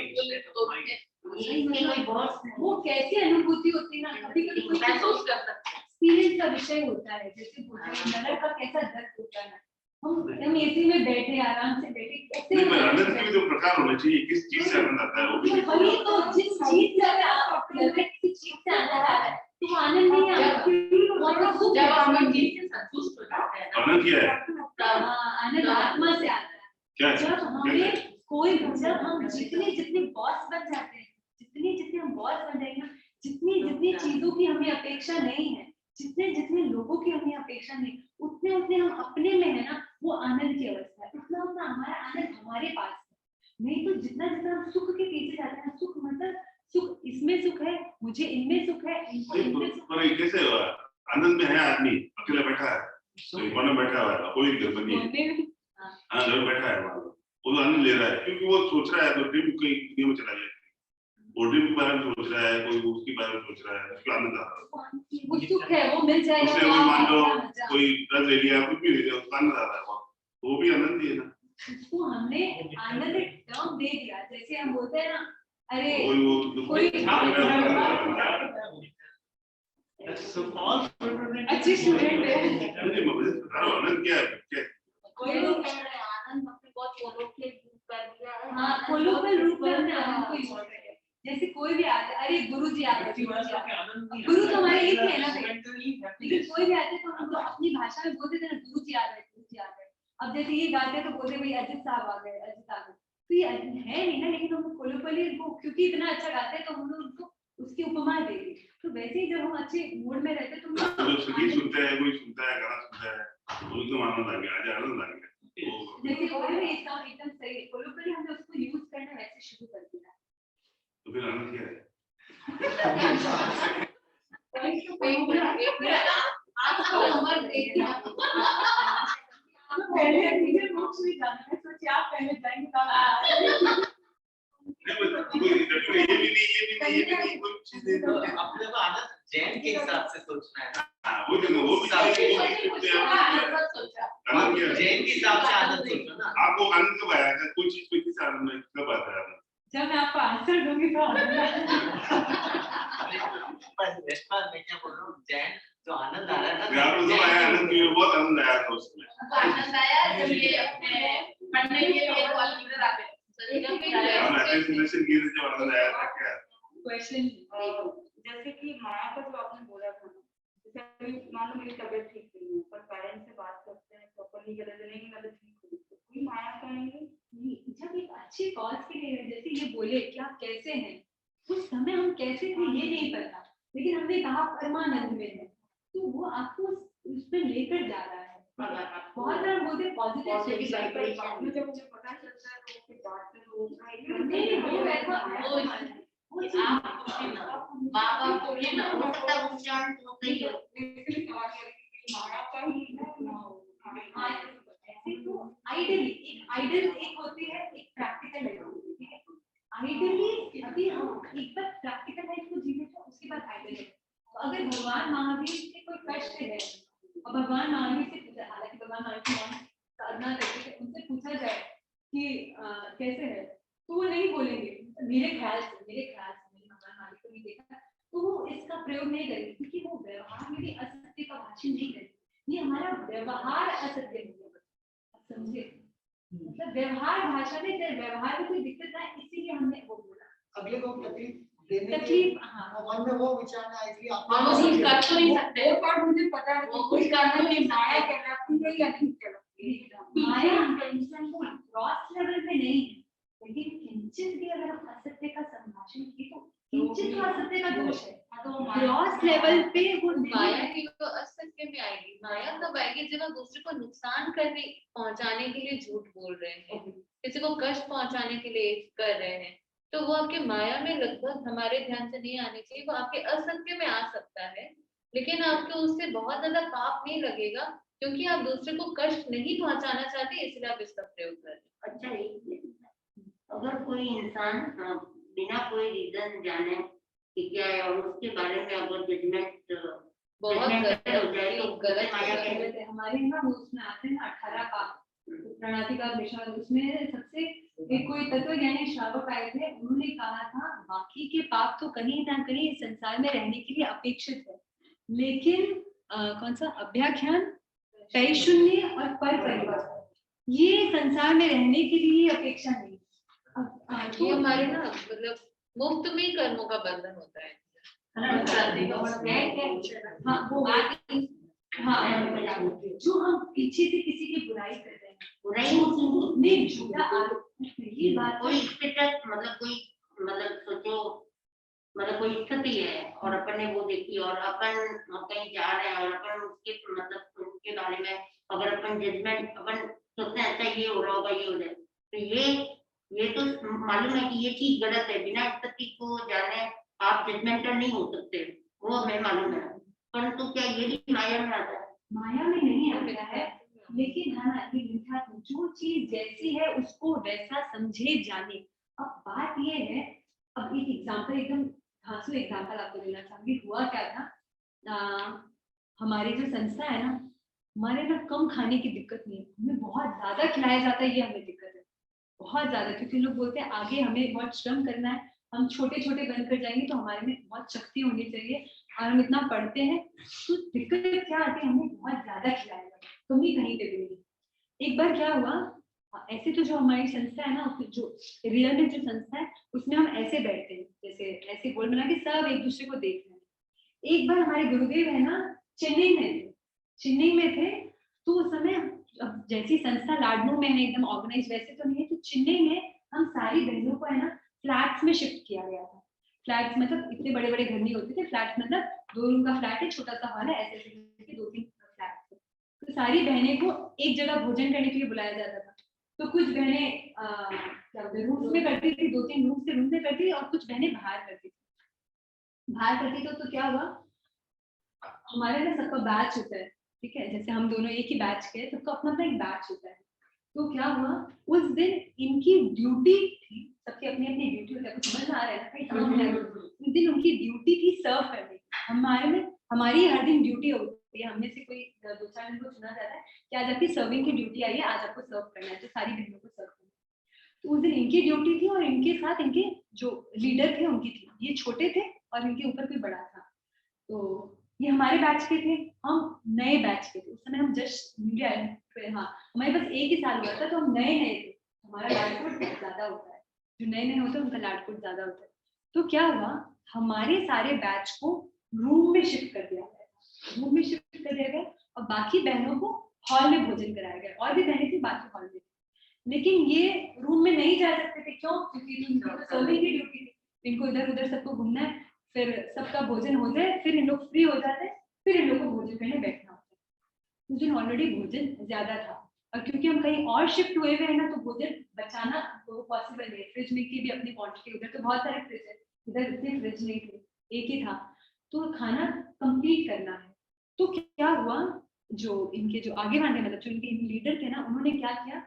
इसके कोई बहुत वो कैसी अनुभूति होती है ना, कभी कभी कुछ महसूस कर सकते हैं। एक्सपीरियंस का विषय होता है। जैसे नरक का कैसा दर्द होता है, हम एसी में बैठे आराम से बैठे कैसे नहीं, पर आनंद के भी तो प्रकार होने चाहिए, किस चीज से आनंद आता है वो भी देखो। वही तो, जिस चीज से आप किसी चीज से आनंद आ रहा है तो आनंद नहीं आ रहा, जब आप कोई चीज से संतुष्ट हो जाते हैं ना, आनंद क्या है? तब आनंद आत्मा से आता है। क्या है? जब हमें कोई, जब हम जितने बॉस बन जाते हैं, जितने हम बॉस बन जाएंगे ना, जितनी चीजों की हमें अपेक्षा नहीं है, जितने लोगों की हमें अपेक्षा नहीं, उतने हम अपने में है ना, वो आनंद की अवस्था है, उतना हमारा आनंद हमारे पास है। नहीं तो जितना हम सुख के पीछे जाते हैं, सुख इसमें सुख है, मुझे इनमें सुख है, इनको इनमें सुख पर ये कैसे हुआ? आनंद में है आदमी, अकेला बैठा है, कोई कोने में बैठा हुआ है, कोई घर नहीं है, हाँ घर बैठा है वहाँ, वो तो आनंद ले रहा है क्योंकि वो सोच रहा है तो ड्रीम कहीं दुनिया में चला गया, वो ड्रीम के बारे में सोच रहा है, कोई उसके बारे में सोच रहा है, उसको आनंद आ रहा है। वो सुख है, वो मिल जाएगा उसने तो कोई मान लो आपका मजा। कोई ड्रग ले लिया, कुछ भी ले लिया, उसका आनंद आ रहा है, वो भी आनंद ही है ना। उसको हमने आनंद एक टर्म दे दिया, जैसे हम बोलते हैं ना, अरे वो कोई So all students- अच्छी स्टूडेंट है। आनंद क्या है, कोई लोग कह रहे हैं आनंद अपने बहुत कोलोकियल रूप कर दिया है। हाँ, कोलोकियल रूप में हमने आनंद को यूज किया है। जैसे कोई भी आता है, अरे गुरु जी आ गए, गुरु जी आ गए। गुरु तो हमारे एक ही है ना भाई। लेकिन कोई भी आते तो हम तो अपनी भाषा में बोलते थे ना, गुरु जी आ गए, गुरु जी आ गए। अब जैसे ये गाते तो बोलते भाई अजित साहब आ गए, अजित आ गए। तो ये है नहीं ना, लेकिन हम कोलोकियली वो क्योंकि इतना अच्छा गाते हैं तो हम लोग उनको उसकी उपमा दे दी। तो वैसे ही जब हम अच्छे मूड में रहते तो जो संगीत सुनता है, कोई सुनता है, गाना सुनता है, तो एकदम आनंद आ गया, आज आनंद आ गया। जैसे कोई भी एकदम सही है, कोलोकियली हमने उसको यूज करना वैसे शुरू कर दिया। तो फिर आनंद क्या है? आपको हमारे पहले मुझे मोक्ष में जाना है, सोचिए आप पहले जाएंगे तो ये भी नहीं, कोई चीज नहीं। तो अपने को आनंद जैन के हिसाब से सोचना है ना, हाँ, वो भी आनंद क्या है? जैन के हिसाब से आनंद सोचो ना। आपको आनंद कब आया था? कोई चीज पे किस आनंद में कब आता है आनंद? जब मैं आपको आंसर दूंगी तो रेस्टोरेंट में क्या बोल रहा हूँ, जैन जो आनंद आ रहा है मैं आपको सब आया आनंद में, बहुत आनंद आया था उसमें। आनंद आया जब ये अपने पढ़ने के लिए कॉलेज आ गए। हम ऐसे सिलेक्शन किए थे जब आनंद आया था क्या? क्वेश्चन जैसे कि माया का जो आपने बोला था, जैसे अभी मान लो मेरी तबीयत ठीक नहीं है, पर पेरेंट्स से बात करते हैं प्रॉपर्ली कहते हैं नहीं मतलब ठीक हो, तो कोई माया कहेंगे। जब एक अच्छी कॉज के लिए जैसे ये बोले कि आप कैसे हैं, उस समय हम कैसे थे ये नहीं पता, लेकिन हमने कहा परमानंद में है, तो वो आपको उसमें लेकर जा रहा है। बहुत बार बोलते पॉजिटिव वाइब्रेशन जब मुझे पता चलता है तो उसके बाद से लोग नहीं वो वैसा वो आप बाबा को ये ना हो सकता है उच्चारण तो सही हो। माया का ही आइडियली एक आइडियल एक होती है, एक प्रैक्टिकल लाइफ होती है। आइडियली अभी हम एक बार प्रैक्टिकल लाइफ को जीने तो उसके बाद आइडियल। तो अगर भगवान महावीर से कोई कष्ट है और भगवान महावीर से पूछा, हालांकि भगवान महावीर साधना करते थे, उनसे पूछा जाए कि कैसे है, तो वो नहीं बोलेंगे मेरे ख्याल से मैंने भगवान महावीर को नहीं देखा, तो वो इसका प्रयोग नहीं करेंगे क्योंकि वो व्यवहार में भी असत्य का भाषण नहीं करेंगे। ये हमारा व्यवहार असत्य हो, समझे? मतलब व्यवहार भाषा में जब व्यवहार में कोई दिक्कत है, इसीलिए हमने वो बोला। अगले को तकलीफ देने तकलीफ, हाँ, मन में वो विचार ना आए इसलिए आप हम वो कुछ कर तो नहीं सकते, वो part मुझे पता है वो कुछ कर तो नहीं माया सकते। कहलाती है या नहीं कहलाती है। माया क्रॉस लेवल पे नहीं है, लेकिन किंचित भी अगर हम असत्य का संभाषण किए तो किंचित तो असत्य का दोष है। क्रॉस लेवल पे वो माया की तो असत्य में आएगी। माया तब आएगी जब आप दूसरे को नुकसान करने पहुंचाने के लिए झूठ बोल रहे हैं, किसी को कष्ट पहुंचाने के लिए कर रहे हैं, तो वो आपके माया में लगभग हमारे ध्यान से नहीं आनी चाहिए। वो आपके असत्य में आ सकता है, लेकिन आपको उससे बहुत ज्यादा पाप नहीं लगेगा क्योंकि आप दूसरे को कष्ट नहीं पहुंचाना चाहते, इसलिए आप इसका प्रयोग कर रहे हैं। अच्छा अगर कोई इंसान बिना कोई रीजन जाने कि क्या है और उसके बारे में अगर जजमेंट बहुत गलत हो जाए तो गलत माया गलत कहते हैं। हमारे ना उसमें आते हैं ना 18 पाप प्रणाति का विषय, उसमें सबसे एक कोई तत्वज्ञानी श्रावक आए थे, उन्होंने कहा था बाकी के पाप तो कहीं ना कहीं संसार में रहने के लिए अपेक्षित है, लेकिन कौन सा अभ्याख्यान तैशून्य और पर परिवर्तन ये संसार में रहने के लिए अपेक्षा नहीं। ये हमारे ना मतलब मुफ्त में कर्मों का बंधन होता है। हाँ वो हाँ, जो हम पीछे से किसी की बुराई कर रहे हैं, बुराई नहीं झूठा आरोप, ये बात कोई स्टेटस मतलब सोचो मतलब कोई स्थिति है और अपन ने वो देखी और अपन कहीं जा रहे हैं और अपन उसके मतलब उसके बारे में अगर अपन जजमेंट अपन सोचते हैं अच्छा ये हो रहा होगा ये हो जाए, तो ये तो मालूम है कि ये चीज गलत है, बिना स्थिति को जाने आप जजमेंटल नहीं हो सकते, वो हमें मालूम है, परंतु क्या ये भी माया में आता है? माया में नहीं आता है, लेकिन हाँ ये मीठा जो चीज जैसी है उसको वैसा समझे जाने। अब बात ये है, अब एक एग्जांपल एकदम धांसू एग्जांपल आपको देना चाहूंगी। हुआ क्या था, हमारी जो संस्था है ना, हमारे ना कम खाने की दिक्कत नहीं है, हमें बहुत ज्यादा खिलाया जाता है, ये हमें दिक्कत है बहुत ज्यादा। क्योंकि लोग बोलते हैं आगे हमें बहुत श्रम करना है, हम छोटे छोटे बनकर जाएंगे तो हमारे में बहुत शक्ति होनी चाहिए, और हम इतना पढ़ते हैं तो दिक्कत क्या आती है, हमें बहुत ज्यादा खिलाया जाता है, कमी कहीं पे भी नहीं। एक बार क्या हुआ, ऐसे तो जो हमारी संस्था है ना, जो रियल में जो संस्था है उसमें हम ऐसे बैठते हैं, जैसे ऐसे गोल बना के सब एक दूसरे को देख रहे हैं। एक बार हमारे गुरुदेव है ना चेन्नई में थे, तो उस समय अब जैसी संस्था लाडनू में है एकदम ऑर्गेनाइज वैसे तो नहीं है, तो चेन्नई में हम सारी बहनों को है ना फ्लैट्स में शिफ्ट किया गया था। फ्लैट्स मतलब इतने बड़े बड़े घर नहीं होते थे, फ्लैट्स मतलब 2 रूम का फ्लैट है, छोटा सा हॉल है, ऐसे ऐसे 2-3 फ्लैट्स। तो सारी बहनें को एक जगह भोजन करने के लिए बुलाया जाता था। तो कुछ बहनें क्या बोलते रूम्स में करती थी, 2-3 रूम में करती थी, और कुछ बहनें बाहर करती थी। तो क्या हुआ, हमारे ना सबका बैच होता है, ठीक है, जैसे हम दोनों एक ही बैच के, सबका अपना अपना एक बैच होता है। तो क्या हुआ, उस दिन इनकी ड्यूटी थी, सबकी अपनी अपनी ड्यूटी होती है, कुछ समझ में आ रहा है ना, कहीं समझ में आ रहा है। उस दिन उनकी ड्यूटी थी सर्व करने की। हमारे में हमारी हर दिन ड्यूटी होती है, हमने से कोई 2-4 दिन को चुना जाता है कि आज आपकी सर्विंग की ड्यूटी आई है, आज आपको सर्व करना है, तो सारी बहनों को सर्व करना है। तो उस दिन इनकी ड्यूटी थी, और इनके साथ इनके जो लीडर थे उनकी थी। ये छोटे थे और इनके ऊपर कोई बड़ा था। तो ये हमारे बैच के थे, हम नए बैच के थे, उस समय हम जस्ट न्यूली आए थे। हाँ, हमारे पास 1 ही साल हुआ था, तो हम नए थे, हमारा लाडकोट ज्यादा होता है, जो नए नए होते हैं उनका लाडकोट ज्यादा होता है। तो क्या हुआ, हमारे सारे बैच को रूम में शिफ्ट कर दिया गया, और बाकी बहनों को हॉल में भोजन कराया गया, और भी बहनें थी बाकी हॉल में। लेकिन ये रूम में नहीं जा सकते थे, क्यों? क्योंकि इनको सर्विंग की ड्यूटी थी, इनको इधर उधर सबको घूमना है, फिर सबका भोजन हो जाए, फिर इन लोग फ्री हो जाते हैं, फिर इन लोग को भोजन करने बैठना होता है। उस दिन ऑलरेडी भोजन ज्यादा था, और क्योंकि हम कहीं और शिफ्ट हुए हैं ना, तो भोजन बचाना वो पॉसिबल नहीं है। फ्रिज में की भी अपनी क्वांटिटी, उधर तो बहुत सारे फ्रिज है, इधर इतने फ्रिज नहीं थे, एक ही था, तो खाना कंप्लीट करना है। तो क्या हुआ, जो इनके जो आगे वाले मतलब जो इनके लीडर थे ना, उन्होंने क्या किया,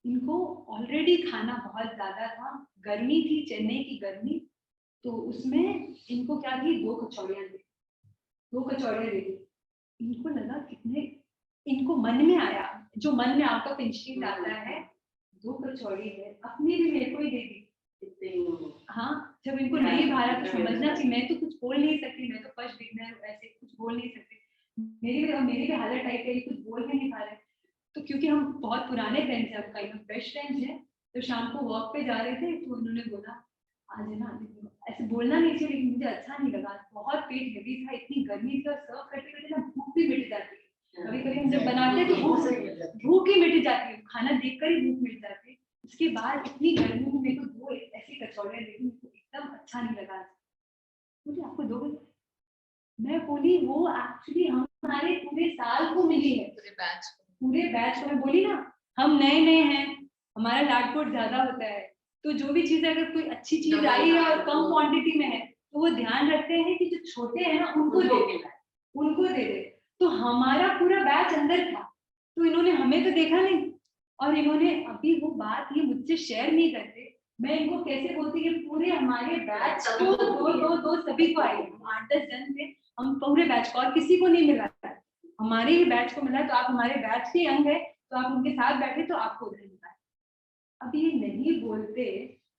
इनको ऑलरेडी खाना बहुत ज्यादा था, गर्मी थी, चेन्नई की गर्मी, तो उसमें इनको क्या दी, 2 कचौड़ियां दे दी। इनको लगा कितने, इनको मन में आया, जो मन में आउट ऑफ इंस्टिंक्ट आता है, 2 कचौड़ी है, अपनी भी मेरे को ही दे दी। हाँ, जब इनको नहीं भा रहा तो समझना चाहिए, मैं तो कुछ बोल नहीं सकती, मैं तो फर्स्ट बिगनर, ऐसे कुछ बोल नहीं सकती, मेरी भी हालत टाइप है, कुछ बोल भी नहीं पा रहे। तो क्योंकि हम बहुत पुराने फ्रेंड्स हैं, काइंड ऑफ बेस्ट फ्रेंड्स हैं, तो शाम को वॉक पे जा रहे थे, तो उन्होंने बोला आज है ना, ऐसे बोलना नहीं चाहिए, लेकिन मुझे अच्छा नहीं लगा, बहुत पेट हेवी था, इतनी गर्मी थी, और सर्व करते करते ना भूख भी मिट जाती है। कभी कभी हम जब बनाते हैं तो भूख ही मिट जाती है, खाना देखकर ही भूख मिट जाती है। उसके बाद इतनी गर्मी में मेरे को 2 ऐसी कचौड़ियां देखी, एकदम अच्छा नहीं लगा। मुझे आपको 2, मैं बोली वो एक्चुअली हमारे पूरे साल को मिली है, पूरे बैच को। मैं बोली ना, हम नए हैं, हमारा लाडकोट ज्यादा होता है, तो जो भी चीज अगर कोई अच्छी चीज आई है और कम क्वांटिटी में है, तो वो ध्यान रखते हैं कि जो छोटे हैं ना उनको दे दे। तो हमारा पूरा बैच अंदर था, तो इन्होंने हमें तो देखा नहीं, और इन्होंने अभी वो बात ये मुझसे शेयर नहीं करते, मैं इनको कैसे बोलती कि पूरे हमारे बैच को दो सभी को आई, 8-10 जन थे, हम पूरे बैच को, और किसी को नहीं मिला, हमारे ही बैच को मिला। तो आप हमारे बैच के अंग है, तो आप उनके साथ बैठे, तो आपको उधर मिला। अब ये नहीं बोलते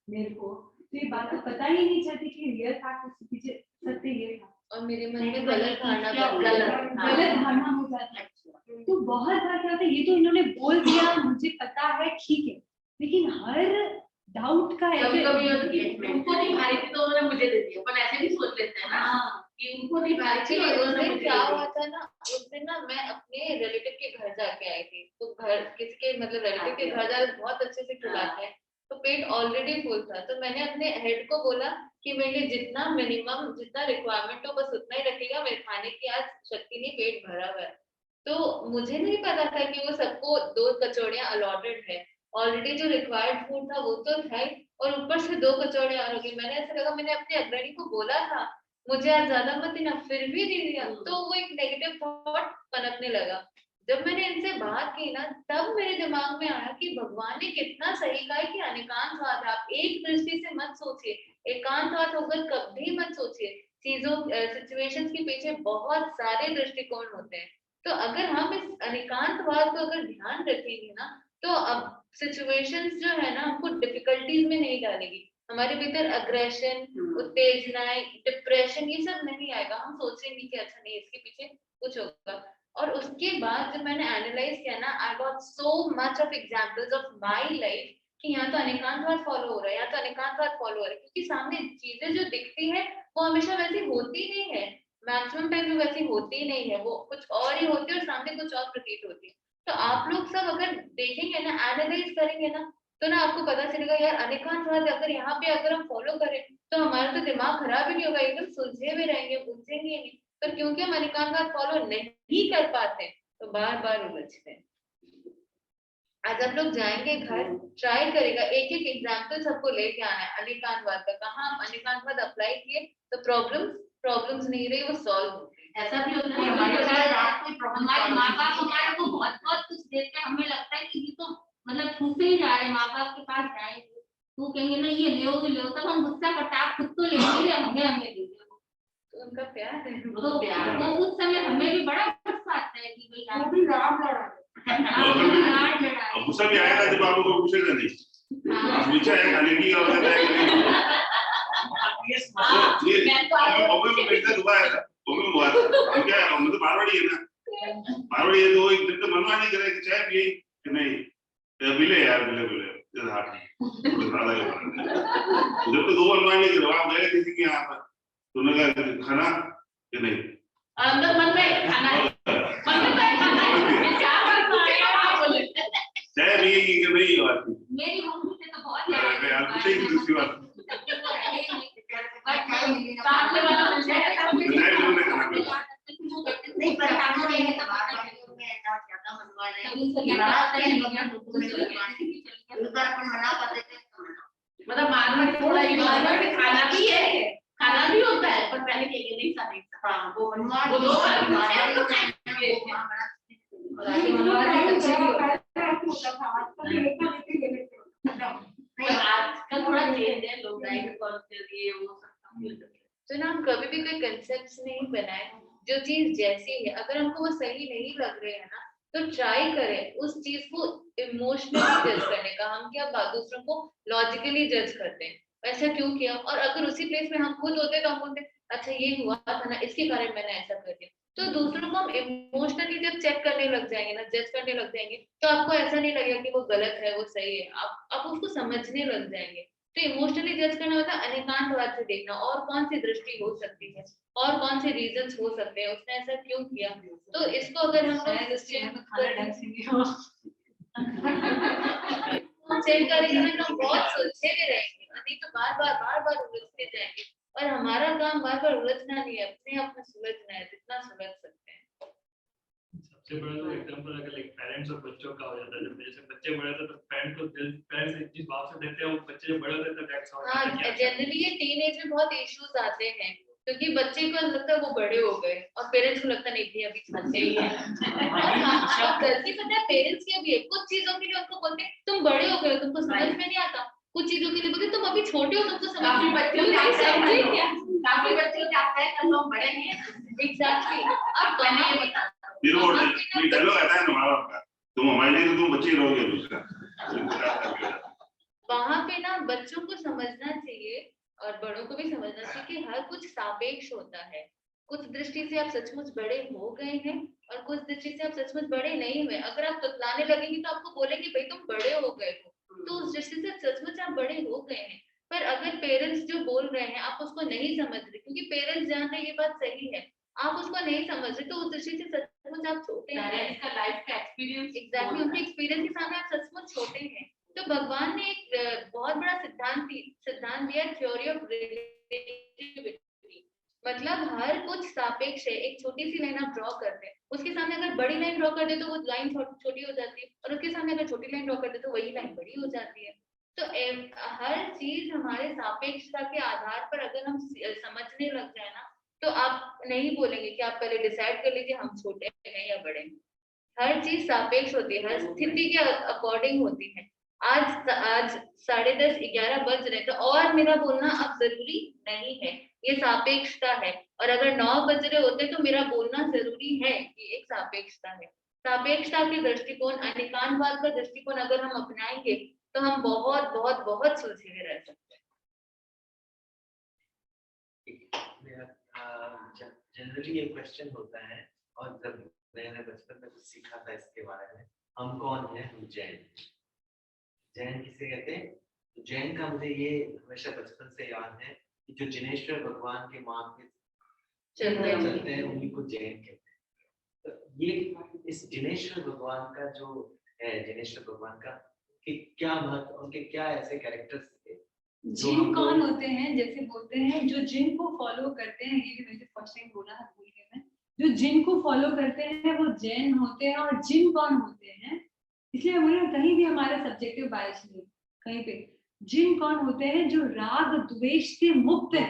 मेरे को, तो ये बात तो पता ही नहीं चलती कि रियल फैक्ट उसके पीछे सत्य ये था, और मेरे मन में गलत धारणा धारणा हो जाता है। तो बहुत बार क्या होता है, ये तो इन्होंने बोल दिया, मुझे पता है, ठीक है, लेकिन हर डाउट का कभी उनको नहीं भारी थी तो उन्होंने मुझे दे दिया, पर ऐसे भी सोच लेते हैं ना कि उनको नहीं भारी थी, उस दिन क्या हुआ था ना, उस दिन ना मैं अपने रिलेटिव के घर जाके आई थी, तो घर किसके मतलब रिलेटिव के घर जाके बहुत अच्छे से खिलाते हैं, तो पेट ऑलरेडी फुल था। तो मैंने अपने हेड को बोला कि मेरे लिए जितना मिनिमम जितना रिक्वायरमेंट हो बस उतना ही रखिएगा, मेरे खाने की आज शक्ति नहीं, पेट भरा हुआ है। तो मुझे नहीं पता था कि वो सबको 2 कचौड़ियां अलॉटेड है, ऑलरेडी जो रिक्वायर्ड फूड था वो तो था ही, और ऊपर से 2 कचौड़ियां और हो गई। मैंने ऐसा लगा, मैंने अपने अग्रणी को बोला था, मुझे आज ज्यादा मत देना, फिर भी दे दिया, तो वो एक नेगेटिव थॉट पनपने लगा। जब मैंने इनसे बात की ना, तब मेरे दिमाग में आया कि भगवान ने कितना सही कहा है कि अनेकांतवाद है। आप एक दृष्टि से मत सोचिए, एकांतवाद होकर कभी मत सोचिए। चीजों सिचुएशंस के पीछे बहुत सारे दृष्टिकोण होते हैं। तो अगर हम इस अनेकांतवाद को अगर ध्यान रखेंगे ना, तो अब सिचुएशंस जो है ना हमको डिफिकल्टीज में नहीं डालेगी। हमारे भीतर अग्रेशन, उत्तेजनाएं, डिप्रेशन ये सब नहीं आएगा। हम सोचेंगे कि अच्छा नहीं, इसके पीछे कुछ होगा। और उसके बाद जब मैंने एनालाइज किया ना, I got so much of examples of my life कि यहाँ तो अनेकांतवाद फॉलो हो रहा है, यहाँ तो अनेकांतवाद फॉलो हो रहा है। क्योंकि सामने चीजें जो दिखती है वो हमेशा वैसी होती नहीं है, मैक्सिमम टाइम में वैसी होती नहीं है, वो कुछ और ही होती है और सामने कुछ और प्रतीत होती है। तो आप लोग सब अगर देखेंगे ना, एनालाइज करेंगे ना, तो ना आपको पता चलेगा यार अनेकांतवाद अगर यहाँ पे अगर हम फॉलो करें तो हमारा तो दिमाग खराब ही नहीं होगा, एकदम सुलझे हुए रहेंगे, उलझेंगे नहीं। पर क्योंकि हम अनेकांतवाद फॉलो नहीं कर पाते तो बार बार उलझते हैं। आज आप लोग जाएंगे घर, ट्राई करेगा, एक एक एग्जाम्पल सबको लेके आना है अनेकांतवाद का। कहाँ हम अनेकांतवाद अप्लाई किए तो प्रॉब्लम्स नहीं रही, वो सॉल्व हो गई। ऐसा भी होता है हमारे साथ, हमारे माँ बाप हमारे को बहुत बहुत कुछ देते हैं, हमें लगता है कि ये तो मतलब छूते ही जा रहे हैं। माँ बाप के पास जाएंगे तो कहेंगे ना ये ले तब हम गुस्सा करते आप खुद तो लेंगे, हमें दे दो। तो उनका प्यार है, वो तो प्यार, तो उस समय हमें भी बड़ा गुस्सा आता है कि भाई आप भी राम लड़ा गुस्सा भी आएगा जब आप लोगों को पूछेगा नहीं पूछा है खाने की और कहता है कि नहीं हुआ है हम क्या हम तो मारवाड़ी है ना, मारवाड़ी है तो एक दिन तो मनवा नहीं करे कि चाय पिए कि नहीं मिले यार मिले हाँ जब तो दो मनवा नहीं करो। आप गए किसी के यहाँ पर तो उन्होंने कहा खाना कि नहीं, अंदर मन में खाना चाय भी कि नहीं बात मेरी मम्मी से तो बहुत यार पूछेगी दूसरी बात सामने वाला नहीं पर हम नहीं है मतलब मारवाड़ी थोड़ा ये खाना भी है, खाना भी होता है, पर पहले के लिए नहीं था। हाँ वो मनवा वो दो आजकल थोड़ा चेंज है, लोग डाइट करते लिए वो सब। तो ना हम कभी भी कोई कंसेप्ट नहीं बनाए, जो चीज जैसी है अगर हमको वो सही नहीं लग रही है ना, तो ट्राई करें उस चीज को इमोशनली जज करने का। हम क्या दूसरों को लॉजिकली जज करते हैं, ऐसा क्यों किया, और अगर उसी प्लेस में हम खुद होते तो हम बोलते अच्छा ये हुआ था ना, इसके कारण मैंने ऐसा कर दिया। तो दूसरों को हम इमोशनली जब चेक करने लग जाएंगे ना, जज करने लग जाएंगे, तो आपको ऐसा नहीं लगेगा कि वो गलत है वो सही है, आप उसको समझने लग जाएंगे। तो इमोशनली जज करना होता है अनेकांतवाद से देखना और कौन सी दृष्टि हो सकती है और कौन से रीजंस हो सकते हैं, उसने ऐसा क्यों किया। तो इसको अगर हम चेक करेंगे ना तो बहुत सुलझे हुए रहेंगे, नहीं तो बार बार उलझते जाएंगे। और हमारा काम बार बार उलझना नहीं है, अपने आप में सुलझना है जितना सुलझ सकते हैं। सबसे बड़ा तो एग्जांपल अगर लाइक पेरेंट्स और बच्चों का हो जाता है, जब जैसे बच्चे बड़े होते हैं तो पेरेंट्स जिस भाव से देते हैं वो बच्चे जब बड़े होते हैं तो दैट्स हाउ। हाँ जनरली ये टीनेज में बहुत इश्यूज आते हैं, क्योंकि बच्चे को लगता है वो बड़े हो गए और पेरेंट्स को लगता नहीं भी अभी बच्चे ही है। गलती पता है पेरेंट्स की भी है, कुछ चीजों के लिए उनको बोलते हैं तुम बड़े हो गए तुमको समझ में नहीं आता, कुछ चीजों के लिए बोलते तुम अभी छोटे हो तुमको समझ काफी में बच्चों नहीं क्या समझे काफी बच्चों को आता है कल हम बड़े हैं। एग्जैक्टली। अब मैंने ये बता फिर वो डायलॉग आता है ना माँ बाप का, तुम हमारे लिए तो तुम बच्चे ही रहोगे दूसरा। वहां पे ना बच्चों को समझना चाहिए और बड़ों को भी समझना चाहिए कि हर कुछ सापेक्ष होता है। कुछ दृष्टि से आप सचमुच बड़े हो गए हैं और कुछ दृष्टि से आप सचमुच बड़े नहीं हुए। अगर आप तुतलाने लगेंगे तो आपको बोलेंगे भाई तुम बड़े हो गए हो, तो उस दृष्टि से सचमुच आप बड़े हो गए हैं। पर अगर पेरेंट्स जो बोल रहे हैं आप उसको नहीं समझ रहे, क्योंकि पेरेंट्स जान रहे ये बात सही है, आप उसको नहीं समझ रहे, तो उस दृष्टि से सचमुच आप छोटे हैं। पेरेंट्स का लाइफ का एक्सपीरियंस एग्जैक्टली उनके एक्सपीरियंस के सामने आप सचमुच छोटे हैं। तो भगवान ने एक बहुत बड़ा सिद्धांत दिया, थ्योरी ऑफ रिलेटिविटी। मतलब हर कुछ सापेक्ष है। एक छोटी सी लाइन आप ड्रॉ करते हैं, उसके सामने अगर बड़ी लाइन ड्रॉ कर दे तो वो लाइन छोटी हो जाती है, और उसके सामने अगर छोटी लाइन ड्रॉ कर दे तो वही लाइन बड़ी हो जाती है। तो हर चीज हमारे सापेक्षता के आधार पर अगर हम समझने लग जाए ना, तो आप नहीं बोलेंगे कि आप पहले डिसाइड कर लीजिए हम छोटे हैं या बड़े हैं। हर चीज सापेक्ष होती है, हर स्थिति के अकॉर्डिंग होती है। आज 10:30 11 बज रहे तो और मेरा बोलना अब जरूरी नहीं है, ये सापेक्षता है। और अगर 9 बज रहे होते तो मेरा बोलना जरूरी है, ये एक सापेक्षता है। सापेक्षता के दृष्टिकोण, अनेकांतवाद का दृष्टिकोण अगर हम अपनाएंगे तो हम बहुत बहुत बहुत सुलझे रह सकते हैं। जनरली ये क्वेश्चन होता है, और जब मैंने बचपन में कुछ सीखा था इसके बारे में, हम कौन है? हम जैन। जैन किसे कहते हैं? तो जैन का मुझे ये हमेशा बचपन से याद है कि जो जिनेश्वर भगवान के मार्ग में चलते हैं उन्हीं को जैन कहते हैं। तो ये इस जिनेश्वर भगवान का जो है, जिनेश्वर भगवान का कि क्या महत्व, उनके क्या ऐसे कैरेक्टर्स थे? जिन कौन होते हैं, जैसे बोलते हैं जो जिन को फॉलो करते हैं, ये भी मैंने फर्स्ट टाइम बोला था, भूल गई मैं, जो जिन को फॉलो करते हैं वो जैन होते हैं। और जिन कौन होते हैं, इसलिए मुझे कहीं भी हमारा सब्जेक्टिव बायस नहीं, कहीं पे जिन कौन होते हैं जो राग द्वेष से मुक्त है,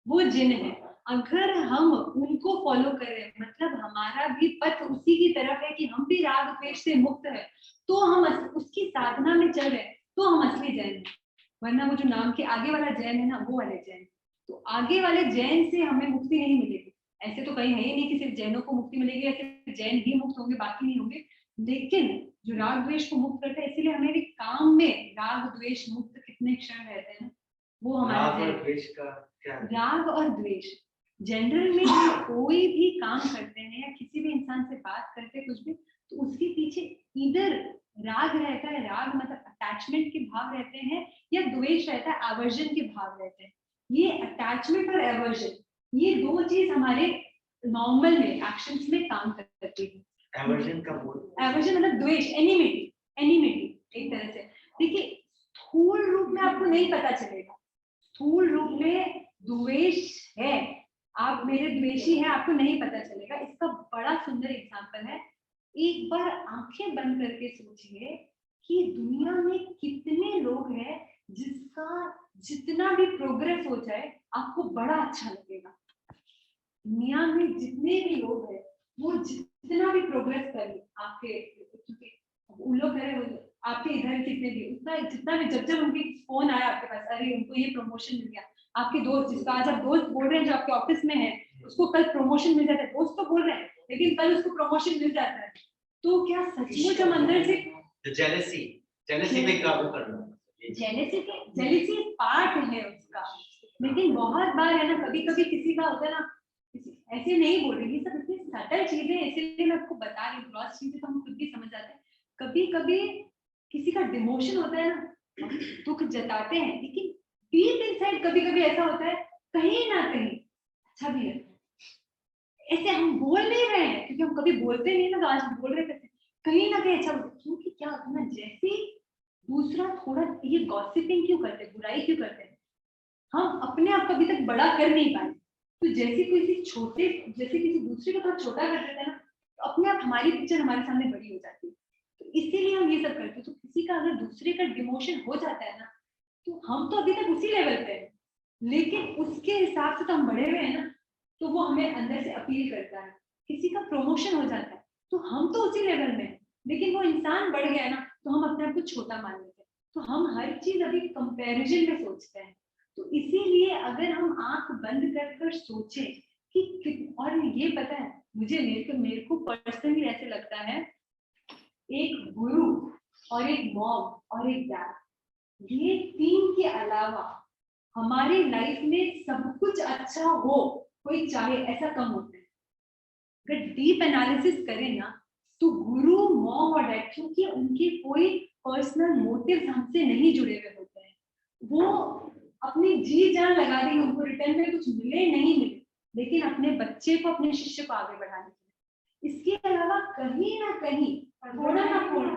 वो जिन है। अगर हम उनको फॉलो करें, मतलब हमारा भी पथ उसी की तरफ है कि हम भी राग द्वेष से मुक्त है, तो हम उसकी साधना में चल रहे हैं, तो हम असली जैन हैं। वरना वो जो नाम के आगे वाला जैन है ना, वो वाले जैन, तो आगे वाले जैन से हमें मुक्ति नहीं मिलेगी। ऐसे तो कहीं है ही नहीं कि सिर्फ जैनों को मुक्ति मिलेगी, ऐसे जैन ही मुक्त होंगे, बाकी नहीं होंगे। लेकिन जो राग द्वेष को मुक्त करता है, इसीलिए हमें भी काम में राग द्वेष मुक्त कितने क्षण रहते हैं, वो हमारा राग और द्वेष का क्या? राग और द्वेष जनरल में कोई भी काम करते हैं या किसी भी इंसान से बात करते हैं कुछ भी, तो उसके पीछे इधर राग रहता है, राग मतलब अटैचमेंट के भाव रहते हैं, या द्वेष रहता है, आवर्जन के भाव रहते हैं। ये अटैचमेंट और एवर्जन, ये दो चीज हमारे नॉर्मल में एक्शंस में काम करती है। एवर्जन का बोल, एवर्जन मतलब द्वेष, एनिमिटी, एनिमिटी एक तरह से। देखिए स्थूल रूप में आपको नहीं पता चलेगा, स्थूल रूप में द्वेष है, आप मेरे द्वेषी हैं, आपको नहीं पता चलेगा। इसका बड़ा सुंदर एग्जांपल है, एक बार आंखें बंद करके सोचिए कि दुनिया में कितने लोग हैं जिसका जितना भी प्रोग्रेस हो जाए आपको बड़ा अच्छा लगेगा। दुनिया में जितने भी लोग हैं वो जितना भी प्रोग्रेस करें, आपके उन लोग करें, आपके इधर कितने भी, उतना जितना भी, जब उनके फोन आया आपके पास, अरे उनको ये प्रमोशन मिल गया, आपके दोस्त जिसका आज आप दोस्त बोल रहे हैं जो आपके ऑफिस में है, उसको कल प्रमोशन मिल जाता है, दोस्त तो बोल रहे हैं लेकिन कल उसको प्रमोशन मिल जाता है, तो क्या सचमुच हम अंदर से जेलसी पे काबू करना, जेलसी पार्ट है उसका। लेकिन बहुत बार है ना, कभी कभी किसी का होता है ना, ऐसे नहीं बोल रही, सब इतनी सटल चीजें, इसलिए मैं आपको बता रही हूँ, ग्रॉस चीजें तो हम खुद भी समझ जाते हैं। कभी कभी किसी का डिमोशन होता है ना, दुख जताते हैं, लेकिन डीप इनसाइड कभी कभी ऐसा होता है कहीं ना कहीं अच्छा भी है। ऐसे हम बोल नहीं रहे हैं क्योंकि हम कभी बोलते नहीं ना, तो आज बोल रहे थे, कहीं ना कहीं अच्छा, क्योंकि क्या होता है ना, जैसे दूसरा थोड़ा ये गॉसिपिंग क्यों करते हैं, बुराई क्यों करते हैं, हम अपने आप को अभी तक बड़ा कर नहीं पाए, तो जैसे किसी दूसरे को थोड़ा छोटा कर देते हैं ना, तो अपने आप हमारी पिक्चर हमारे सामने बड़ी हो जाती है। तो इसीलिए हम ये सब करते हैं। तो किसी का अगर दूसरे का डिमोशन हो जाता है ना, तो हम तो अभी तक उसी लेवल पे हैं, लेकिन उसके हिसाब से तो हम बढ़े हुए हैं ना, तो वो हमें अंदर से अपील करता है। किसी का प्रमोशन हो जाता है तो हम तो उसी लेवल में हैं, लेकिन वो इंसान बढ़ गया ना, तो हम अपने आप को छोटा मान लेते हैं। तो हम हर चीज अभी कंपैरिजन में सोचते हैं। तो इसीलिए अगर हम आंख बंद कर सोचें कि, और ये पता है मुझे, मेरे को पर्सनली ऐसे लगता है, एक गुरु और एक मॉम और एक डैड, ये तीन के अलावा हमारी लाइफ में सब कुछ अच्छा हो कोई चाहे ऐसा कम होता है। अगर डीप एनालिसिस करें ना, तो गुरु, मॉम और डैड, क्योंकि उनके कोई पर्सनल मोटिव हमसे नहीं जुड़े हुए होते हैं, वो अपनी जी जान लगा देंगे, उनको रिटर्न में कुछ मिले नहीं मिले, लेकिन अपने बच्चे को, अपने शिष्य को आगे बढ़ाने के लिए। इसके अलावा कहीं ना कहीं थोड़ा ना थोड़ा,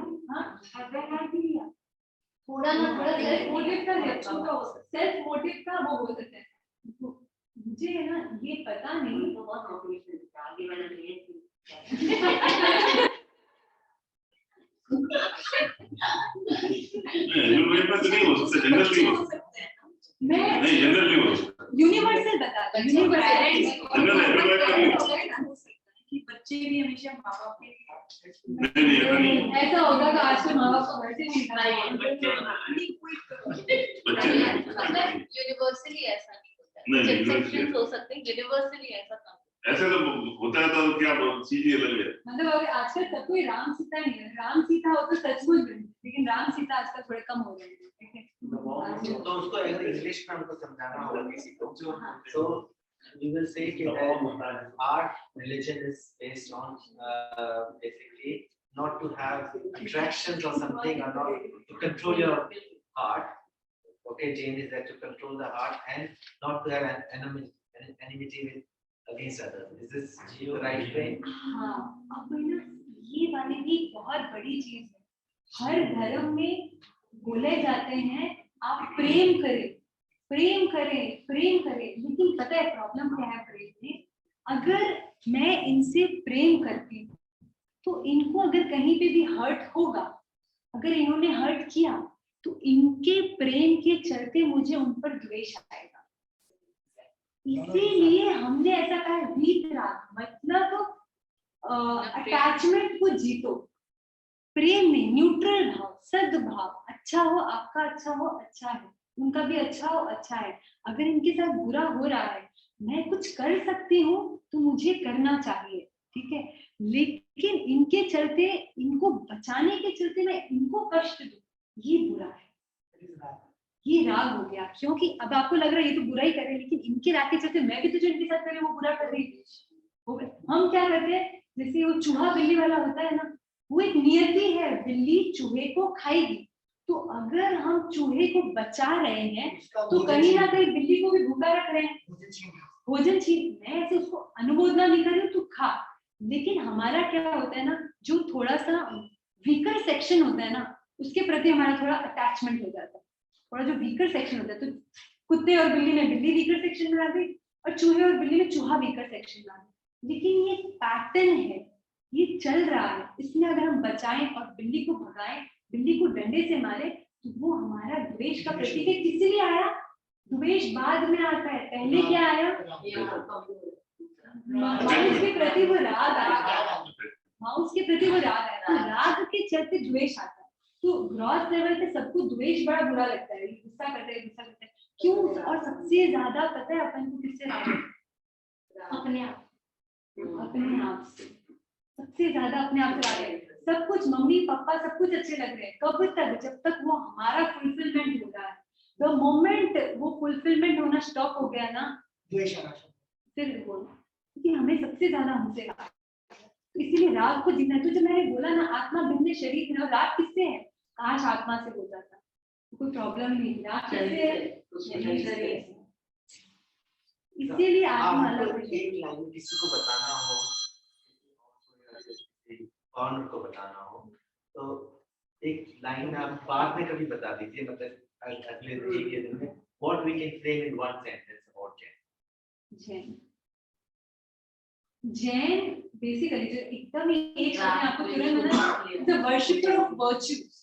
थोड़ा ना थोड़ा सेल्फ मोटिव का, बच्चों का सेल्फ मोटिव का वो हो सकता है। मुझे है ना ये पता नहीं, बहुत मोटिवेशन आगे वाला नहीं नहीं हो सकता, जनरल नहीं हो सकता, मैं नहीं जनरल नहीं हो सकता। यूनिवर्सल बताता है, कि बच्चे भी हमेशा माँ बाप के नहीं ऐसा नहीं है। ऐसा होगा कि आज के माँ बाप को घर से नहीं मतलब यूनिवर्सली ऐसा नहीं होता नहीं, है, universally एक्सेप्शंस हो सकते हैं, यूनिवर्सली ऐसा काम ऐसे तो होता है तो क्या चीज ही अलग है। मतलब अगर आजकल सब कोई राम सीता नहीं है, राम सीता हो तो सचमुच बने, लेकिन राम सीता आजकल थोड़े कम हो रहे हैं। तो उसको अगर इंग्लिश में हमको समझाना होगा किसी को, so we will say that our religion is based on basically not to have attractions or something, or not to control your heart. Okay, Jain is there to control the heart and not to have an enmity with against others. Is this the right way? हाँ, अब ना ये वाली भी बहुत बड़ी चीज है। हर धर्म में बोले जाते हैं आप प्रेम करें, प्रेम करें, प्रेम करें, लेकिन पता है प्रॉब्लम क्या है प्रेम में? अगर मैं इनसे प्रेम करती हूँ तो इनको अगर कहीं पे भी हर्ट होगा, अगर इन्होंने हर्ट किया तो इनके प्रेम के चलते मुझे उन पर द्वेष आएगा। इसीलिए हमने ऐसा कहा है वीतराग, मतलब अटैचमेंट को जीतो, प्रेम में न्यूट्रल भाव, सद्भाव, अच्छा हो आपका, अच्छा हो अच्छा है, उनका भी अच्छा हो अच्छा है। अगर इनके साथ बुरा हो रहा है, मैं कुछ कर सकती हूँ तो मुझे करना चाहिए, ठीक है, लेकिन इनके चलते, इनको बचाने के चलते मैं इनको कष्ट दूं, ये बुरा है, ये राग हो गया। क्योंकि अब आपको लग रहा है ये तो बुरा ही कर रहे हैं, लेकिन इनके राग के चलते मैं भी तो जो इनके साथ कर रही हूँ वो बुरा कर रही हूँ। हम क्या करते हैं, जैसे वो चूहा बिल्ली वाला होता है ना, वो एक नियति है, बिल्ली चूहे को खाएगी, तो अगर हम चूहे को बचा रहे हैं तो कहीं ना कहीं बिल्ली को भी भूखा रख रहे हैं, भोजन छीन। मैं ऐसे उसको अनुमोदना नहीं कर रही हूँ, तू खा, लेकिन हमारा क्या होता है ना, जो थोड़ा सा वीकर सेक्शन होता है ना, उसके प्रति हमारा थोड़ा अटैचमेंट हो जाता है। थोड़ा जो वीकर सेक्शन होता है, तो कुत्ते और बिल्ली में बिल्ली वीकर सेक्शन में आ गई और चूहे और बिल्ली में चूहा वीकर सेक्शन में आ गई। लेकिन ये पैटर्न है, ये चल रहा है, इसमें अगर हम बचाएं और बिल्ली को भगाएं, बिल्ली को डंडे से मारे, तो वो हमारा द्वेष का प्रतीक है। किस लिए आया द्वेष? बाद में आता है, पहले क्या आया? माउस के प्रति वो राग आया, माउस के प्रति वो राग आया, तो राग के चलते द्वेष आता है। तो ग्रॉस लेवल पे सबको द्वेष बड़ा बुरा लगता है, गुस्सा करते हैं, गुस्सा करते हैं, क्यों? और सबसे ज्यादा पता है अपन को किससे राग? अपने आप, अपने आप से सबसे ज्यादा अपने आप से राग है। सब कुछ मम्मी पापा सब कुछ अच्छे लग रहे हैं, कब तक? जब तक वो हमारा फुलफिलमेंट हो रहा है। द मोमेंट वो फुलफिलमेंट होना स्टॉप हो गया ना, फिर बोलो, क्योंकि हमें सबसे ज्यादा हमसे राग, इसीलिए राग को जीना। तो जब मैंने बोला ना आत्मा भिन्न शरीर है, और राग किससे है? काश आत्मा से हो जाता, तो कोई प्रॉब्लम नहीं। राग किससे है? इसीलिए आत्मा अलग है। एक लाइन किसी को बताना हो, कौन को बताना हो, तो एक लाइन आप बाद में कभी बता दीजिए, मतलब अगले दिन में, what we can frame in one sentence about Jain. Jain basically जो एकदम एक शब्द आपको तुरंत द वर्शिपर ऑफ वर्च्यूज,